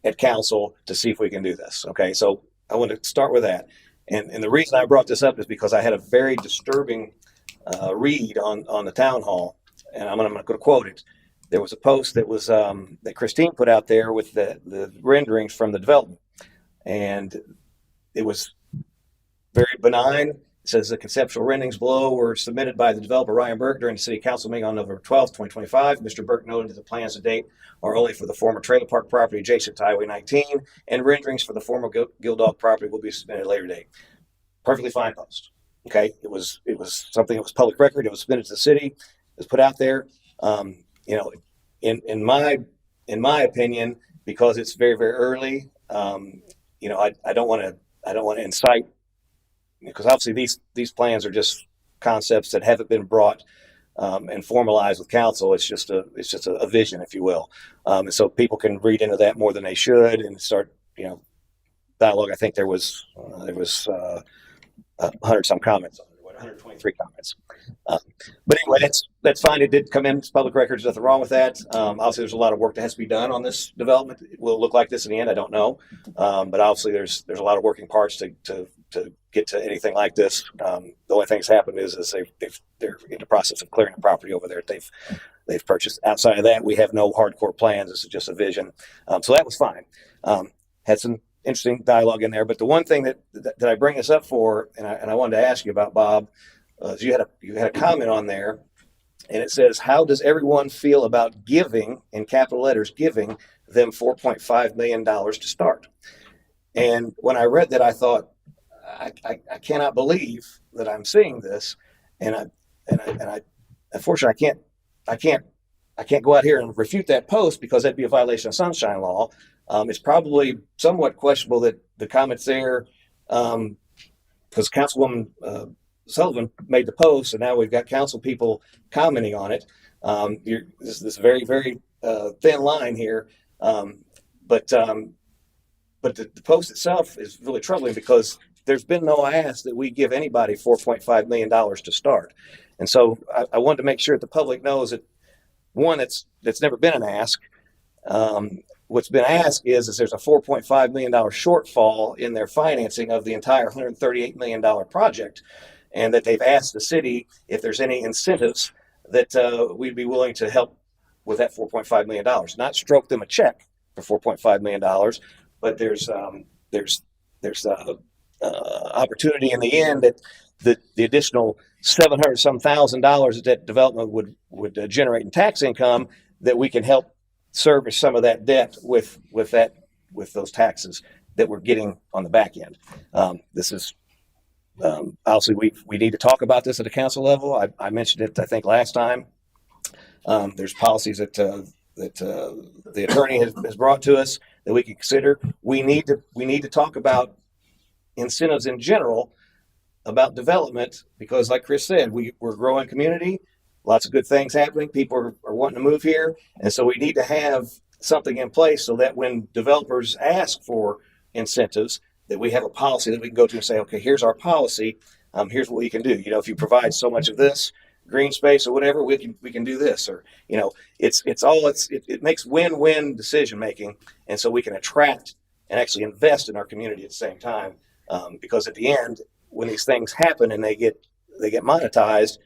O: at council to see if we can do this. Okay, so I want to start with that. And the reason I brought this up is because I had a very disturbing read on the town hall and I'm going to quote it. There was a post that was that Christine put out there with the renderings from the development, and it was very benign. It says the conceptual renderings below were submitted by the developer Ryan Burke during the city council meeting on November 12th, 2025. Mr. Burke noted that the plans to date are only for the former trailer park property adjacent to Highway 19, and renderings for the former Gildog property will be submitted at a later date. Perfectly fine post. Okay, it was something that was public record. It was submitted to the city. It was put out there. You know, in my opinion, because it's very, very early. You know, I don't want to incite, because obviously these plans are just concepts that haven't been brought and formalized with council. It's just a vision, if you will, and so people can read into that more than they should and start, you know, dialogue. I think there was 100 some comments, 123 comments. But anyway, that's fine. It did come in. It's public records. Nothing wrong with that. Obviously, there's a lot of work that has to be done on this development. It will look like this in the end. I don't know, but obviously, there's a lot of working parts to get to anything like this. The only thing that's happened is they're in the process of clearing the property over there. They've purchased. Outside of that, we have no hardcore plans. This is just a vision. So that was fine. Had some interesting dialogue in there. But the one thing that I bring this up for, and I wanted to ask you about, Bob, is you had a comment on there, and it says, "How does everyone feel about giving, in capital letters, giving them $4.5 million to start?" And when I read that, I thought, I cannot believe that I'm seeing this, and I unfortunately I can't go out here and refute that post, because that'd be a violation of sunshine law. It's probably somewhat questionable that the comments there, because Councilwoman Sullivan made the post, and now we've got council people commenting on it. This very, very thin line here, but the post itself is really troubling, because there's been no ask that we give anybody $4.5 million to start. And so I wanted to make sure that the public knows that, one, that's never been an ask. What's been asked is there's a $4.5 million shortfall in their financing of the entire $138 million project, and that they've asked the city if there's any incentives that we'd be willing to help with that $4.5 million. Not stroke them a check for $4.5 million, but there's opportunity in the end that the additional $700 some thousand that development would generate in tax income, that we can help service some of that debt with those taxes that we're getting on the back end. This is obviously we need to talk about this at the council level. I mentioned it, I think, last time. There's policies that the attorney has brought to us that we can consider. We need to talk about incentives in general, about development, because like Chris said, we're a growing community. Lots of good things happening. People are wanting to move here. And so we need to have something in place so that when developers ask for incentives, that we have a policy that we can go to and say, okay, here's our policy. Here's what we can do. You know, if you provide so much of this green space or whatever, we can do this. Or, you know, it makes win-win decision making. And so we can attract and actually invest in our community at the same time. Because at the end, when these things happen and they get monetized,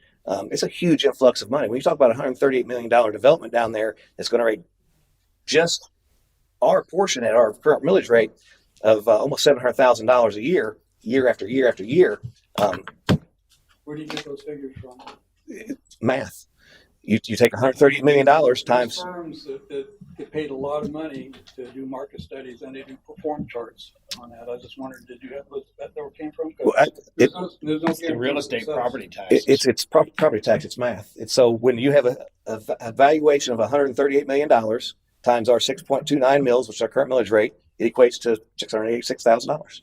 O: it's a huge influx of money. When you talk about $138 million development down there, it's going to rate just our portion at our current millage rate of almost $700,000 a year, year after year after year.
K: Where do you get those figures from?
O: Math. You take $138 million times.
K: Firms that get paid a lot of money to do market studies, and they do perform charts on that. I just wondered, did you have that where it came from?
O: Well,
K: there's no
H: The real estate property tax.
O: It's property tax. It's math. It's so when you have a valuation of $138 million times our 6.29 mils, which is our current millage rate, it equates to $686,000.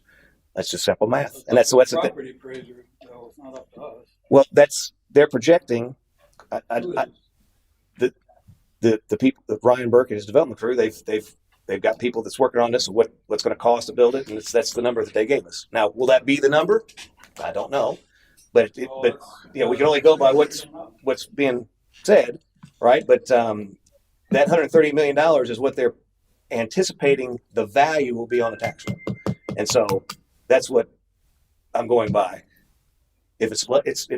O: That's just simple math, and that's the
K: property appraiser. No, it's not up to us.
O: Well, they're projecting. The people, Ryan Burke and his development crew, they've got people that's working on this, what's going to cost to build it, and that's the number that they gave us. Now, will that be the number? I don't know, but you know, we can only go by what's being said, right? But that $130 million is what they're anticipating the value will be on the tax roll, and so that's what I'm going by. If it's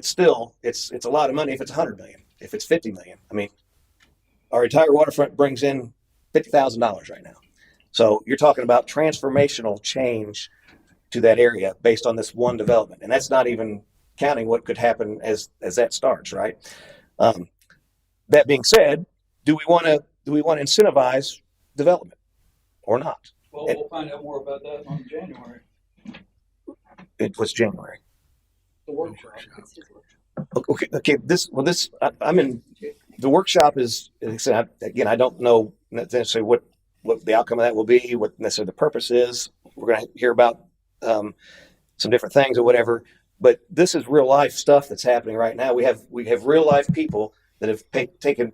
O: still a lot of money if it's $100 million.
B: if it's 50 million. I mean, our entire waterfront brings in $50,000 right now. So you're talking about transformational change to that area based on this one development. And that's not even counting what could happen as that starts, right? That being said, do we want to incentivize development or not?
K: Well, we'll find out more about that on January.
B: It was January.
K: The workshop.
B: Okay. I'm in the workshop is, like I said, again, I don't know necessarily what the outcome of that will be, what necessarily the purpose is. We're going to hear about some different things or whatever, but this is real life stuff that's happening right now. We have real life people that have taken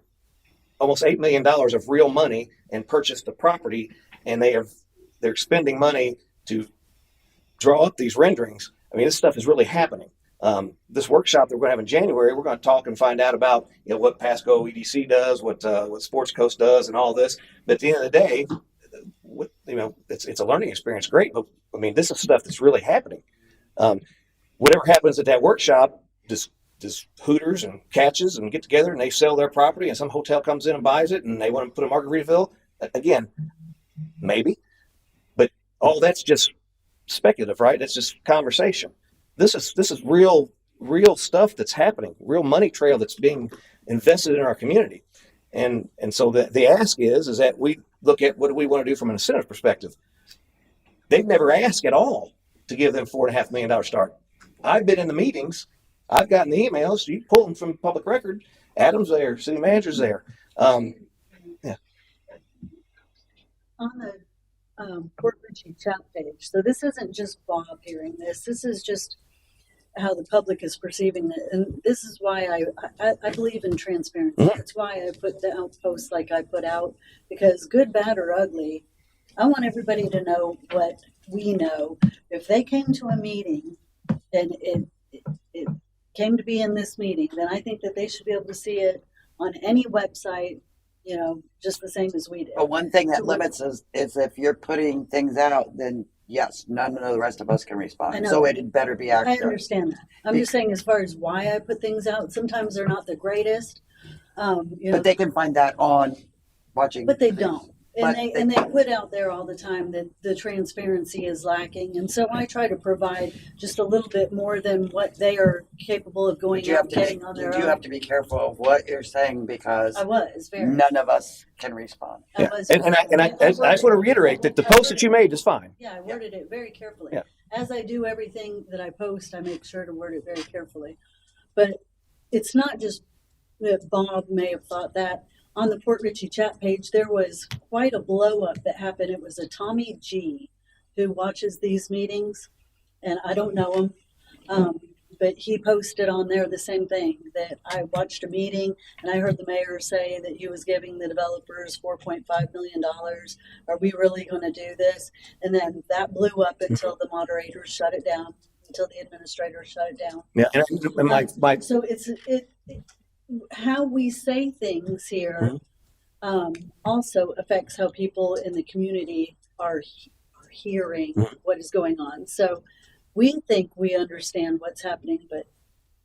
B: almost $8 million of real money and purchased the property, and they're spending money to draw up these renderings. I mean, this stuff is really happening. This workshop that we're going to have in January, we're going to talk and find out about what Pasco EDC does, what Sports Coast does, and all this. But at the end of the day, it's a learning experience, great. But I mean, this is stuff that's really happening. Whatever happens at that workshop, just Hooters and Catches and get together and they sell their property, and some hotel comes in and buys it, and they want to put a Margaritaville. Again, maybe, but all that's just speculative, right? That's just conversation. This is real stuff that's happening, real money trail that's being invested in our community. And so the ask is that we look at what do we want to do from an incentive perspective. They've never asked at all to give them $4.5 million start. I've been in the meetings. I've gotten the emails. You pull them from public record. Adam's there. City manager's there. Yeah.
L: On the Port Richey chat page. So this isn't just Bob hearing this. This is just how the public is perceiving it. And this is why I believe in transparency.
B: Mm-hmm.
L: That's why I put the posts like I put out, because good, bad, or ugly, I want everybody to know what we know. If they came to a meeting and it came to be in this meeting, then I think that they should be able to see it on any website, just the same as we did.
M: But one thing that limits us is if you're putting things out, then yes, none of the rest of us can respond. So it had better be accurate.
L: I understand that. I'm just saying, as far as why I put things out, sometimes they're not the greatest.
M: But they can find that on watching.
L: But they don't. And they put out there all the time that the transparency is lacking. And so I try to provide just a little bit more than what they are capable of going out and getting on their own.
M: You have to be careful of what you're saying, because none of us can respond.
B: Yeah. And I just want to reiterate that the post that you made is fine.
L: Yeah, I worded it very carefully.
B: Yeah.
L: As I do everything that I post, I make sure to word it very carefully. But it's not just that Bob may have thought that. On the Port Richey chat page, there was quite a blow up that happened. It was a Tommy G who watches these meetings, and I don't know him, but he posted on there the same thing, that I watched a meeting and I heard the mayor say that he was giving the developers $4.5 million. Are we really going to do this? And then that blew up until the moderators shut it down, until the administrators shut it down.
B: Yeah, and
L: so it how we say things here also affects how people in the community are hearing what is going on. So we think we understand what's happening, but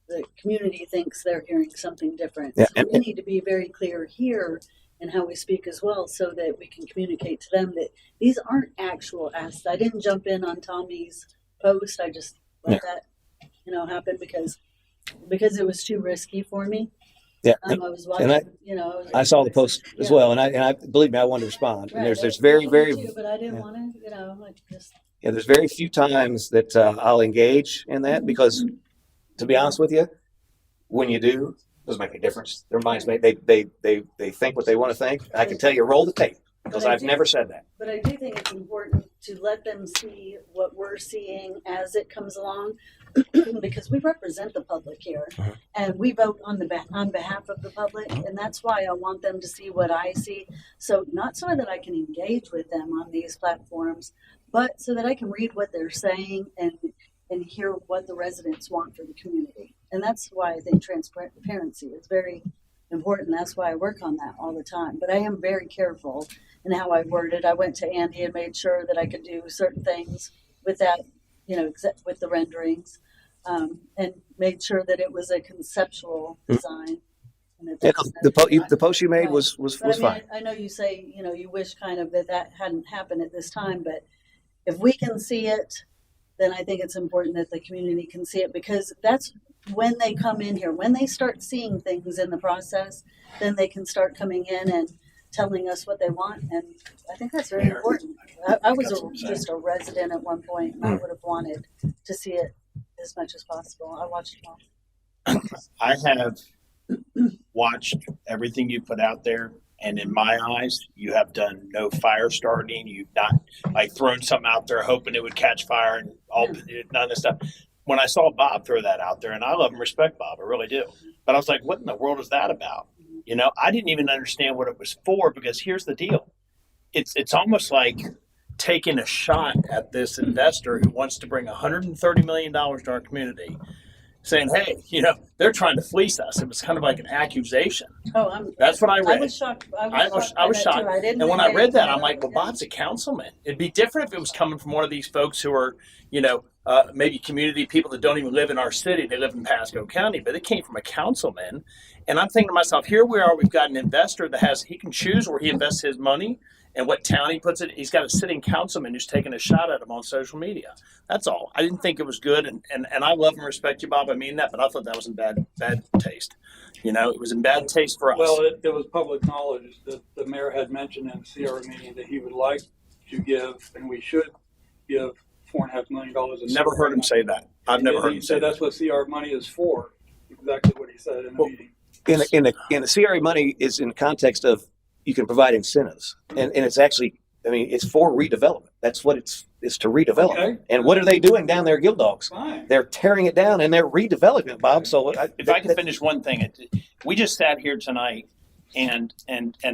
L: the community thinks they're hearing something different.
B: Yeah,
L: so we need to be very clear here in how we speak as well, so that we can communicate to them that these aren't actual asks. I didn't jump in on Tommy's post. I just let that happen because it was too risky for me.
B: Yeah,
L: I was watching,
B: I saw the post as well, and I believe me, I wanted to respond.
L: Right,
B: and there's very
L: too, but I didn't want to,
B: there's very few times that I'll engage in that, because, to be honest with you, when you do, it doesn't make any difference. Their minds they think what they want to think. I can tell you, roll the tape, because I've never said that.
L: But I do think it's important to let them see what we're seeing as it comes along, because we represent the public here, and we vote on behalf of the public, and that's why I want them to see what I see. So not so that I can engage with them on these platforms, but so that I can read what they're saying and hear what the residents want for the community. And that's why I think transparency is very important. That's why I work on that all the time. But I am very careful in how I word it. I went to Andy and made sure that I could do certain things with that, with the renderings, and made sure that it was a conceptual design. And it
B: Yeah,
L: doesn't
B: the post you made
L: Right.
B: was
L: But I mean,
B: fine.
L: I know you say, you wish kind of that hadn't happened at this time, but if we can see it, then I think it's important that the community can see it, because that's when they come in here, when they start seeing things in the process, then they can start coming in and telling us what they want. And I think that's very important. I was just a resident at one point, and I would have wanted to see it as much as possible. I watched it all.
H: I have watched everything you put out there, and in my eyes, you have done no fire starting. You've not like thrown something out there hoping it would catch fire and all none of this stuff. When I saw Bob throw that out there, and I love and respect Bob, I really do, but I was like, what in the world is that about? I didn't even understand what it was for, because here's the deal. It's almost like taking a shot at this investor who wants to bring $130 million to our community, saying, hey, they're trying to fleece us. It was kind of like an accusation.
L: Oh,
H: That's what I read.
L: I was shocked.
H: I was shocked. And when I read that, I'm like, well, Bob's a councilman. It'd be different if it was coming from one of these folks who are, maybe community people that don't even live in our city. They live in Pasco County, but it came from a councilman. And I'm thinking to myself, here we are. We've got an investor that he can choose where he invests his money and what town he puts it. He's got a sitting councilman who's taking a shot at him on social media. That's all. I didn't think it was good. And I love and respect you, Bob. I mean that, but I thought that was in bad taste. It was in bad taste for us.
K: Well, it was public knowledge that the mayor had mentioned in the CR meeting that he would like to give, and we should give $4.5 million.
H: Never heard him say that. I've never heard him say that.
K: That's what CR money is for. Exactly what he said in the meeting.
B: In the CRA money is in context of you can provide incentives, and it's actually, it's for redevelopment. That's what it's to redevelop.
K: Okay.
B: And what are they doing down there, Guild Dogs?
K: Fine.
B: They're tearing it down and they're redeveloping it, Bob. So
H: if I can finish one thing, we just sat here tonight and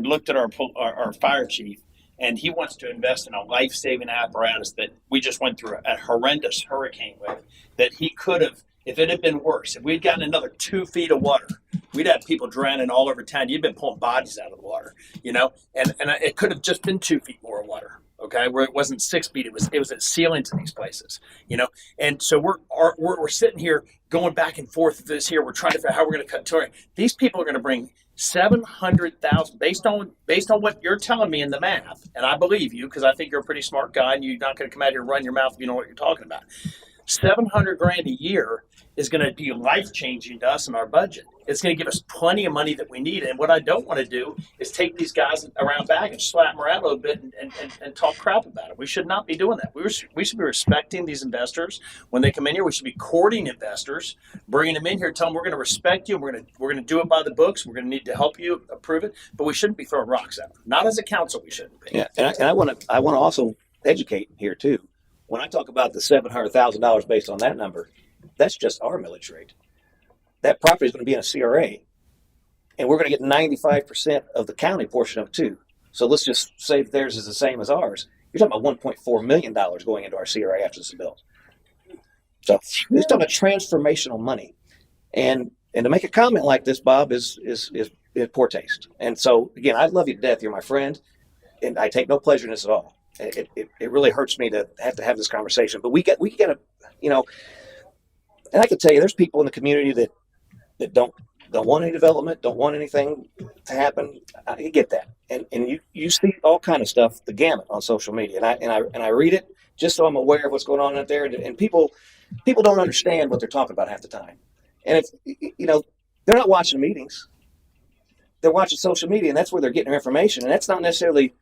H: looked at our fire chief, and he wants to invest in a life-saving apparatus that we just went through a horrendous hurricane with, that he could have, if it had been worse, if we'd gotten another 2 feet of water, we'd have people drowning all over town. You'd been pulling bodies out of the water, and it could have just been 2 feet more of water. Okay, where it wasn't 6 feet, it was at ceilings in these places, and so we're sitting here going back and forth this here. We're trying to figure out how we're going to cut touring. These people are going to bring 700,000 based on what you're telling me in the math, and I believe you because I think you're a pretty smart guy, and you're not going to come out here and run your mouth if you know what you're talking about. $700,000 a year is going to be life-changing to us in our budget. It's going to give us plenty of money that we need. And what I don't want to do is take these guys around back and slap them around a little bit and talk crap about it. We should not be doing that. We should be respecting these investors. When they come in here, we should be courting investors, bringing them in here, telling them we're going to respect you, and we're going to do it by the books. We're going to need to help you approve it, but we shouldn't be throwing rocks at them. Not as a council, we shouldn't be.
B: Yeah, and I want to also educate here too. When I talk about the $700,000 based on that number, that's just our millage rate. That property is going to be in a CRA, and we're going to get 95% of the county portion of it too. So let's just say that theirs is the same as ours. You're talking about $1.4 million going into our CRA after this is built. So we're talking about transformational money, and to make a comment like this, Bob, is poor taste. And so again, I love you to death. You're my friend, and I take no pleasure in this at all. It really hurts me to have this conversation, but we get a, and I can tell you, there's people in the community that don't want any development, don't want anything to happen. I get that, and you see all kind of stuff, the gamut on social media, and I read it just so I'm aware of what's going on out there, and people don't understand what they're talking about half the time, and they're not watching meetings, they're watching social media, and that's where they're getting their information, and that's not necessarily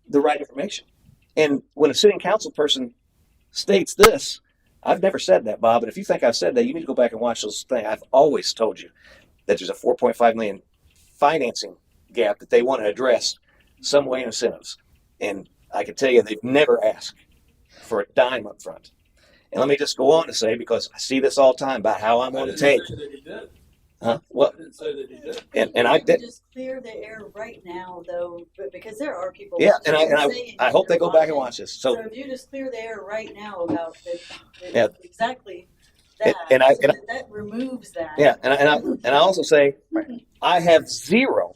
B: the right information. And when a sitting council person states this, I've never said that, Bob. And if you think I've said that, you need to go back and watch those things. I've always told you that there's a $4.5 million financing gap that they want to address some way in incentives. And I can tell you they've never asked for a dime up front. And let me just go on to say, because I see this all the time about how I'm going to take. Huh? Well,
K: I didn't say that he did.
B: And I did.
L: Just clear the air right now, though, because there are people.
B: Yeah, and I hope they go back and watch this. So
L: if you just clear the air right now about
B: yeah,
L: exactly that, that removes that.
B: Yeah, and I also say I have zero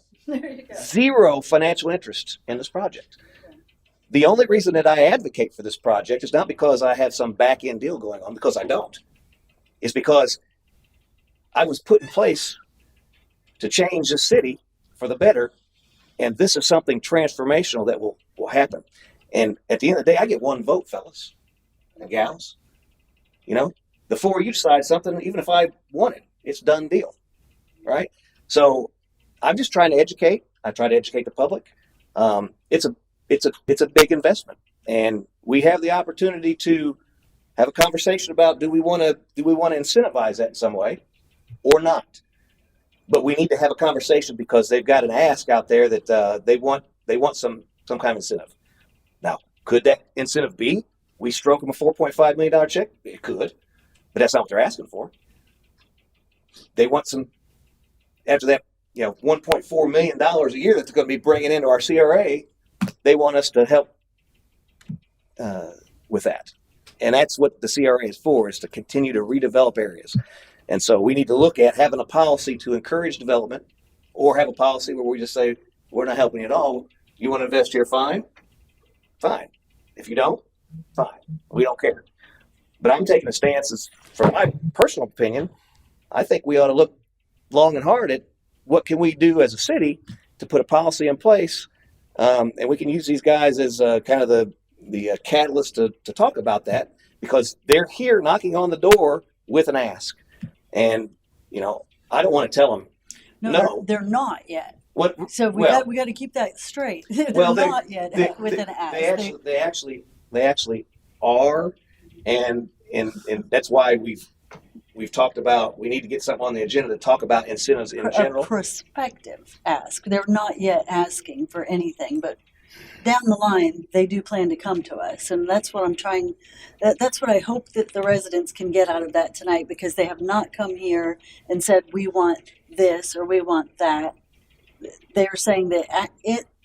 B: financial interest in this project. The only reason that I advocate for this project is not because I have some back end deal going on, because I don't. It's because I was put in place to change the city for the better. And this is something transformational that will happen. And at the end of the day, I get one vote, fellas and gals. You know, the four of you decide something, even if I won it, it's done deal. Right? So I'm just trying to educate. I try to educate the public. It's a big investment, and we have the opportunity to have a conversation about do we want to incentivize that in some way or not. But we need to have a conversation because they've got an ask out there that they want some kind of incentive. Now, could that incentive be we stroke them a $4.5 million check? It could, but that's not what they're asking for. They want some after that, $1.4 million a year that they're going to be bringing into our CRA. They want us to help with that. And that's what the CRA is for, is to continue to redevelop areas. And so we need to look at having a policy to encourage development, or have a policy where we just say, we're not helping you at all. You want to invest here? Fine. Fine. If you don't, fine. We don't care. But I'm taking a stance, as from my personal opinion, I think we ought to look long and hard at what can we do as a city to put a policy in place. And we can use these guys as kind of the catalyst to talk about that, because they're here knocking on the door with an ask. And, I don't want to tell them, no.
L: They're not yet.
B: What?
L: So we got to keep that straight. They're not yet with an ask.
B: They actually are. And that's why we've talked about, we need to get something on the agenda to talk about incentives in general.
L: A prospective ask. They're not yet asking for anything, but down the line, they do plan to come to us. And that's what that's what I hope that the residents can get out of that tonight, because they have not come here and said, we want this or we want that. They're saying that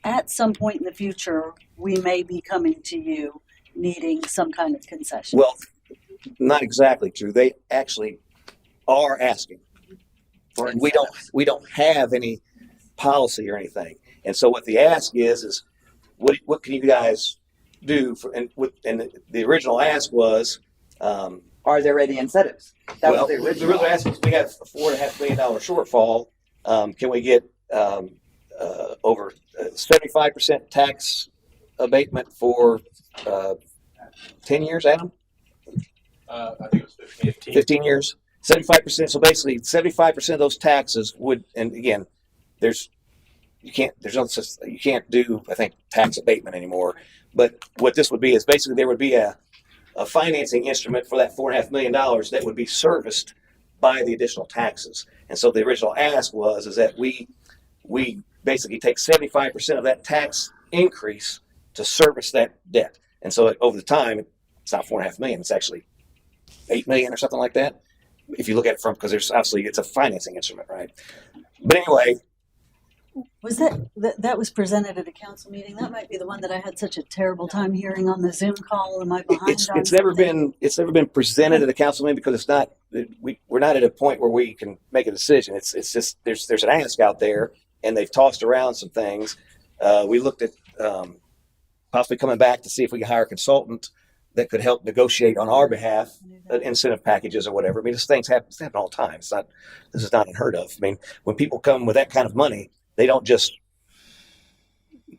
L: at some point in the future, we may be coming to you needing some kind of concession.
B: Well, not exactly true. They actually are asking for it. We don't have any policy or anything. And so what the ask is what can you guys do for, and the original ask was,
M: Are there any incentives? That was the original
B: ask was, we have a $4.5 million shortfall. Can we get over 75% tax abatement for 10 years, Adam?
G: I think it was
B: 15 years. 75%. So basically 75% of those taxes would, and again, you can't do, I think, tax abatement anymore. But what this would be is basically there would be a financing instrument for that $4.5 million that would be serviced by the additional taxes. And so the original ask is that we basically take 75% of that tax increase to service that debt. And so over the time, it's not $4.5 million, it's actually $8 million or something like that. If you look at it because there's obviously, it's a financing instrument, right? But anyway.
L: Was that was presented at a council meeting? That might be the one that I had such a terrible time hearing on the Zoom call. Am I behind?
B: It's never been presented at a council meeting, because it's not, we're not at a point where we can make a decision. It's just, there's an ask out there, and they've tossed around some things. We looked at possibly coming back to see if we can hire a consultant that could help negotiate on our behalf incentive packages or whatever. I mean, this happen all the time. This is not unheard of. I mean, when people come with that kind of money, they don't just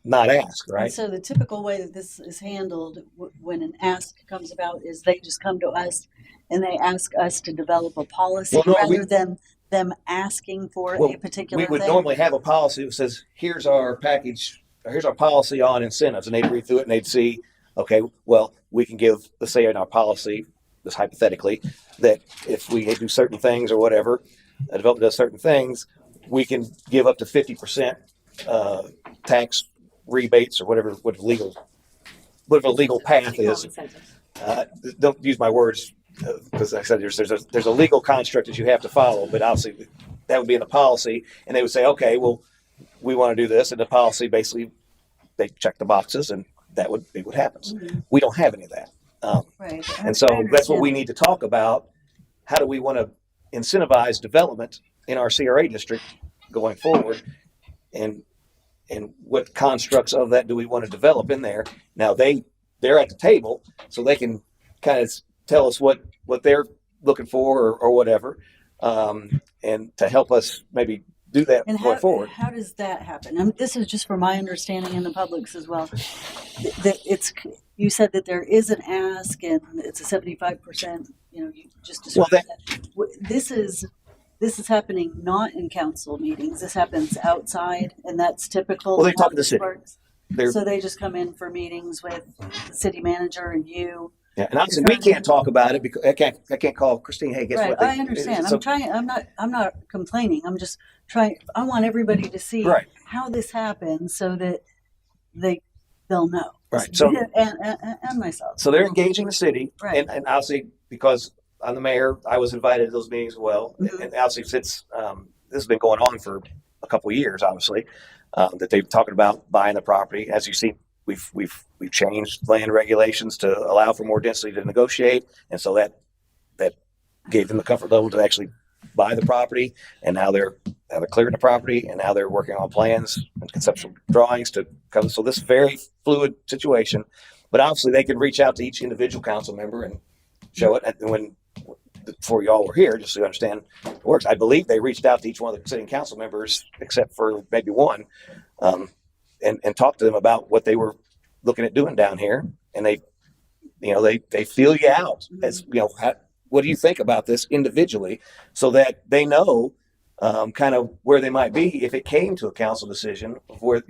B: not ask, right?
L: And so the typical way that this is handled when an ask comes about is they just come to us and they ask us to develop a policy rather than them asking for a particular thing.
B: We would normally have a policy that says, here's our package, or here's our policy on incentives, and they'd read through it and they'd see, okay, well, we can give, let's say in our policy, just hypothetically, that if we do certain things or whatever, a developer does certain things, we can give up to 50% tax rebates or whatever the legal path is. Don't use my words, because like I said, there's a legal construct that you have to follow, but obviously that would be in the policy, and they would say, okay, well, we want to do this, and the policy basically they check the boxes, and that would be what happens. Mm-hmm. We don't have any of that,
L: right.
B: And so that's what we need to talk about. How do we want to incentivize development in our CRA district going forward, and what constructs of that do we want to develop in there? Now they're at the table, so they can kind of tell us what they're looking for or whatever, and to help us maybe
O: do that
L: And
O: going forward.
L: how does that happen? This is just for my understanding and the public's as well. That you said that there is an ask and it's a 75%. You just described that. This is happening not in council meetings. This happens outside, and that's typical.
O: Well, they talk to the city.
L: So they just come in for meetings with the city manager and you.
O: Yeah, and obviously we can't talk about it because I can't call Christine. Hey, guess what?
L: I understand. I'm not complaining. I'm just trying. I want everybody to see how this happens so that they'll know.
O: Right. So
L: and myself.
O: So they're engaging the city,
L: right?
O: And obviously because I'm the mayor, I was invited to those meetings as well.
L: Mm-hmm.
O: And obviously since this has been going on for a couple of years, obviously that they've talking about buying the property. As you see. We've changed land regulations to allow for more density to negotiate, and so that gave them the comfort level to actually buy the property. And now they're clearing the property, and now they're working on plans and conceptual drawings to come. So this is a very fluid situation, but obviously they can reach out to each individual council member and show it. And before y'all were here, just so you understand how it works, I believe they reached out to each one of the sitting council members, except for maybe one. And talk to them about what they were looking at doing down here, and they feel you out as what do you think about this individually, so that they know kind of where they might be if it came to a council decision. Of where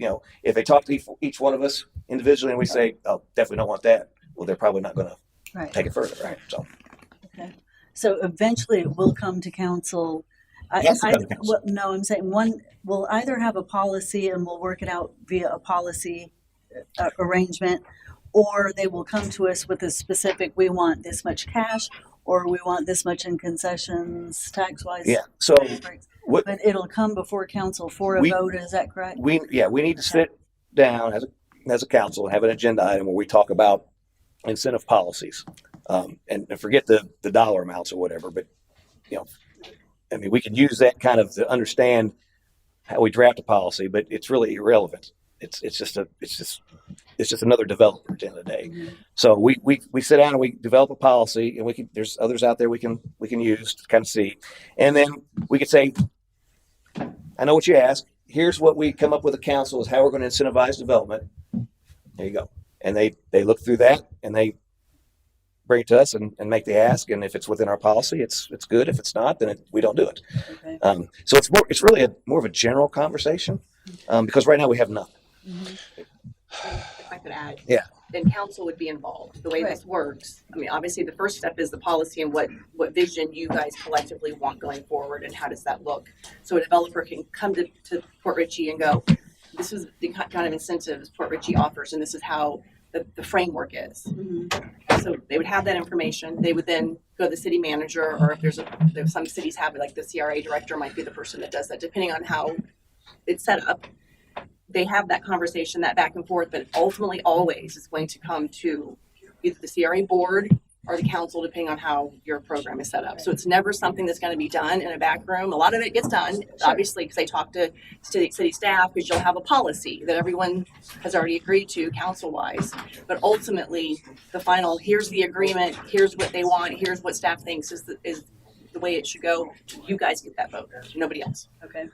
O: if they talk to each one of us individually and we say, oh, definitely don't want that. Well, they're probably not going to take it further, right?
L: So eventually it will come to council. No, I'm saying one will either have a policy and we'll work it out via a policy arrangement, or they will come to us with a specific, we want this much cash, or we want this much in concessions tax wise.
O: Yeah. So,
L: but it'll come before council for a vote. Is that correct?
O: We need to sit down as a council and have an agenda item where we talk about incentive policies, and forget the dollar amounts or whatever, but I mean, we can use that kind of to understand how we draft a policy, but it's really irrelevant. It's just another developer at the end of the day. Mm-hmm. So we sit down and we develop a policy, and there's others out there we can use to kind of see, and then we could say, I know what you ask. Here's what we come up with. The council is how we're going to incentivize development. There you go. And they look through that and they bring it to us and make the ask, and if it's within our policy, it's good. If it's not, then we don't do it. Okay. So it's really more of a general conversation, because right now we have nothing.
J: Mm-hmm. If I could add,
H: then
J: council would be involved. The way this works, I mean, obviously the first step is the policy and what vision you guys collectively want going forward, and how does that look. So a developer can come to Port Richey and go, this is the kind of incentives Port Richey offers, and this is how the framework is. Mm-hmm. So they would have that information. They would then go to the city manager, or if there's some cities have it, like the CRA director might be the person that does that, depending on how it's set up. They have that conversation, that back and forth, but ultimately always it's going to come to either the CRA board or the council, depending on how your program is set up. So it's never something that's going to be done in a back room. A lot of it gets done, obviously, because they talk to city staff, because you'll have a policy that everyone has already agreed to council-wise. But ultimately, the final, here's the agreement, here's what they want, here's what staff thinks is the way it should go. You guys get that vote, nobody else.
L: Okay.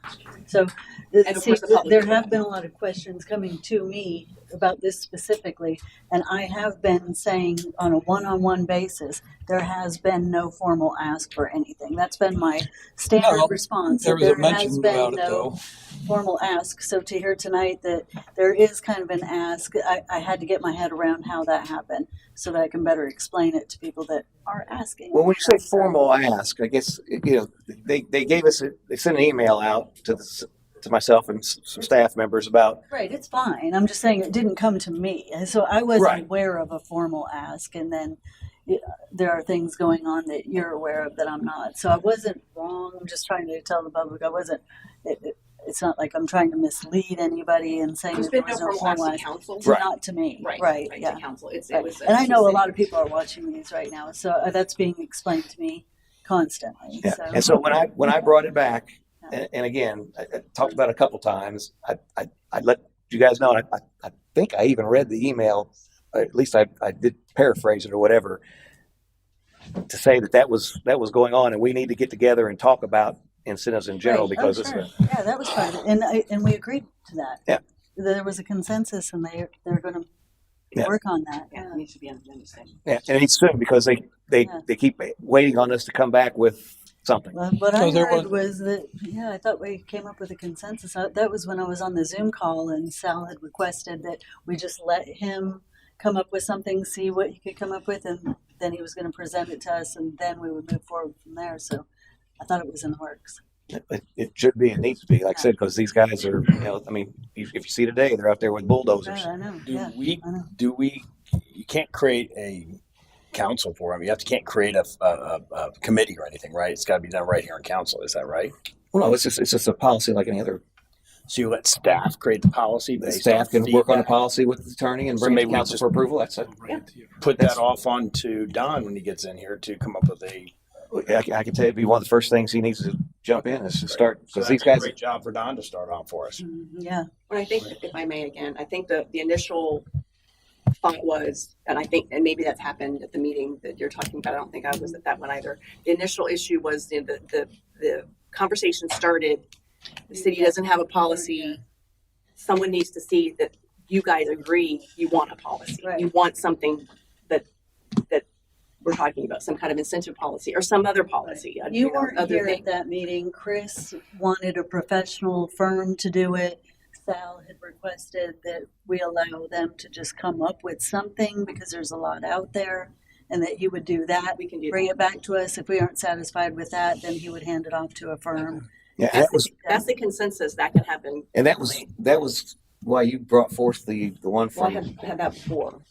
L: So there have been a lot of questions coming to me about this specifically, and I have been saying on a one-on-one basis, there has been no formal ask for anything. That's been my standard response.
K: There was a mention about it, though.
L: Formal ask. So to hear tonight that there is kind of an ask, I had to get my head around how that happened so that I can better explain it to people that are asking.
O: Well, when you say formal ask, I guess they gave us they sent an email out to myself and some staff members about.
L: Right, it's fine. I'm just saying it didn't come to me, so I wasn't aware of a formal ask, and then there are things going on that you're aware of that I'm not. So I wasn't wrong. I'm just trying to tell the public I wasn't. It's not like I'm trying to mislead anybody and saying
J: There's
L: that
J: been
L: there was
J: no
L: no
J: formal
L: formal
J: ask to council.
L: Not to me. Right.
J: To council. It was
L: and I know a lot of people are watching these right now, so that's being explained to me constantly.
O: Yeah.
L: So.
O: And so when I brought it back, and again, I talked about it a couple times. I let you guys know. I think I even read the email. At least I did paraphrase it or whatever, to say that was going on, and we need to get together and talk about
B: incentives in general
L: Right.
B: because
L: Oh,
B: it's
L: sure. Yeah, that was part of it, and we agreed to that.
B: Yeah.
L: There was a consensus, and they're going to
B: Yeah.
L: work on that.
J: Yeah, it needs to be on the agenda soon.
B: yeah, and it's soon because they keep waiting on us to come back with something.
L: Well, what
K: So
L: I
K: there
L: heard was that, I thought we came up with a consensus. That was when I was on the Zoom call and Sal had requested that we just let him come up with something, see what he could come up with, and then he was going to present it to us, and then we would move forward from there. So I thought it was in the works.
B: It should be, it needs to be, like I said, because these guys are, I mean, if you see today, they're out there with bulldozers.
L: Yeah, I know.
Q: Do we, you can't create a council for them. You can't create a committee or anything, right? It's got to be done right here in council. Is that right?
B: Well, no, it's just a policy like any other.
Q: So you let staff create the policy.
B: The staff can work on a policy with the attorney and bring it to council for approval. That's it.
Q: Put that off onto Don when he gets in here to come up with a.
B: I can tell you, it'd be one of the first things he needs to jump in is to start, because these guys.
Q: Great job for Don to start off for us.
L: Yeah.
J: But I think, if I may again, I think the initial thought was, and I think, and maybe that's happened at the meeting that you're talking about. I don't think I was at that one either. The initial issue was the conversation started. The city doesn't have a policy. Someone needs to see that you guys agree you want a policy.
L: Right.
J: You want something that we're talking about, some kind of incentive policy or some other policy.
L: You weren't
J: other
L: here
J: thing.
L: at that meeting. Chris wanted a professional firm to do it. Sal had requested that we allow them to just come up with something because there's a lot out there, and that he would do that.
J: We can do
L: bring it back to us. If we aren't satisfied with that, then he would hand it off to a firm.
B: Yeah,
J: That's the consensus that can happen.
B: and that was why you brought forth the one
J: Well, I
B: from,
J: had that before.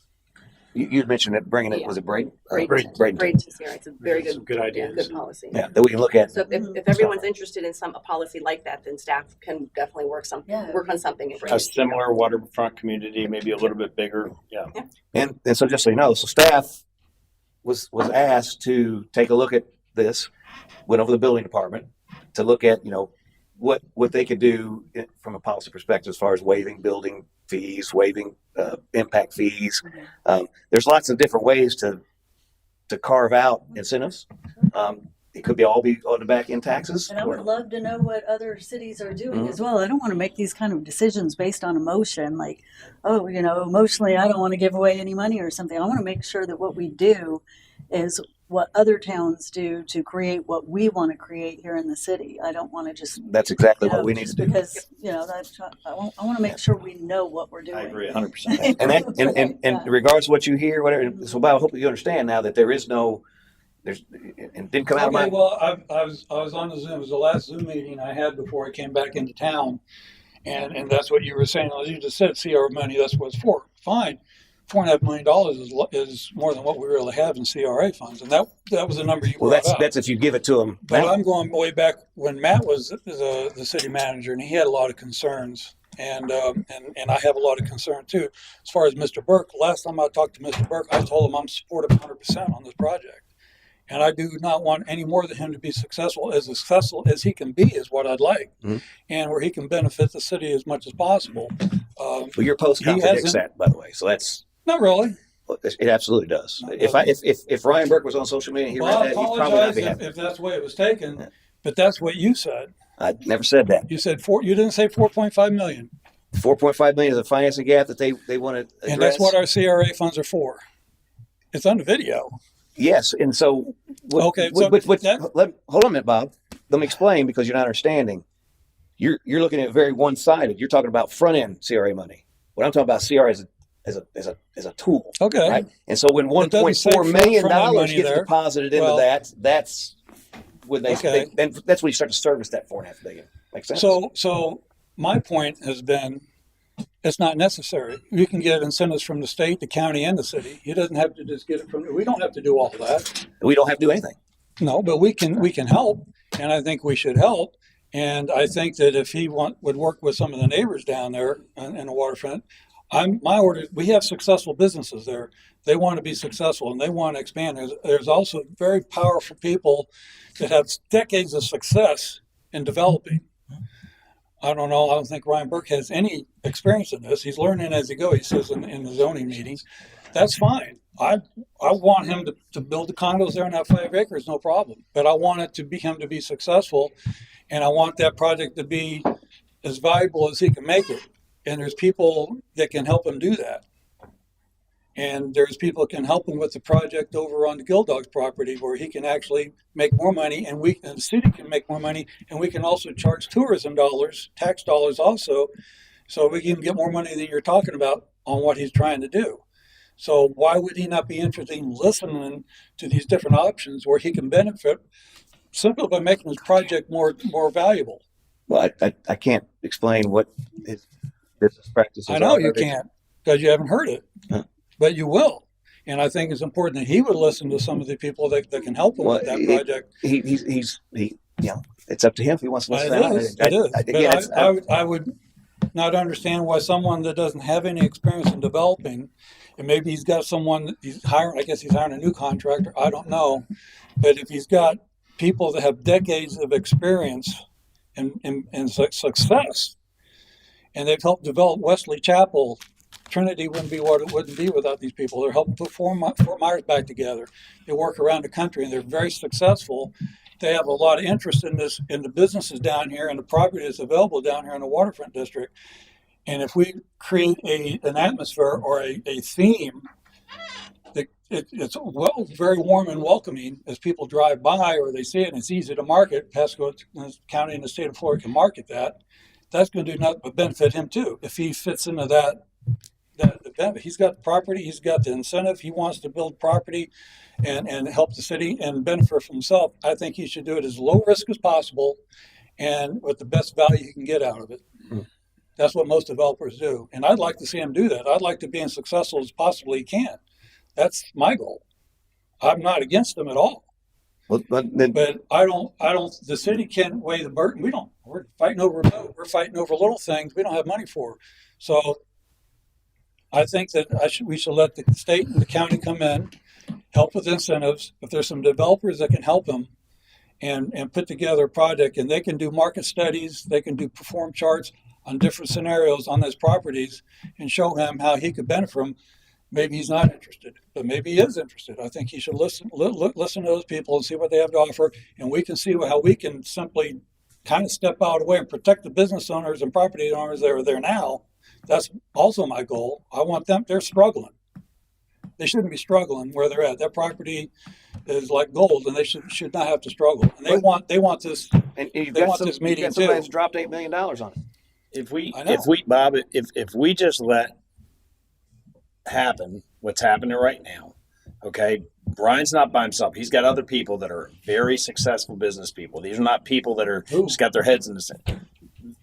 B: you had mentioned it, bringing it, was it Braden?
J: Braden to Sierra. It's a very good,
Q: good idea.
J: good policy.
B: Yeah, that we can look at.
J: So if everyone's interested in a policy like that, then staff can definitely work
L: Yeah.
J: on something. And bring
Q: A
J: it.
Q: similar waterfront community, maybe a little bit bigger. Yeah.
B: And so just so you know, so staff was asked to take a look at this, went over the building department to look at, what they could do from a policy perspective as far as waiving building fees, waiving impact fees. There's lots of different ways to carve out incentives. It could all be on the back end taxes.
L: And I would love to know what other cities are doing as well. I don't want to make these kind of decisions based on emotion, like, emotionally, I don't want to give away any money or something. I want to make sure that what we do is what other towns do to create what we want to create here in the city. I don't want to just.
B: That's exactly what we need to do.
L: Because, I want to make sure we know what we're doing.
Q: I agree 100%.
B: And in regards to what you hear, whatever. So, Bob, I hope you understand now that there's and didn't come out of my.
K: Well, I was on the Zoom. It was the last Zoom meeting I had before I came back into town, and that's what you were saying. As you just said, CR money. That's what it's for. Fine. $4.5 million is more than what we really have in CRA funds, and that was the number you brought up.
B: That's if you give it to them.
K: But I'm going way back when Matt was the city manager, and he had a lot of concerns, and I have a lot of concern too. As far as Mr. Burke, last time I talked to Mr. Burke, I told him I'm supportive 100% on this project, and I do not want any more than him to be successful as he can be is what I'd like, and where he can benefit the city as much as possible.
B: Well, your post contradicts that, by the way. So that's.
K: Not really.
B: It absolutely does. If Ryan Burke was on social media, and he read that, he'd probably not
K: apologize
B: be happy.
K: if that's the way it was taken, but that's what you said.
B: I never said that.
K: You said you didn't say 4.5 million.
B: 4.5 million is a financing gap that they want to address.
K: And that's what our CRA funds are for. It's on the video.
B: Yes, and so hold on a minute, Bob. Let me explain because you're not understanding. You're looking at it very one-sided. You're talking about front-end CRA money. What I'm talking about CRA as a tool.
K: Okay.
B: Right? And so when $1.4 million gets deposited into that's when then that's when you start to service that $4.5 million. Makes sense?
K: So my point has been it's not necessary. You can get incentives from the state, the county, and the city. He doesn't have to just get it from. We don't have to do all that.
B: We don't have to do anything.
K: No, but we can help, and I think we should help. And I think that if he would work with some of the neighbors down there in the waterfront, we have successful businesses there. They want to be successful and they want to expand. There's also very powerful people that have decades of success in developing. I don't know. I don't think Ryan Burke has any experience in this. He's learning as he goes. He says in the zoning meetings, that's fine. I I want him to build the condos there on that 5 acres, no problem. But I want it to be him to be successful, and I want that project to be as valuable as he can make it. And there's people that can help him do that. And there's people that can help him with the project over on the Gildog's property where he can actually make more money, and the city can make more money, and we can also charge tourism dollars, tax dollars also, so we can get more money than you're talking about on what he's trying to do. So why would he not be interested in listening to these different options where he can benefit simply by making his project more valuable?
O: Well, I can't explain what his business practices are.
K: I know you can't because you haven't heard it, but you will. And I think it's important that he would listen to some of the people that can help him with that project.
O: It's up to him if he wants to listen.
K: It is. But I would not understand why someone that doesn't have any experience in developing, and maybe he's got someone that he's hiring, I guess he's hiring a new contractor, I don't know. But if he's got people that have decades of experience and success, and they've helped develop Wesley Chapel, Trinity wouldn't be what it wouldn't be without these people. They're helping put Fort Myers back together. They work around the country, and they're very successful. They have a lot of interest in this, in the businesses down here and the property that's available down here in the waterfront district. And if we create an atmosphere or a theme, it's very warm and welcoming as people drive by or they see it, and it's easy to market. Pasco County and the state of Florida can market that. That's going to do nothing but benefit him too if he fits into that. He's got the property, he's got the incentive, he wants to build property and help the city and benefit for himself. I think he should do it as low risk as possible and with the best value he can get out of it. That's what most developers do. And I'd like to see him do that. I'd like to be as successful as possibly he can. That's my goal. I'm not against him at all. But I don't, the city can't weigh the burden. We're fighting over a vote. We're fighting over little things we don't have money for. So I think that we should let the state and the county come in, help with incentives. If there's some developers that can help them and put together a project, and they can do market studies, they can do perform charts on different scenarios on those properties and show him how he could benefit from. Maybe he's not interested, but maybe he is interested. I think he should listen to those people and see what they have to offer, and we can see how we can simply kind of step out of the way and protect the business owners and property owners that are there now. That's also my goal. I want them, they're struggling. They shouldn't be struggling where they're at. That property is like gold, and they should not have to struggle. And they want this.
O: And
K: this meeting too.
O: Somebody's dropped $8 million on it.
Q: If we just let happen what's happening right now, okay, Brian's not by himself. He's got other people that are very successful business people. These are not people that are just got their heads in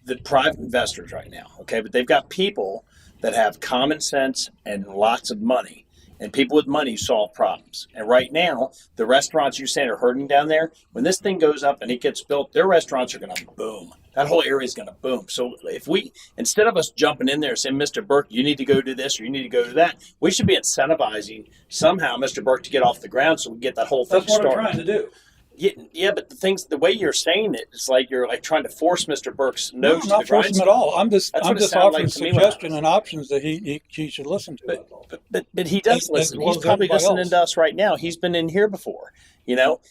Q: the private investors right now, okay, but they've got people that have common sense and lots of money, and people with money solve problems. And right now, the restaurants you're saying are hurting down there. When this thing goes up and it gets built, their restaurants are going to boom. That whole area is going to boom. So if we, instead of us jumping in there and saying, Mr. Burke, you need to go do this or you need to go do that, we should be incentivizing somehow Mr. Burke to get off the ground so we get that whole thing started.
K: That's what I'm trying to do.
Q: Yeah, but the way you're saying it, it's like you're like trying to force Mr. Burke's nose to the grindstone.
K: I'm not forcing him at all. I'm just offering suggestions
Q: like
K: and options that he should listen to.
Q: But he does listen. He's probably listening to us right now. He's been in here before. You know,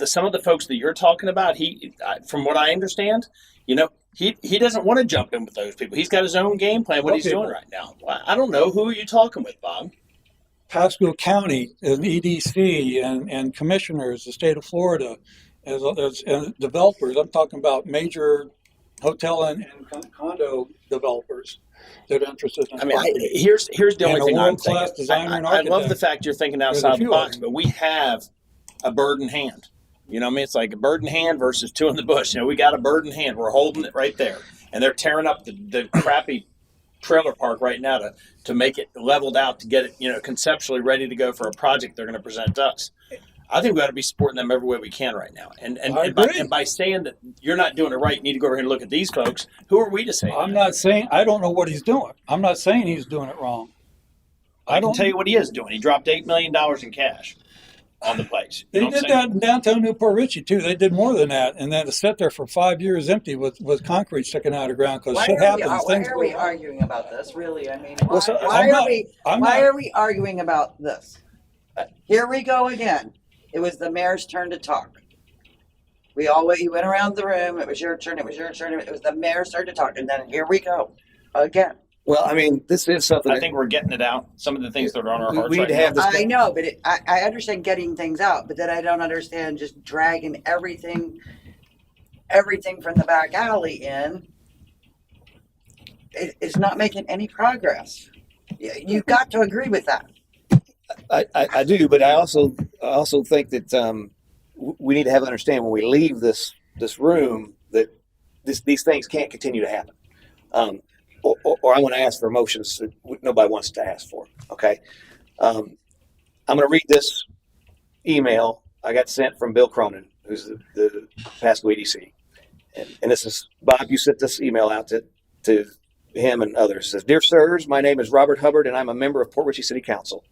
Q: some of the folks that you're talking about, from what I understand, you know, he doesn't want to jump in with those people. He's got his own game plan. What he's doing right now. I don't know. Who are you talking with, Bob?
K: Pasco County and EDC and commissioners, the state of Florida, as developers. I'm talking about major hotel and condo developers that are interested in.
Q: I mean, here's the only thing I'm thinking. I love the fact you're thinking outside the box, but we have a bird in hand. You know what I mean? It's like a bird in hand versus two in the bush. You know, we got a bird in hand. We're holding it right there, and they're tearing up the crappy trailer park right now to make it leveled out to get it, you know, conceptually ready to go for a project they're going to present to us. I think we ought to be supporting them every way we can right now. And by saying that you're not doing it right, you need to go over here and look at these folks. Who are we to say?
K: I'm not saying, I don't know what he's doing. I'm not saying he's doing it wrong.
Q: I can tell you what he is doing. He dropped $8 million in cash on the place.
K: They did that in downtown Newport Richie too. They did more than that, and then to sit there for 5 years empty with concrete sticking out of the ground because shit happens.
M: Why are we arguing about this? Really, I mean, why are we arguing about this? Here we go again. It was the mayor's turn to talk. We went around the room. It was your turn. It was your turn. It was the mayor's turn to talk. And then here we go again.
O: Well, I mean, this is something.
H: I think we're getting it out. Some of the things that are on our hearts
O: we need
H: right
O: to have
H: now.
O: this.
M: I know, but I understand getting things out, but then I don't understand just dragging everything from the back alley in. It's not making any progress. You've got to agree with that.
O: I do, but I also think that we need to have understand when we leave this room that these things can't continue to happen. Or I'm going to ask for motions that nobody wants to ask for. Okay, I'm going to read this email I got sent from Bill Cronin, who's the Pasco EDC, and this is Bob. You sent this email out to him and others. It says, "Dear sirs, my name is Robert Hubbard, and I'm a member of Port Richey City Council.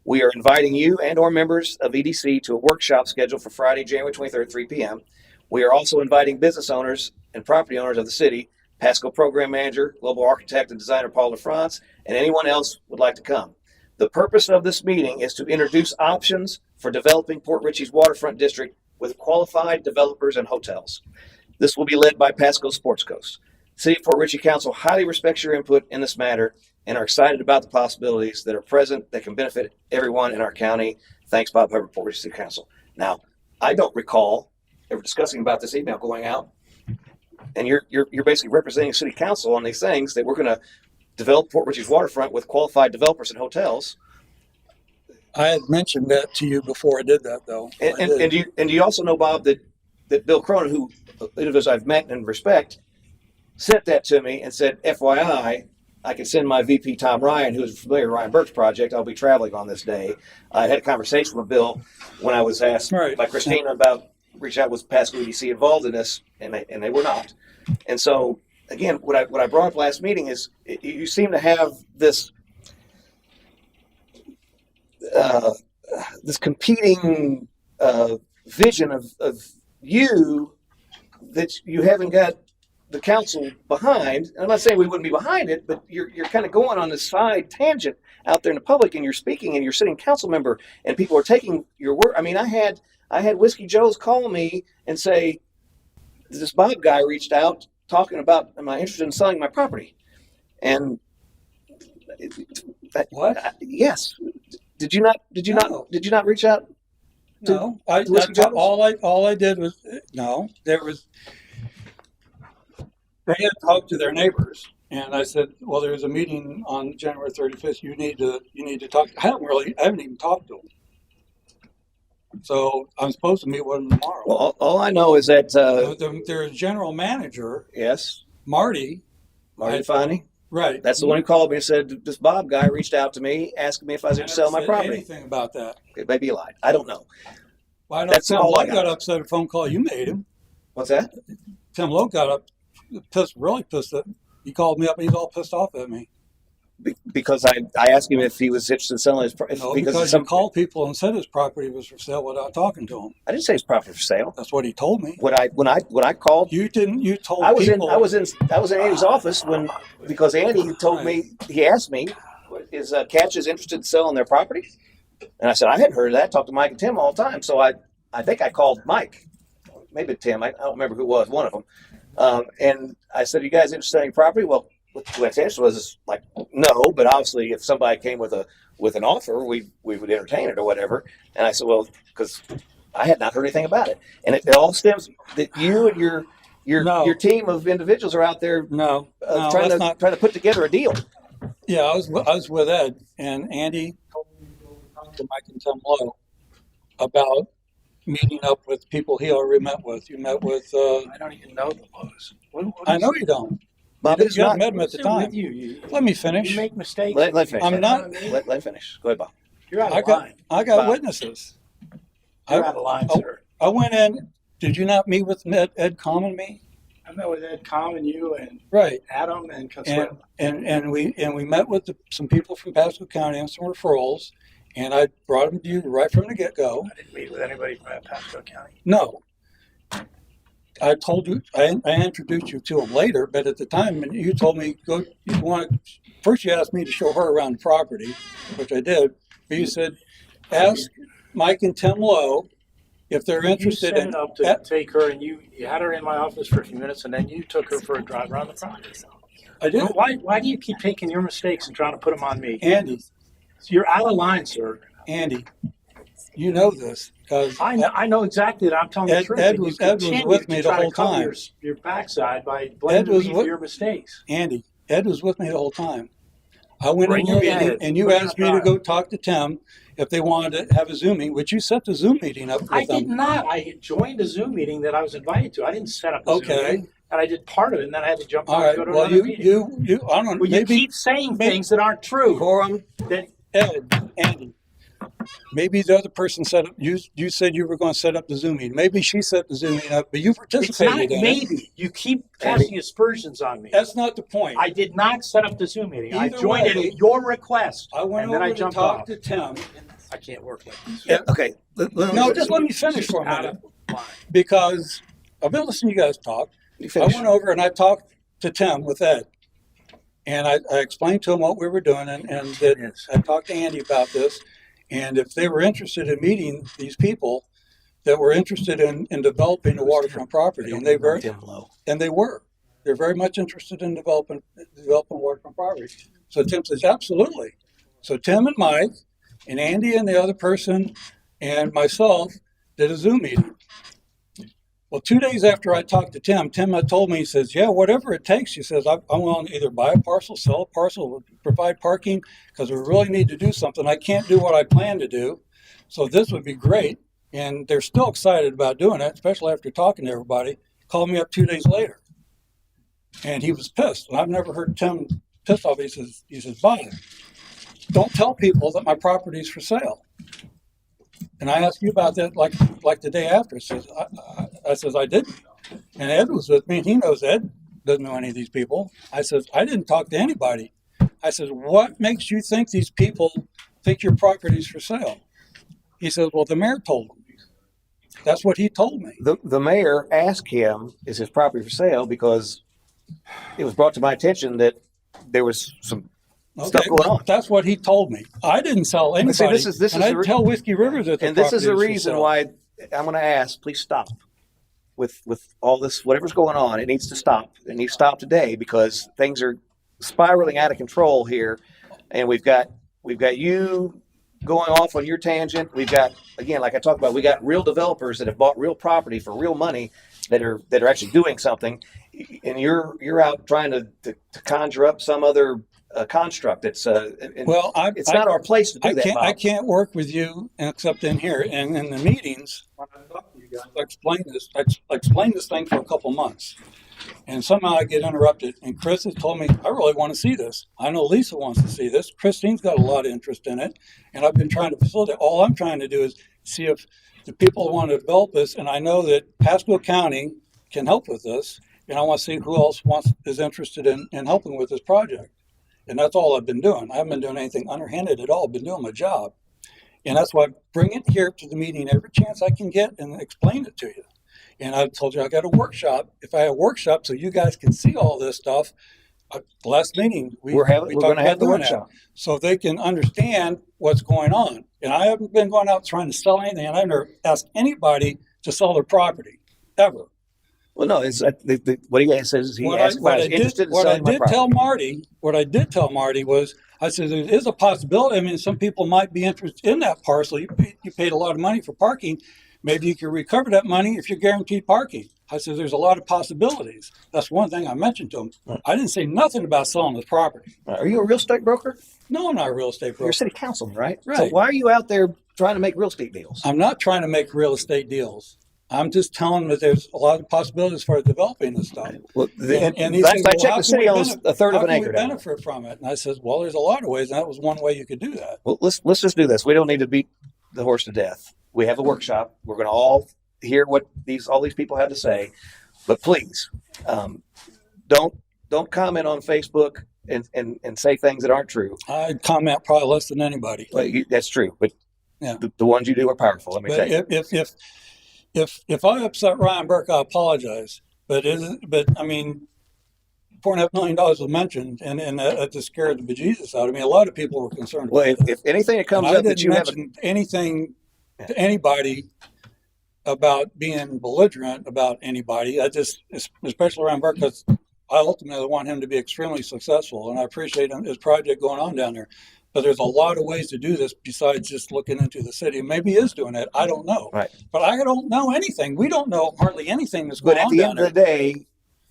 O: We are inviting you and or members of EDC to a workshop scheduled for Friday, January 23rd, 3 p.m. We are also inviting business owners and property owners of the city, Pasco Program Manager, Global Architect and Designer Paul LaFrance, and anyone else would like to come. The purpose of this meeting is to introduce options for developing Port Richey's waterfront district with qualified developers and hotels. This will be led by Pasco Sports Coast. City of Port Richey Council highly respects your input in this matter and are excited about the possibilities that are present that can benefit everyone in our county. Thanks, Bob Hubbard, Port Richey City Council." Now, I don't recall ever discussing about this email going out, and you're basically representing City Council on these things that we're going to develop Port Richey's waterfront with qualified developers and hotels.
K: I had mentioned that to you before I did that, though.
O: And do you also know, Bob, that Bill Cronin, who individuals I've met and respect, sent that to me and said, FYI, I can send my VP, Tom Ryan, who is familiar with Ryan Burke's project. I'll be traveling on this day. I had a conversation with Bill when I was asked by Christina about reaching out with Pasco EDC involved in this, and they were not. And so, again, what I brought up last meeting is you seem to have this this competing vision of you that you haven't got the council behind. And I'm not saying we wouldn't be behind it, but you're kind of going on this side tangent out there in the public, and you're speaking, and you're sitting council member, and people are taking your word. I mean, I had Whiskey Joe's call me and say, this Bob guy reached out talking about, am I interested in selling my property? And
K: what?
O: Yes. Did you not reach out?
K: No, all I did was they had talked to their neighbors, and I said, well, there's a meeting on January 35th. You need to talk. I haven't even talked to them. So I'm supposed to meet with them tomorrow.
O: Well, all I know is that
K: their general manager,
O: yes,
K: Marty
O: Fani,
K: right?
O: That's the one who called me and said this Bob guy reached out to me asking me if I was going to sell my property.
K: Anything about that?
O: It may be a lie. I don't know.
K: Well, I know
O: That's
K: Tim
O: all
K: Lowe
O: I
K: got upset at a phone call you made him.
O: What's that?
K: Tim Lowe got really pissed at. He called me up and he's all pissed off at me.
O: Because I asked him if he was interested in selling his property.
K: No, because you called people and said his property was for sale without talking to him.
O: I didn't say his property for sale.
K: That's what he told me.
O: When I called,
K: you didn't. You told
O: I was
K: people.
O: I was in Andy's office because Andy told me, he asked me, is Catches interested in selling their property? And I said I hadn't heard of that. Talked to Mike and Tim all the time. So I think I called Mike, maybe Tim. I don't remember who it was. One of them. And I said, "You guys interested in selling property?" Well, what the answer was like, no, but obviously if somebody came with an offer, we would entertain it or whatever. And I said, well, because I had not heard anything about it. And it all stems that you and your team of individuals are out there trying to put together a deal.
K: Yeah, I was with Ed, and Andy told me to talk to Mike and Tim Lowe about meeting up with people he already met with. You met with
F: I don't even know the Lowe's.
K: I know you don't.
O: Bob,
K: you haven't met him at the time. Let me finish.
F: You make mistakes.
O: Let finish.
K: I'm not.
O: Let finish. Go ahead, Bob.
F: You're out of line.
K: I got
O: Bob.
K: witnesses.
F: You're out of line, sir.
K: I went in. Did you not meet with Ed Com and me?
F: I met with Ed Com and you and
K: right.
F: Adam and Consuelo.
K: And we met with some people from Pasco County and some referrals, and I brought them to you right from the get-go.
F: I didn't meet with anybody from Pasco County.
K: No. I told you, I introduced you to him later, but at the time, you told me, first you asked me to show her around the property, which I did, but you said, ask Mike and Tim Lowe if they're
F: You
K: interested
F: set
K: in.
F: it up to take her, and you had her in my office for a few minutes, and then you took her for a drive around the property.
K: I did.
F: Why do you keep taking your mistakes and trying to put them on me?
K: Andy,
F: You're out of line, sir.
K: Andy, you know this because
F: I know exactly that. I'm telling the truth.
K: Ed
F: and
K: was
F: you continue
K: with me
F: to
K: the
F: try to
K: whole
F: cover
K: time.
F: Your backside by
K: Ed
F: blaming
K: was
F: me for your mistakes.
K: Andy, Ed was with me the whole time. I went
F: Bring
K: in your
F: it
K: meeting
F: Ed.
K: and you
F: Bring
K: asked
F: it
K: me to
F: on.
K: go talk to Tim if they wanted to have a Zoom meeting, which you set the Zoom meeting up with
F: I
K: them.
F: did not. I joined a Zoom meeting that I was invited to. I didn't set up a Zoom
K: Okay.
F: meeting. And I did part of it, and then I had to jump
K: All
F: on
K: right.
F: and go to
K: Well,
F: another meeting.
K: you, I don't know.
F: Well, you keep saying things that aren't true.
K: Quorum.
F: That
K: Ed, Andy, maybe the other person set up. You said you were going to set up the Zoom meeting. Maybe she set the Zoom meeting up, but you
F: it's
K: participated
F: not
K: in
F: maybe.
K: it.
F: You keep casting aspersions on me.
K: That's not the point.
F: I did not set up the Zoom meeting. I
K: Either
F: joined it
K: way,
F: at your request.
K: I went
F: and then
K: over
F: I
K: to
F: jumped
K: talk
F: off.
K: to Tim.
F: I can't work like this.
B: Yeah, okay.
K: No, just let me finish for a
F: Out
K: minute.
F: of line.
K: Because I've been listening to you guys talk. I went over and I talked to Tim with Ed. And I explained to him what we were doing and that I talked to Andy about this. And if they were interested in meeting these people that were interested in developing the waterfront property, and they were. They're very much interested in developing waterfront property. So Tim says, absolutely. So Tim and Mike and Andy and the other person and myself did a Zoom meeting. Well, 2 days after I talked to Tim had told me, he says, yeah, whatever it takes. He says, I'm willing to either buy a parcel, sell a parcel, provide parking, because we really need to do something. I can't do what I plan to do. So this would be great. And they're still excited about doing it, especially after talking to everybody. Called me up 2 days later. And he was pissed. And I've never heard Tim pissed off. He says, Bob, don't tell people that my property's for sale. And I asked you about that like the day after. I says, I didn't. And Ed was with me, and he knows Ed doesn't know any of these people. I says, I didn't talk to anybody. I says, what makes you think these people think your property's for sale? He says, well, the mayor told them. That's what he told me.
B: The mayor asked him, is his property for sale? Because it was brought to my attention that there was some stuff going on.
K: That's what he told me. I didn't sell anybody.
B: See, this is
K: and I didn't tell Whiskey River that the
B: and this is the
K: property was for
B: reason
K: sale.
B: why I'm going to ask, please stop with all this, whatever's going on. It needs to stop. It needs to stop today because things are spiraling out of control here. And we've got you going off on your tangent. We've got, again, like I talked about, we got real developers that have bought real property for real money that are actually doing something. And you're out trying to conjure up some other construct that's it's not our place to do that, Bob.
K: I can't work with you except in here and in the meetings. When I talk to you guys, I explain this thing for a couple months, and somehow I get interrupted. And Chris has told me I really want to see this. I know Lisa wants to see this. Christine's got a lot of interest in it, and I've been trying to facilitate. All I'm trying to do is see if the people want to develop this, and I know that Pasco County can help with this, and I want to see who else is interested in helping with this project. And that's all I've been doing. I haven't been doing anything underhanded at all. I've been doing my job. And that's why I bring it here to the meeting every chance I can get and explain it to you. And I told you I got a workshop. If I have a workshop so you guys can see all this stuff, the last meeting
B: we're going to have the workshop.
K: So they can understand what's going on. And I haven't been going out trying to sell anything. And I've never asked anybody to sell their property, ever.
B: Well, no, it's what he says is he asked if I was interested in selling my property.
K: What I did tell Marty was, I said, there is a possibility. I mean, some people might be interested in that parcel. You paid a lot of money for parking. Maybe you can recover that money if you're guaranteed parking. I said, there's a lot of possibilities. That's one thing I mentioned to him. I didn't say nothing about selling the property.
B: Are you a real estate broker?
K: No, I'm not a real estate broker.
B: You're a city councilman, right?
K: Right.
B: So why are you out there trying to make real estate deals?
K: I'm not trying to make real estate deals. I'm just telling them that there's a lot of possibilities for developing this stuff.
B: Well,
K: and he
B: last
K: said,
B: I checked, the city owns a third of an acre.
K: How can we benefit from it? And I said, well, there's a lot of ways, and that was one way you could do that.
B: Well, let's just do this. We don't need to beat the horse to death. We have a workshop. We're going to all hear what all these people have to say, but please don't comment on Facebook and say things that aren't true.
K: I comment probably less than anybody.
B: Well, that's true, but
K: yeah,
B: the ones you do are powerful. Let me tell you.
K: If I upset Ryan Burke, I apologize. But I mean, $4.5 million was mentioned, and that just scared the bejesus out of me. A lot of people were concerned.
B: Well, if anything that comes
K: and I
B: up that
K: didn't
B: you haven't,
K: mention anything to anybody about being belligerent about anybody. I just, especially around Burke, because I ultimately want him to be extremely successful, and I appreciate his project going on down there. But there's a lot of ways to do this besides just looking into the city. Maybe he is doing it. I don't know.
B: right.
K: But I don't know anything. We don't know hardly anything that's going
B: But at
K: on
B: the
K: down
B: end
K: there.
B: of the day,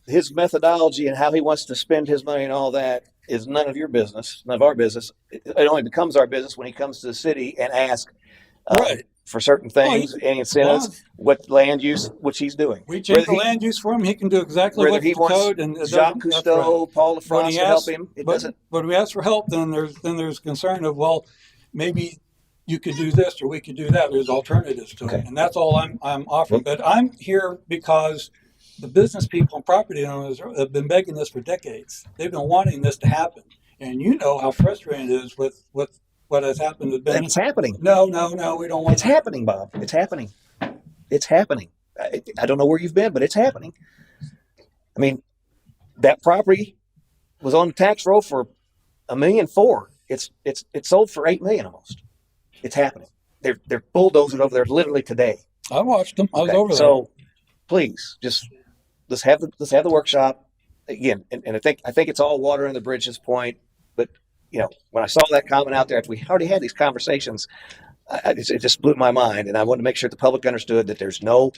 B: his methodology and how he wants to spend his money and all that is none of your business, none of our business. It only becomes our business when he comes to the city and asks
K: Right.
B: for certain things, any incentives, what land use, which he's doing.
K: We change
B: Whether
K: the land use for him. He can do exactly
B: whether
K: what
B: he
K: the
B: wants
K: code and
B: Jacques Cousteau, Paul
K: When
B: LaFrance
K: he
B: to help
K: asks-
B: him, it
K: but,
B: doesn't.
K: But we ask for help, then there's concern of, well, maybe you could do this or we could do that. There's alternatives to it, and that's all I'm offering. But I'm here because the business people and property owners have been begging this for decades. They've been wanting this to happen, and you know how frustrating it is with what has happened.
B: And it's happening.
K: No, we don't want.
B: It's happening, Bob. It's happening. It's happening. I don't know where you've been, but it's happening. I mean, that property was on the tax roll for $1.4 million. It's sold for $8 million almost. It's happening. They're bulldozing over there literally today.
K: I watched them. I was over there.
B: So please, just let's have the workshop again. And I think it's all water under the bridge at this point. But you know, when I saw that comment out there, after we already had these conversations, it just blew my mind. And I wanted to make sure the public understood that there's no,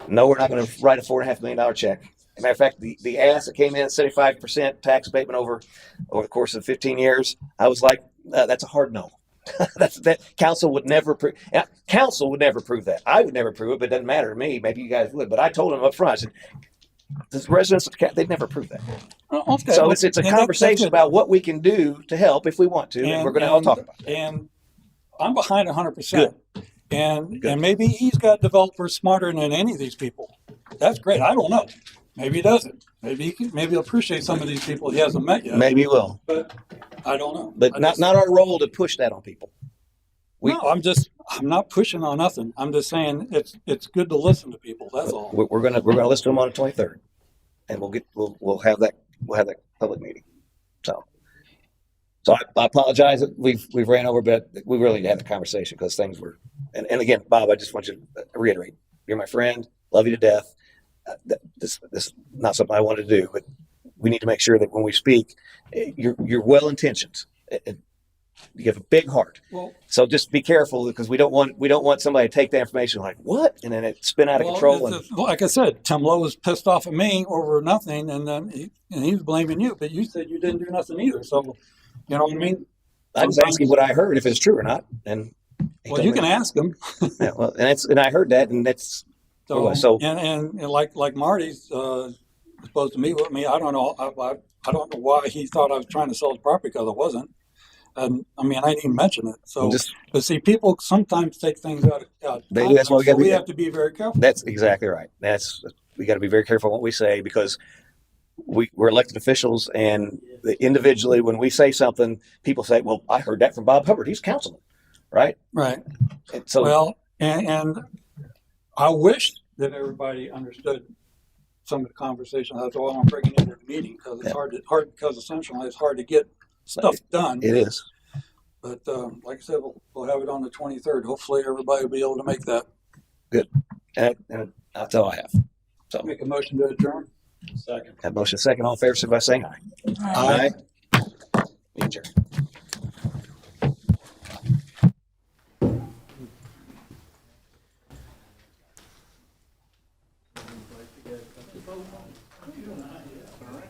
B: we're not going to write a $4.5 million check. As a matter of fact, the ask that came in at 75% tax abatement over the course of 15 years, I was like, that's a hard no. that council would never prove. Council would never prove that. I would never prove it, but it doesn't matter to me. Maybe you guys would. But I told them up front, I said, the residents, they'd never prove that.
K: Okay.
B: So it's a conversation about what we can do to help if we want to, and we're going to all talk about it.
K: And I'm behind 100%. And maybe he's got developers smarter than any of these people. That's great. I don't know. Maybe he doesn't. Maybe he'll appreciate some of these people he hasn't met yet.
B: Maybe he will.
K: But I don't know.
B: But not our role to push that on people.
K: No, I'm not pushing on nothing. I'm just saying it's good to listen to people. That's all.
B: We're gonna listen to them on the 23rd, and we'll have that public meeting. So I apologize that we've ran over, but we really had a conversation because things were. And again, Bob, I just want you to reiterate: you're my friend, love you to death. This is not something I wanted to do, but we need to make sure that when we speak, you're well intentioned. You have a big heart.
K: Well,
B: so just be careful because we don't want somebody to take that information like what, and then it spin out of control.
K: Like I said, Tim Lowe was pissed off at me over nothing, and then he was blaming you. But you said you didn't do nothing either. So you know what I mean?
B: I was asking what I heard, if it's true or not, and
K: well, you can ask him.
B: Yeah, well, and I heard that, and that's so.
K: And like Marty's supposed to meet with me. I don't know. I don't know why he thought I was trying to sell his property because I wasn't. And I mean, I didn't even mention it. So, but see, people sometimes take things out.
B: They do. That's why we
K: have to be very careful.
B: That's exactly right. We got to be very careful what we say because we're elected officials, and individually, when we say something, people say, "Well, I heard that from Bob Hubbard. He's councilman, right?"
K: Right.
B: And so,
K: well, and I wish that everybody understood some of the conversation. That's all I'm bringing into the meeting because it's hard because essentially it's hard to get stuff done.
B: It is.
K: But like I said, we'll have it on the 23rd. Hopefully everybody will be able to make that.
B: Good. And that's all I have. So
K: make a motion to adjourn. Second.
B: Have motion second. All in favor, by saying aye.
K: Aye.
B: Aye. Adjourn.
E: All right.